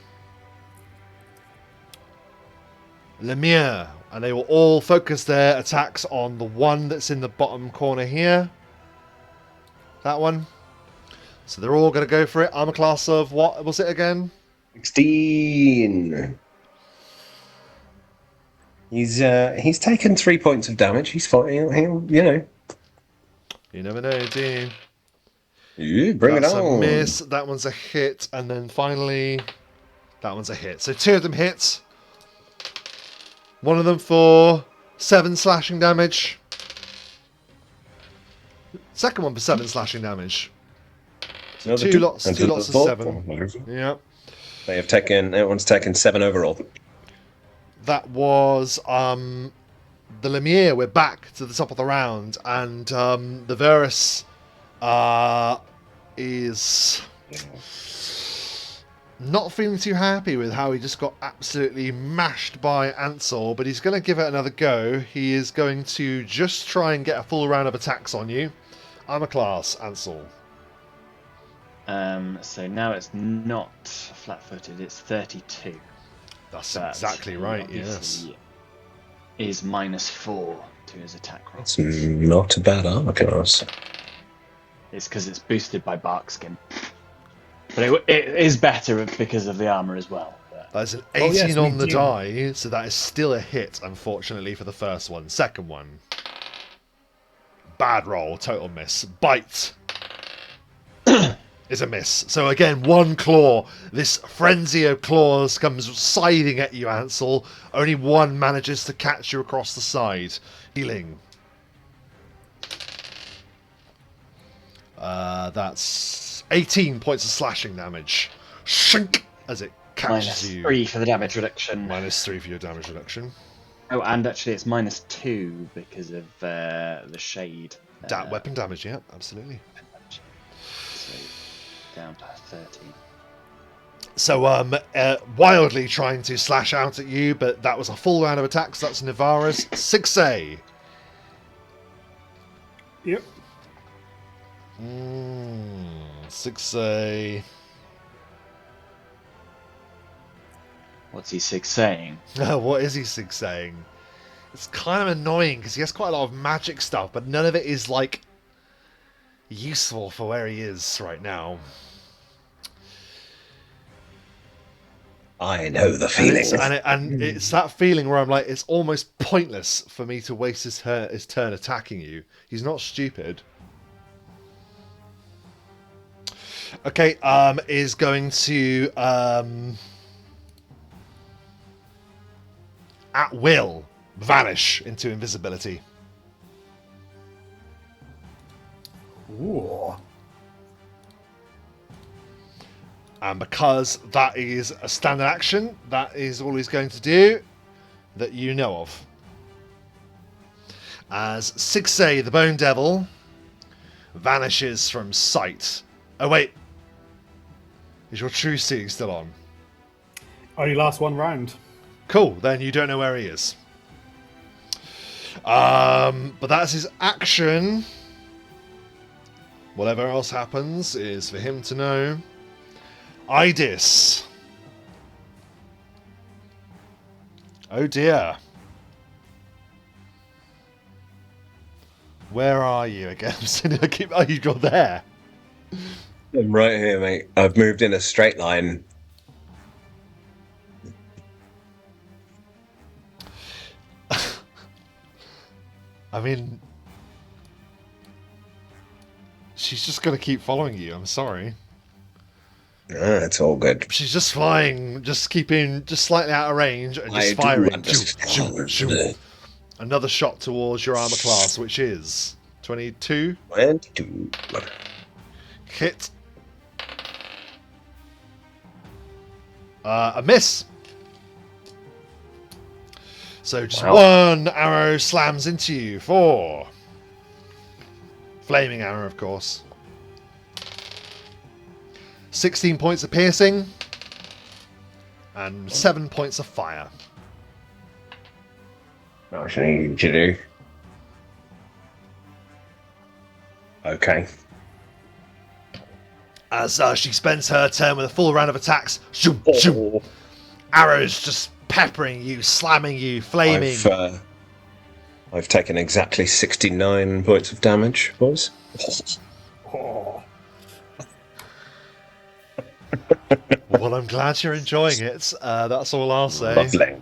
S1: Lemire, and they will all focus their attacks on the one that's in the bottom corner here. That one. So they're all going to go for it. Armor class of what was it again?
S3: 16. He's taken 3 points of damage. He's fine. He'll
S1: You never know, do you?
S3: Yeah, bring
S1: That's
S3: it on.
S1: a miss. That one's a hit, and then finally, that one's a hit. So 2 of them hits. One of them for 7 slashing damage. Second one for 7 slashing damage. So
S3: Another
S1: two lots of 7.
S3: Whatever.
S1: Yeah.
S3: That one's taken 7 overall.
S1: That was the Lemire. We're back to the top of the round, and the Varus is not feeling too happy with how he just got absolutely mashed by Ansel, but he's going to give it another go. He is going to just try and get a full round of attacks on you. Armor class, Ansel.
S2: So now it's not flat-footed, it's 32.
S1: That's
S2: But
S1: exactly right, yes.
S2: obviously is -4 to his attack roll.
S3: It's not a bad armor class.
S2: It's because it's boosted by Barkskin. But it is better because of the armor as well. But
S1: That's an
S4: Oh,
S1: 18
S4: yes,
S1: on
S4: we
S1: the
S4: do.
S1: die, so that is still a hit, unfortunately, for the first one. Second one. Bad roll, total miss. Bite is a miss. So again, one claw. This frenzy of claws comes scything at you, Ansel. Only one manages to catch you across the side. Healing. That's 18 points of slashing damage. Shink as it catches you.
S2: -3 for the damage reduction.
S1: -3 for your damage reduction.
S2: Oh, and actually it's -2 because of the shade.
S1: Weapon damage, yeah, absolutely.
S2: So down to 13.
S1: So, wildly trying to slash out at you, but that was a full round of attacks. That's Navara's 6A.
S4: Yep.
S1: 6A.
S2: What's he saying?
S1: What is he saying? It's kind of annoying because he has quite a lot of magic stuff, but none of it is like useful for where he is right now.
S3: I know the feeling.
S1: It's that feeling where I'm like, it's almost pointless for me to waste his turn attacking you. He's not stupid. Okay, is going to at will vanish into invisibility.
S4: Ooh.
S1: And because that is a standard action, that is all he's going to do that you know of. As Sigsay, the Bone Devil, vanishes from sight. Oh wait, is your true seeing still on?
S4: Only lasts one round.
S1: Cool, then you don't know where he is. But that's his action. Whatever else happens is for him to know. Idis. Oh dear. Where are you again? Oh, you're there.
S3: I'm right here, mate. I've moved in a straight line.
S1: I mean, she's just going to keep following you. I'm sorry.
S3: It's all good.
S1: She's just flying, just keeping, just slightly out of range and just firing. Another shot towards your armor class, which is 22.
S3: 22.
S1: Hit. A miss. So just one arrow slams into you for flaming arrow, of course. 16 points of piercing and 7 points of fire.
S3: What I need to do. Okay.
S1: As she spends her turn with a full round of attacks, shoo, shoo. Arrows just peppering you, slamming you, flaming.
S3: I've taken exactly 69 points of damage, boys.
S4: Oh.
S1: Well, I'm glad you're enjoying it. That's all I'll say.
S3: Lovely.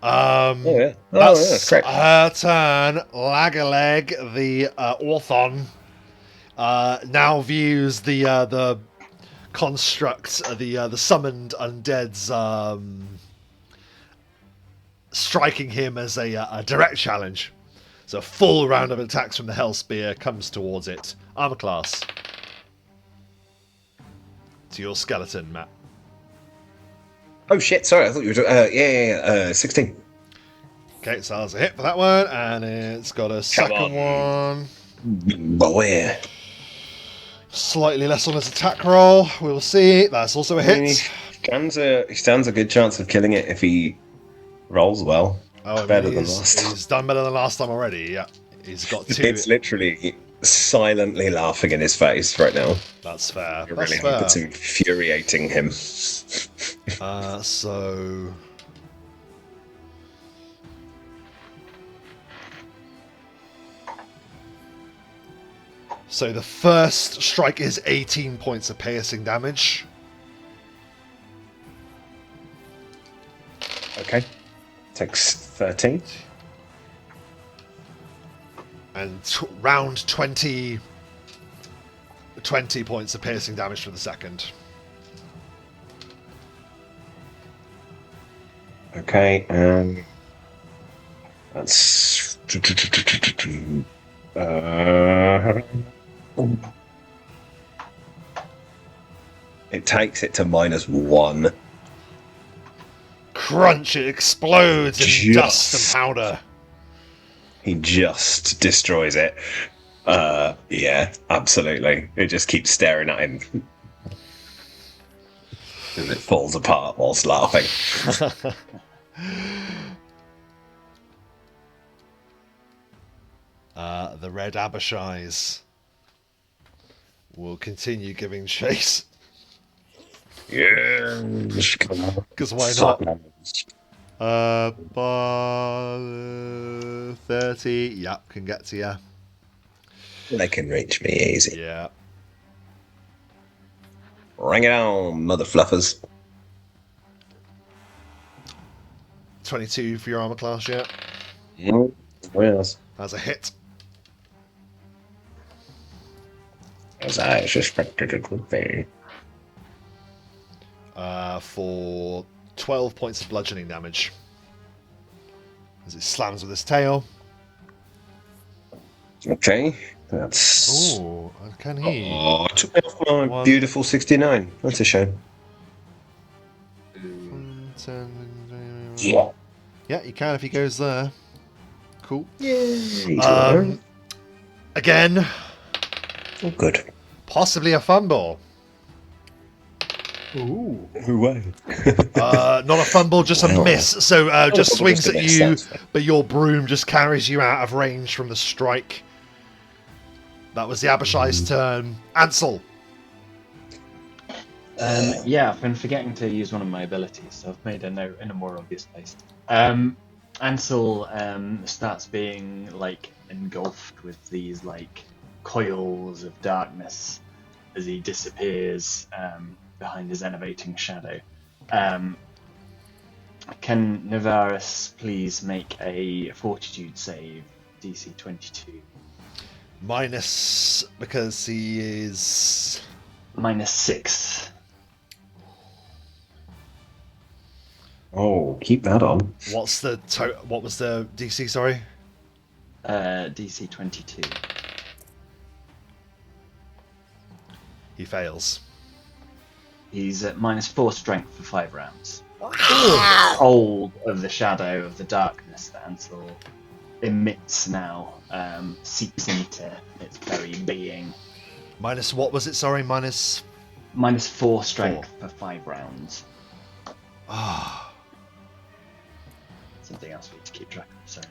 S1: That's
S3: great.
S1: her turn. Lagaleg, the Orthon, now views the construct, the summoned undead's striking him as a direct challenge. So a full round of attacks from the Hellspear comes towards it. Armor class. To your skeleton, Matt.
S3: Oh shit! Sorry, I thought you were doing. 16.
S1: Okay, so that's a hit for that one, and it's got a second one.
S3: Boy.
S1: Slightly less on his attack roll. We'll see. That's also a hit.
S3: He stands a good chance of killing it if he rolls well.
S1: Oh,
S3: better than last time.
S1: He's done better than last time already. Yeah, he's got 2.
S3: It's literally silently laughing in his face right now.
S1: That's fair.
S3: I really hope it's infuriating him.
S1: So the first strike is 18 points of piercing damage.
S3: Okay. Takes 13.
S1: And round 20 points of piercing damage for the second.
S3: Okay, that's it takes it to -1.
S1: Crunch! It explodes in dust and powder.
S3: He just destroys it. Yeah, absolutely. It just keeps staring at him. And it falls apart whilst laughing.
S1: The Red Abishais will continue giving chase.
S3: Yes.
S1: Because why not? 30. Yep, can get to you.
S3: They can reach me easy.
S1: Yeah.
S3: Ring it on, mother fluffers.
S1: 22 for your armor class, yeah.
S3: Yes.
S1: As a hit.
S3: As I suspected it would be.
S1: For 12 points of bludgeoning damage. As it slams with its tail.
S3: Okay, that's...
S1: Ooh, can he?
S3: Oh, took me off my beautiful 69. That's a shame. Yeah.
S1: Yeah, you can if he goes there. Cool.
S3: Yay.
S1: Again,
S3: Oh, good.
S1: possibly a fumble.
S4: Ooh.
S3: Way.
S1: Not a fumble, just a
S3: Wow.
S1: miss. So just
S3: just
S1: swings
S3: a
S1: at
S3: miss,
S1: you,
S3: that's fine.
S1: but your broom just carries you out of range from the strike. That was the Abishai's turn. Ansel.
S2: Yeah, I've been forgetting to use one of my abilities, so I've made a note in a more obvious place. Ansel starts being like engulfed with these like coils of darkness as he disappears behind his enervating shadow. Can Nefarious please make a fortitude save, DC 22?
S1: Minus, because he is...
S2: -6.
S3: Oh, keep that on.
S1: What was the DC, sorry?
S2: DC 22.
S1: He fails.
S2: He's at -4 strength for 5 rounds. The cold of the shadow of the darkness that Ansel emits now seeps into its very being.
S1: Minus what was it, sorry? Minus...
S2: -4 strength for 5 rounds.
S1: Ah.
S2: Something else for you to keep track of, sorry.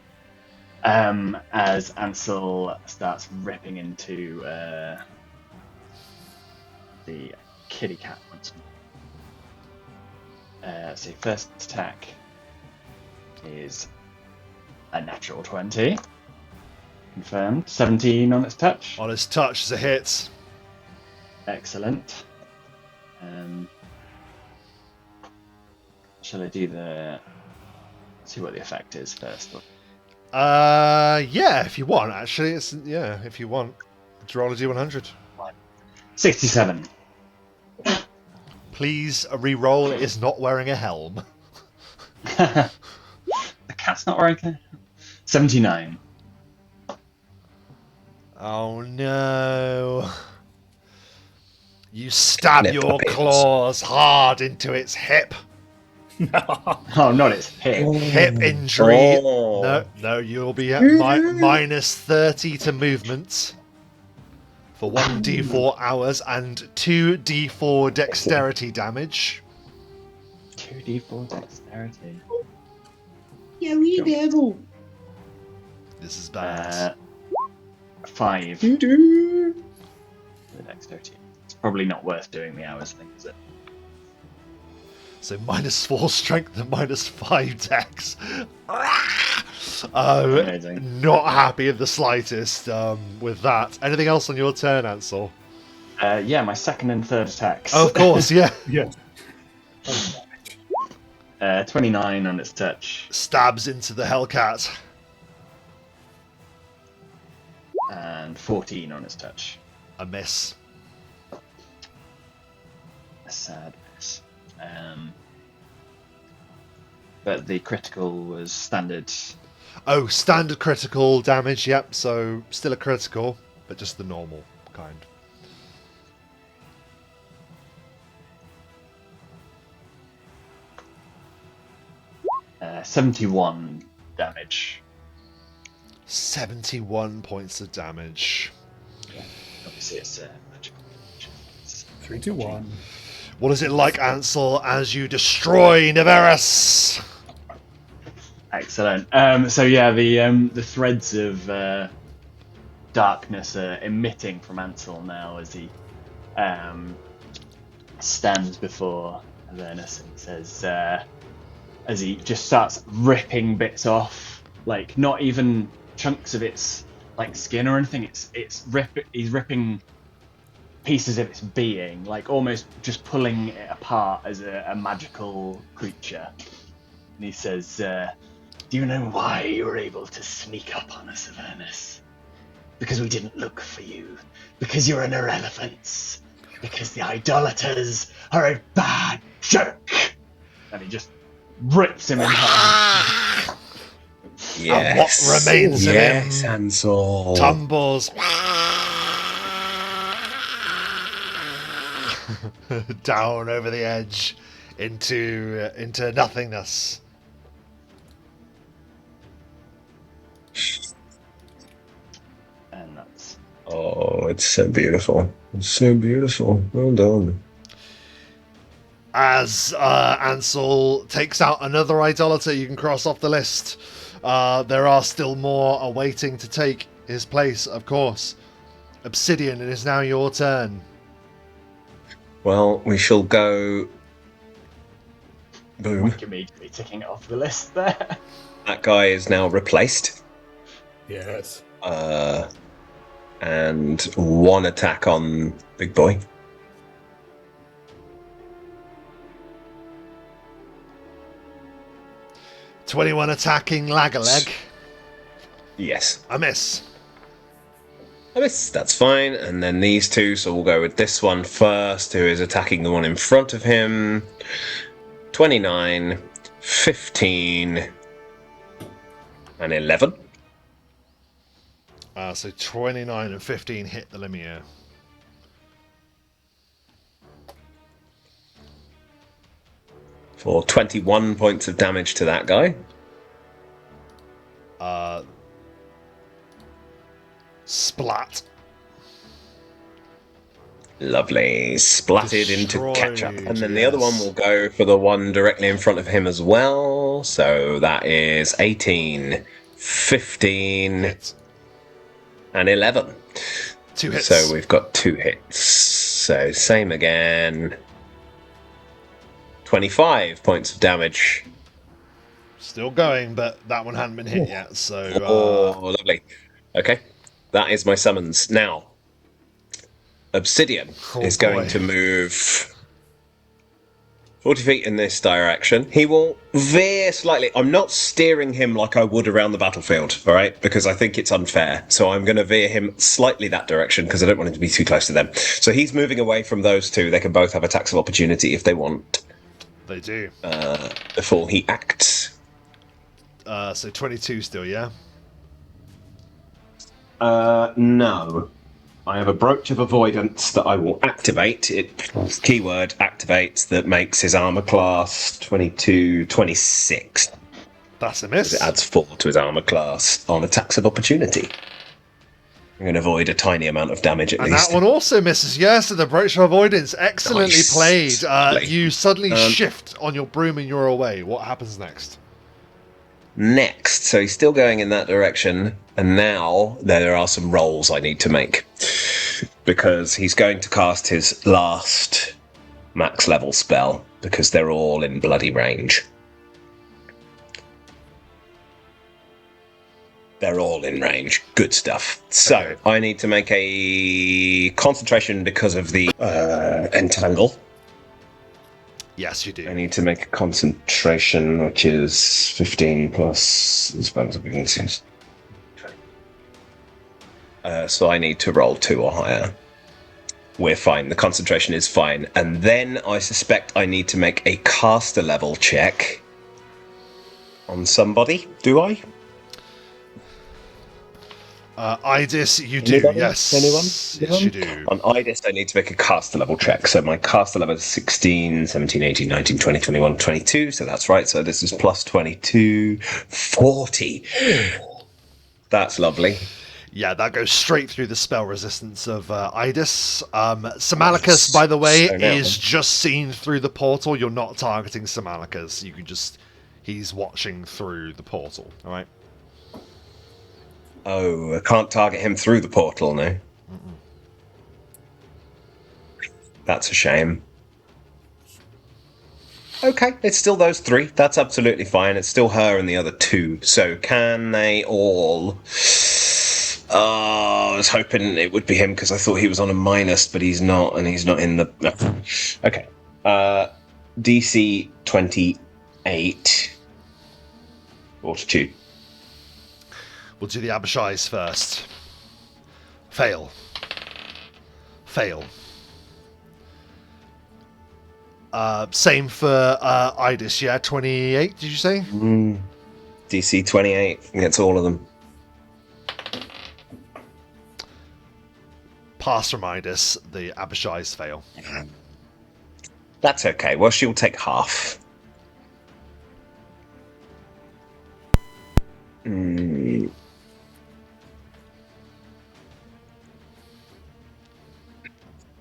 S2: As Ansel starts ripping into the kitty cat once more. So first attack is a natural 20. Confirmed. 17 on its touch.
S1: On his touch is a hit.
S2: Excellent. Shall I do the... see what the effect is first?
S1: Yeah, if you want, actually. If you want. Roll a D100.
S2: 67.
S1: Please re-roll. It is not wearing a helm.
S2: The cat's not wearing a... 79.
S1: Oh no. You stab
S3: Nip
S1: your
S3: puppets.
S1: claws hard into its hip.
S2: Oh, not its hip.
S1: Hip injury.
S3: Oh.
S1: No, you'll be at -30 to movement for 1d4 hours and 2d4 dexterity damage.
S2: 2d4 dexterity.
S1: This is bad.
S2: 5 for the dexterity. It's probably not worth doing the hours thing, is it?
S1: So -4 strength and -5 dex.
S2: Amazing.
S1: Not happy in the slightest with that. Anything else on your turn, Ansel?
S2: Yeah, my second and third attacks.
S1: Oh, of course, yeah.
S4: Yes.
S2: 29 on its touch.
S1: Stabs into the Hellcat.
S2: And 14 on its touch.
S1: A miss.
S2: A sad miss. But the critical was standard.
S1: Oh, standard critical damage, yep, so still a critical, but just the normal kind.
S2: Uh, 71 damage.
S1: 71 points of damage.
S2: Obviously, it's magical.
S4: 3, 2, 1.
S1: What is it like, Ansel, as you destroy Nefarious?
S2: Excellent. So yeah, the threads of darkness are emitting from Ansel now as he stands before Avernus and says, as he just starts ripping bits off, like not even chunks of its like skin or anything. He's ripping pieces of its being, like almost just pulling it apart as a magical creature. And he says, "Do you know why you were able to sneak up on us, Avernus? Because we didn't look for you. Because you're an irrelevance. Because the Idolators are a bad joke." And he just rips him in half.
S3: Yes.
S1: And what remains of him
S3: Yes, Ansel.
S1: tumbles down over the edge into nothingness.
S2: And that's
S3: Oh, it's so beautiful. It's so beautiful. Well done.
S1: As Ansel takes out another idolater you can cross off the list. There are still more awaiting to take his place, of course. Obsidian, it is now your turn.
S3: Well, we shall go. Boom.
S2: like immediately ticking it off the list there.
S3: That guy is now replaced.
S4: Yes.
S3: And one attack on Big Boy.
S1: '21 attacking Lagaleg.
S3: Yes.
S1: A miss.
S3: I miss. That's fine. And then these two, so we'll go with this one first, who is attacking the one in front of him. 29, 15, and 11.
S1: So 29 and 15 hit the Lemire.
S3: For 21 points of damage to that guy.
S1: Splat.
S3: Lovely. Splatted into
S1: Destroyed,
S3: ketchup. And then the other one
S1: yes.
S3: will go for the one directly in front of him as well. So that is 18, 15,
S1: Hit.
S3: and 11.
S1: 2 hits.
S3: So we've got 2 hits. So same again. 25 points of damage.
S1: Still going, but that one hadn't been hit yet. So
S3: Oh, lovely. Okay. That is my summons. Now, Obsidian is going
S1: boy.
S3: to move 40 feet in this direction. He will veer slightly. I'm not steering him like I would around the battlefield, all right? Because I think it's unfair. So I'm going to veer him slightly that direction because I don't want him to be too close to them. So he's moving away from those two. They can both have attacks of opportunity if they want.
S1: they do.
S3: Before he acts.
S1: So 22 still, yeah?
S3: No. I have a brooch of avoidance that I will activate. It keyword activates that makes his armor class 22, 26.
S1: That's a miss.
S3: It adds 4 to his armor class on attacks of opportunity. I'm going to avoid a tiny amount of damage at
S1: And
S3: least.
S1: that one also misses. Yes, so the Brooch of Avoidance. Excellently
S3: Nice.
S1: played.
S3: Lovely.
S1: You suddenly shift on your broom and you're away. What happens next?
S3: Next, so he's still going in that direction, and now there are some rolls I need to make. Because he's going to cast his last max level spell, because they're all in bloody range. They're all in range. Good stuff. So,
S1: Okay.
S3: I need to make a concentration because of the entangle.
S1: Yes, you do.
S3: I need to make a concentration, which is 15 plus spells of weaknesses. So I need to roll 2 or higher. We're fine. The concentration is fine. And then I suspect I need to make a caster level check on somebody. Do I?
S1: Idis, you do,
S3: Anybody?
S1: yes.
S3: Anyone?
S1: Yes, you do.
S3: On Idis, I need to make a caster level check. So my caster level is 16, 17, 18, 19, 20, 21, 22. So that's right. So this is plus 22, 40. That's lovely.
S1: Yeah, that goes straight through the spell resistance of Idis. Samalicus, by the way,
S3: So now-
S1: is just seen through the portal. You're not targeting Samalicus. You can just... He's watching through the portal, alright?
S3: Oh, I can't target him through the portal now. That's a shame. Okay, it's still those 3. That's absolutely fine. It's still her and the other 2. So can they all... I was hoping it would be him because I thought he was on a minus, but he's not, and he's not in the... Okay. DC 28. Fortitude.
S1: We'll do the Abishai's first. Fail. Fail. Same for Idis, yeah? 28, did you say?
S3: DC 28 gets all of them.
S1: Pass from Idis, the Abishai's fail.
S3: That's okay. Well, she'll take half.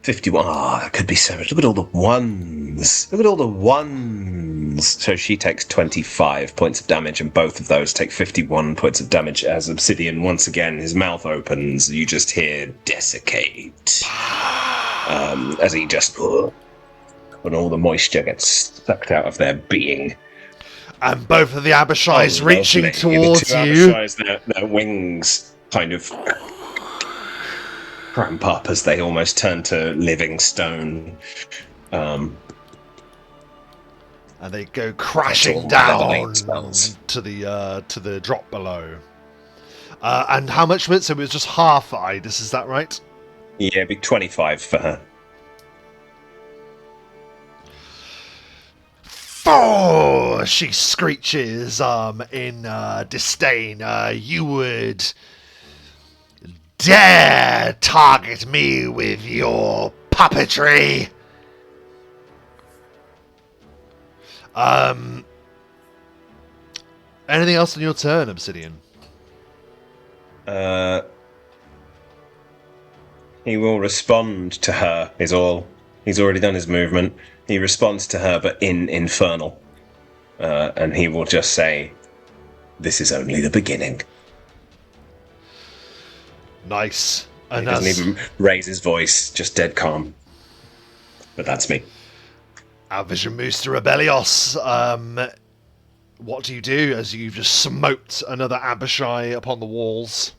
S3: 51. That could be so much. Look at all the ones. Look at all the ones. So she takes 25 points of damage, and both of those take 51 points of damage as Obsidian, once again, his mouth opens. You just hear desiccate. As he just... and all the moisture gets sucked out of their being.
S1: And both of the Abishais reaching towards
S3: the two
S1: you.
S3: Abishais, their wings kind of cramp up as they almost turn to living stone.
S1: And they go crashing down to the drop below. And how much of it? So it was just half for Idis, is that right?
S3: Yeah, it'd be 25 for her.
S1: Oh, she screeches in disdain. You would dare target me with your puppetry? Anything else on your turn, Obsidian?
S3: He will respond to her, is all. He's already done his movement. He responds to her, but in infernal. And he will just say, "This is only the beginning."
S1: Nice.
S3: And he doesn't even raise his voice, just dead calm. But that's me.
S1: Alvision moves to Rebellios. What do you do as you've just smoked another Abishai upon the walls?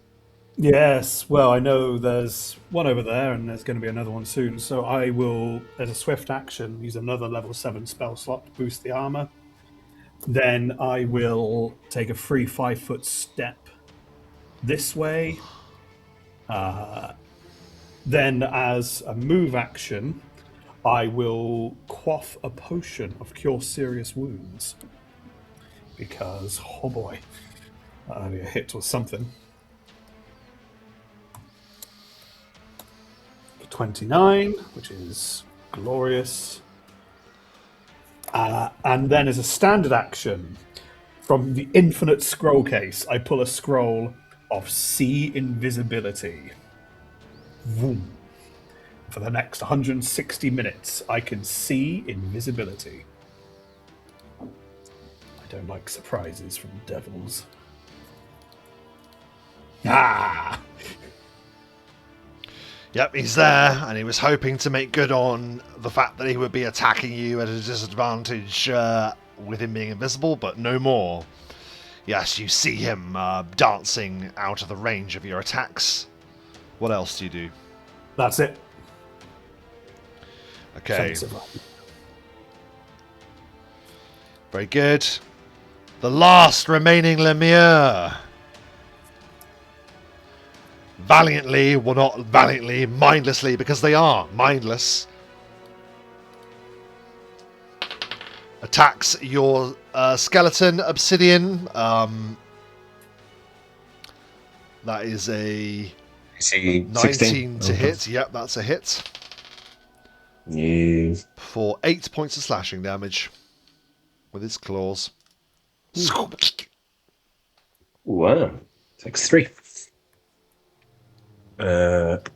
S4: Yes, well, I know there's one over there, and there's going to be another one soon, so I will, as a swift action, use another level 7 spell slot to boost the armor. Then I will take a free 5-foot step this way. Then, as a move action, I will quaff a potion of Cure Serious Wounds. Because, oh boy, that'll be a hit or something. 29, which is glorious. And then as a standard action, from the infinite scroll case, I pull a scroll of See Invisibility. Vroom. For the next 160 minutes, I can see invisibility. I don't like surprises from devils. Ah!
S1: Yep, he's there, and he was hoping to make good on the fact that he would be attacking you at a disadvantage with him being invisible, but no more. Yes, you see him dancing out of the range of your attacks. What else do you do?
S4: That's it.
S1: Okay. Very good. The last remaining Lemure. Valiantly, well not valiantly, mindlessly, because they are mindless. Attacks your skeleton, Obsidian. That is a 19
S3: 16?
S1: to hit. Yep, that's a hit.
S3: Yes.
S1: For 8 points of slashing damage with his claws.
S3: Wow. Takes 3.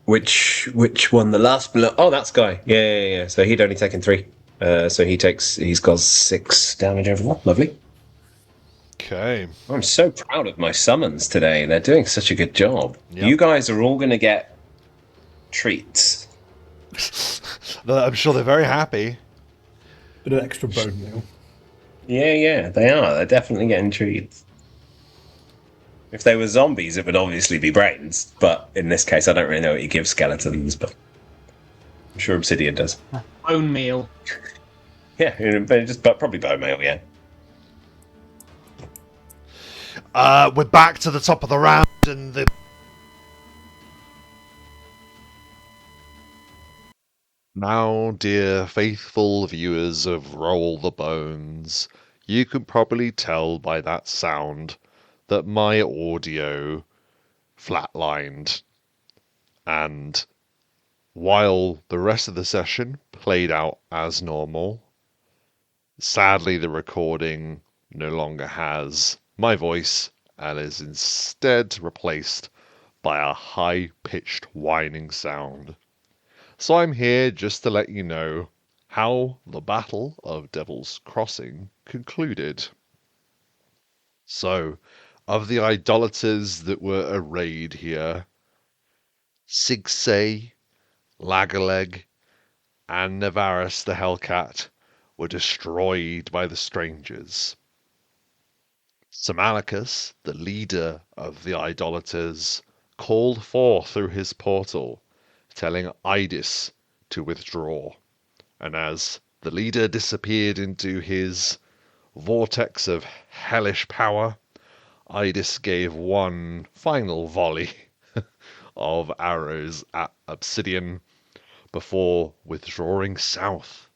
S3: Which one? The last blow? Oh, that's guy. Yeah. So he'd only taken 3. So he's got 6 damage overall. Lovely.
S1: Okay.
S3: I'm so proud of my summons today. They're doing such a good job.
S1: Yep.
S3: You guys are all going to get treats.
S1: I'm sure they're very happy.
S4: Bit of extra bone meal.
S3: Yeah, they are. They're definitely getting treats. If they were zombies, it would obviously be brains, but in this case, I don't really know what you give skeletons, but I'm sure Obsidian does.
S2: Bone meal.
S3: Yeah, but probably bone meal, yeah.
S1: We're back to the top of the round, and the now, dear faithful viewers of Roll the Bones, you can probably tell by that sound that my audio flatlined, and while the rest of the session played out as normal, sadly the recording no longer has my voice and is instead replaced by a high-pitched whining sound. So I'm here just to let you know how the Battle of Devil's Crossing concluded. So, of the idolaters that were arrayed here, Sigsay, Lagaleg, and Nefarious the Hellcat were destroyed by the strangers. Samalicus, the leader of the idolaters, called forth through his portal, telling Idis to withdraw. And as the leader disappeared into his vortex of hellish power, Idis gave one final volley of arrows at Obsidian before withdrawing south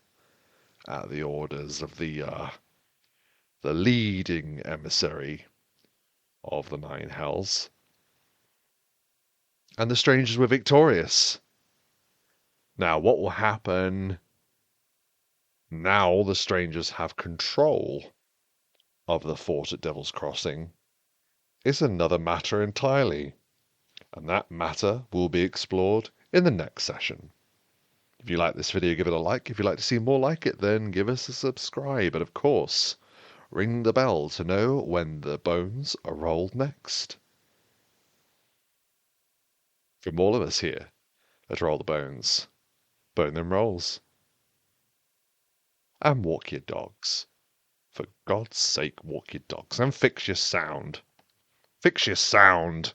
S1: at the orders of the leading emissary of the Nine Hells. And the strangers were victorious. Now, what will happen now the strangers have control of the fort at Devil's Crossing is another matter entirely, and that matter will be explored in the next session. If you like this video, give it a like. If you'd like to see more like it, then give us a subscribe, and of course, ring the bell to know when the bones are rolled next. From all of us here at Roll the Bones, bone them rolls. And walk your dogs. For God's sake, walk your dogs. And fix your sound. Fix your sound.